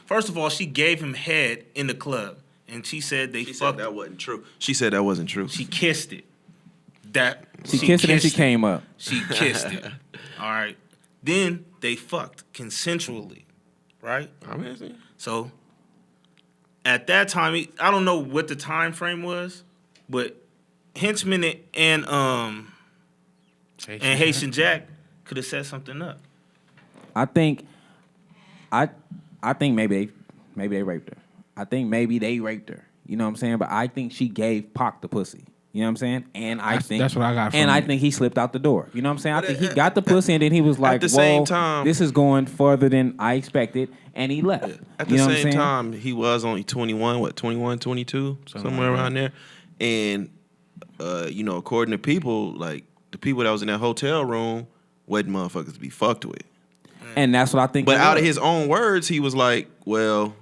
first of all, she gave him head in the club, and she said She said that wasn't true. She said that wasn't true. She kissed it. She kissed it and she came up. She kissed it. All right. Then they fucked consensually, right? I mean, So at that time, I don't know what the time frame was, but Henchman and Haitian Jack could have set something up. I think maybe they raped her. I think maybe they raped her. You know what I'm saying? But I think she gave Pac the pussy. You know what I'm saying? And That's what I got from And I it. think he slipped out the door. You know what I'm saying? I think he got the pussy, and then he was like, the same "Whoa, time- this is going further than I expected," and he left. at You the know what I'm same saying? time, he was only 21, 22, somewhere like around there. And, you know, according to people, like, the people that was in that hotel room wasn't motherfuckers to be fucked with. And that's what I think. But it out of was. his own words, he was like, well,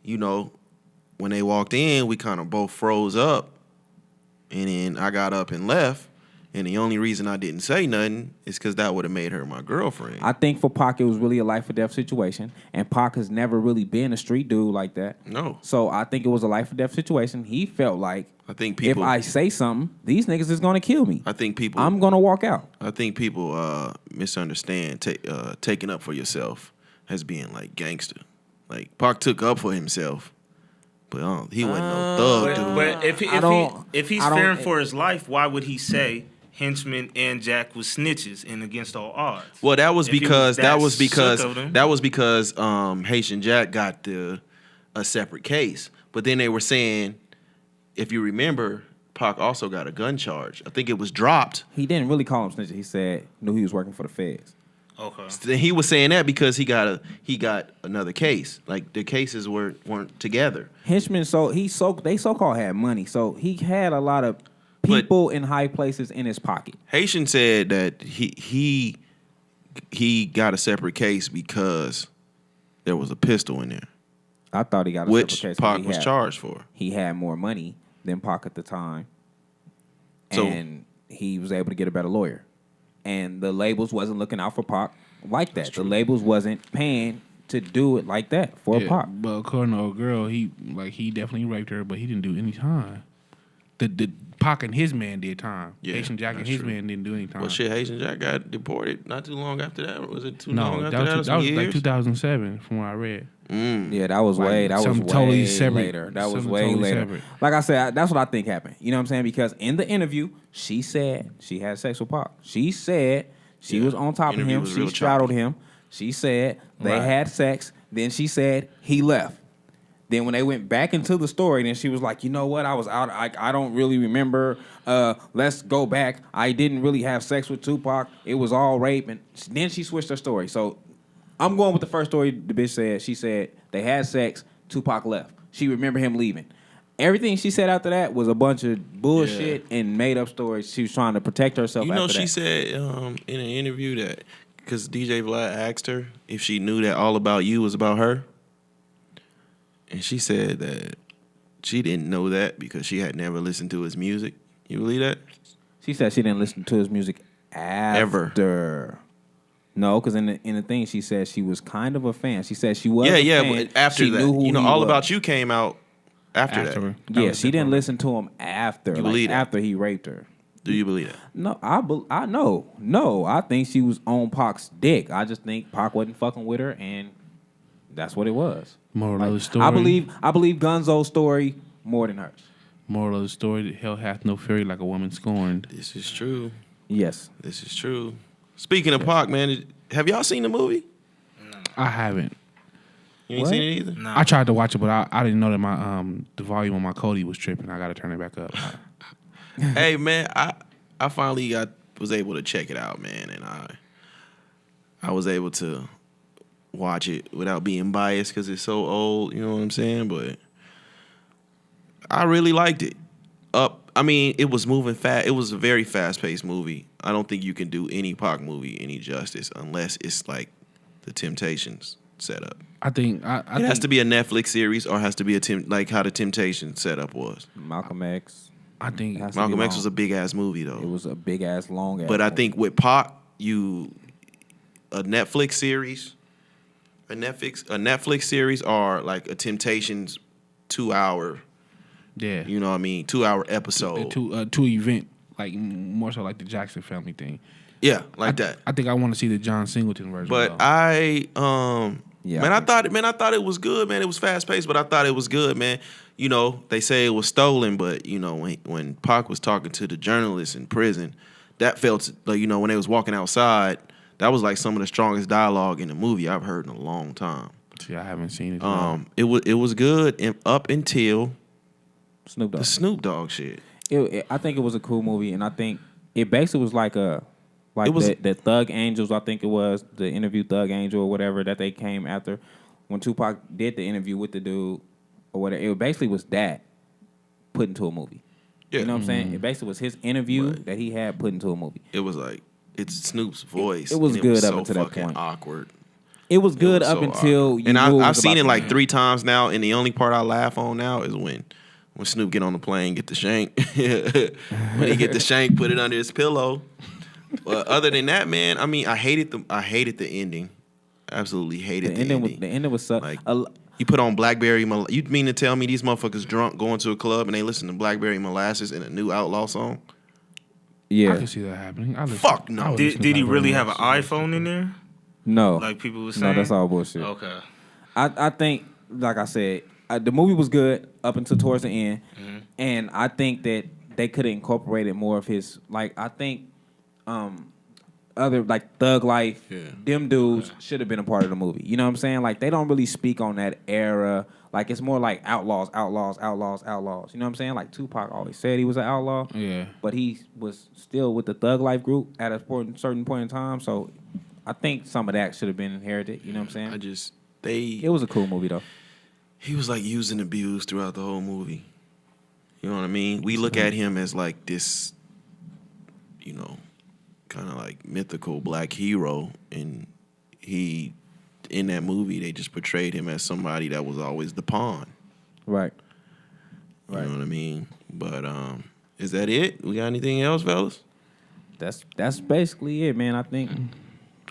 you know, when they walked in, we kind of both froze up. And then I got up and left. And the only reason I didn't say nothing is because that would have made her my girlfriend. I think for Pac, it was really a life or death situation, and Pac has never really been a street dude like that. No. So I think it was a life or death situation. He felt like, I think people, if I say something, these niggas is gonna kill me. I think people, I'm gonna walk out. I think people misunderstand taking up for yourself as being like gangster. Like Pac took up for himself, but he wasn't no thug dude. But if he's fearing for his life, why would he say Henchman and Jack was snitches and against all odds? Well, that was because Haitian Haitian Jack got a separate case. But then they were saying, if you remember, Pac also got a gun charge. I think it was dropped. He didn't really call him snitch. He said knew he was working for the feds. Okay. He was saying that because he got another case. Like the cases weren't together. Henchman, they so-called had money, so he had a lot of people in high places in his pocket. Haitian said that he got a separate case because there was a pistol in there. I thought he got a which separate case. Pac was charged for. He had more money than Pac at the time, So- and he was able to get a better lawyer. And the labels wasn't looking out for Pac like that. The labels wasn't paying to do it like that for Pac. But according to a girl, he definitely raped her, but he didn't do any time. The Pac and his man did time. Yeah, Haitian Jack and that's his true. man didn't do any time. Well, shit, Haitian Jack got deported not too long after that. Or was it too no, long after that that? was, Some like years? 2007 from what I read. Yeah, that was way something totally separate. later. That was Something way totally later. separate. Like I said, that's what I think happened. You know what I'm saying? Because in the interview, she said she had sex with Pac. She said she was on top of Interview him. was She real straddled choppy. him. She said they Right. had sex. Then she said he left. Then when they went back into the story, then she was like, you know what? I was out. I don't really remember. Let's go back. I didn't really have sex with Tupac. It was all rape. And then she switched her story. So I'm going with the first story the bitch said. She said they had sex. Tupac left. She remembered him leaving. Everything she said after that was a bunch of bullshit and made up stories. She was trying to protect herself. You know, after she that. said in an interview that because DJ Vlad asked her if she knew that All About You was about her, and she said that she didn't know that because she had never listened to his music. You believe that? She said she didn't listen to his music after. Ever. No, because in the thing she said she was kind of a fan. She said she was. Yeah, a fan. but after she that, knew who you know, he All was. About You came out after that. That Yeah, was she didn't different. listen to him after. You like, believe that? after he raped her. Do you believe that? No, I know. No, I think she was on Pac's dick. I just think Pac wasn't fucking with her, and that's what it was. Moral of the story. I believe Gunzo's story more than hers. Moral of the story: that hell hath no fury like a woman scorned. This is true. Yes. This is true. Speaking of Pac, man, have y'all seen the movie? I haven't. You ain't What? seen it either? Nah. I tried to watch it, but I didn't know that my the volume on my Kodi was tripping. I got to turn it back up. Hey man, I finally was able to check it out, man, and I was able to watch it without being biased because it's so old. You know what I'm saying? But I really liked it. I mean, it was moving fast. It was a very fast-paced movie. I don't think you can do any Pac movie any justice unless it's like the Temptations setup. I think It has to be a Netflix series or has to be like how the Temptations setup was. Malcolm X. I think Has to be Malcolm X long. was a big-ass movie though. It was a big ass, long ass. But I movie. think with Pac, a Netflix series or like a Temptations 2 hour, yeah. you know what I mean, 2 hour episode. Two event like more so like the Jackson family thing. Yeah, like that. I think I want to see the John Singleton version. But though. I Yeah, I thought it was good, man. It was fast paced, but I thought it was good, man. You know, they say it was stolen, but you know, when Pac was talking to the journalists in prison, that felt like, you know, when they was walking outside, that was like some of the strongest dialogue in the movie I've heard in a long time. See, I haven't seen it. It was good up until Snoop Dogg. the Snoop Dogg shit. I think it was a cool movie, and I think it basically was like the Thug Angels. I think it was the interview Thug Angel or whatever that they came after when Tupac did the interview with the dude or whatever. It basically was that put into a movie. Yeah. You know what I'm saying? It basically was his interview Right. that he had put into a movie. It was like it's Snoop's voice. It was and good up so until that fucking point. awkward. It was good It was up so until awkward. you And knew it I've was seen about it to like end. 3 times now, and the only part I laugh on now is when Snoop get on the plane, get the shank. When he get the shank, put it under his pillow. But other than that, man, I mean, I hated the ending. Absolutely hated the ending. The ending was like you put on Blackberry. You mean to tell me these motherfuckers drunk going to a club and they listen to Blackberry Molasses in a new Outlaw song? Yeah, I can see that happening. Fuck no. Did he really have an iPhone in there? No, Like people were saying. no, that's all bullshit. Okay. I think, like I said, the movie was good up until towards the end, and I think that they could have incorporated more of his. Like I think, other like Thug Life, them dudes should have been a part of the movie. You know what I'm saying? Like they don't really speak on that era. Like it's more like outlaws. You know what I'm saying? Like Tupac always said he was an outlaw. Yeah. But he was still with the Thug Life group at a certain point in time. So I think some of that should have been inherited. You know what I'm saying? It was a cool movie though. He was like used and abused throughout the whole movie. You know what I mean? We look at him as like this, you know, kind of like mythical black hero, and in that movie they just portrayed him as somebody that was always the pawn. Right. You know what I mean? But is that it? We got anything else, fellas? That's basically it, man. I think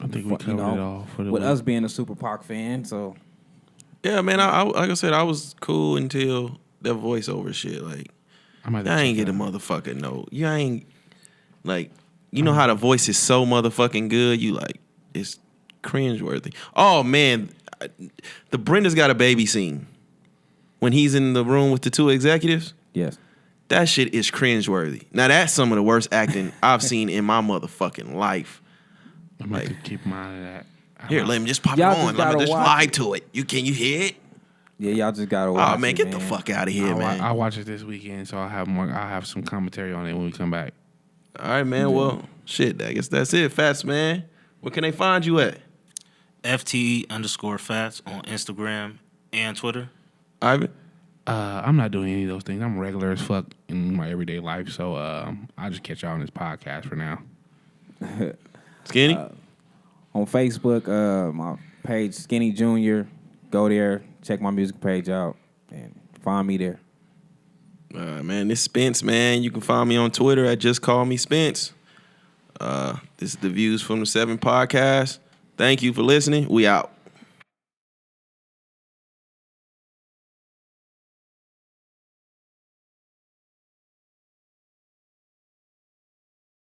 we covered it all for the with week. us being a Super Pac fan, so Yeah, man. I like I said, I was cool until that voiceover shit. Like, I ain't get a motherfucking note. You ain't like, you know how the voice is so motherfucking good. You like, it's cringeworthy. Oh man, the Brenda's Got a Baby scene when he's in the room with the two executives. yes. That shit is cringeworthy. Now that's some of the worst acting I've seen in my motherfucking life. I'm going to keep mine of that. Here, let me just pop it Y'all on. just Let me gotta just watch vibe to it. Can you hear it? Yeah, y'all just gotta watch Oh man, it, get the fuck out of here, man. I'll watch it this weekend, so I'll have some commentary on it when we come back. All right, man. Well, shit. I guess that's it. Fats, man. Where can they find you at? FTE_Fats on Instagram and Twitter. Ivan? I'm not doing any of those things. I'm regular as fuck in my everyday life, so I'll just catch y'all on this podcast for now. Skinny? On Facebook, my page Skinny Junior. Go there, check my music page out, and find me there. Man, this is Spence, man. You can find me on Twitter at Just Call Me Spence. This is the Views from the 7 podcast. Thank you for listening. We out.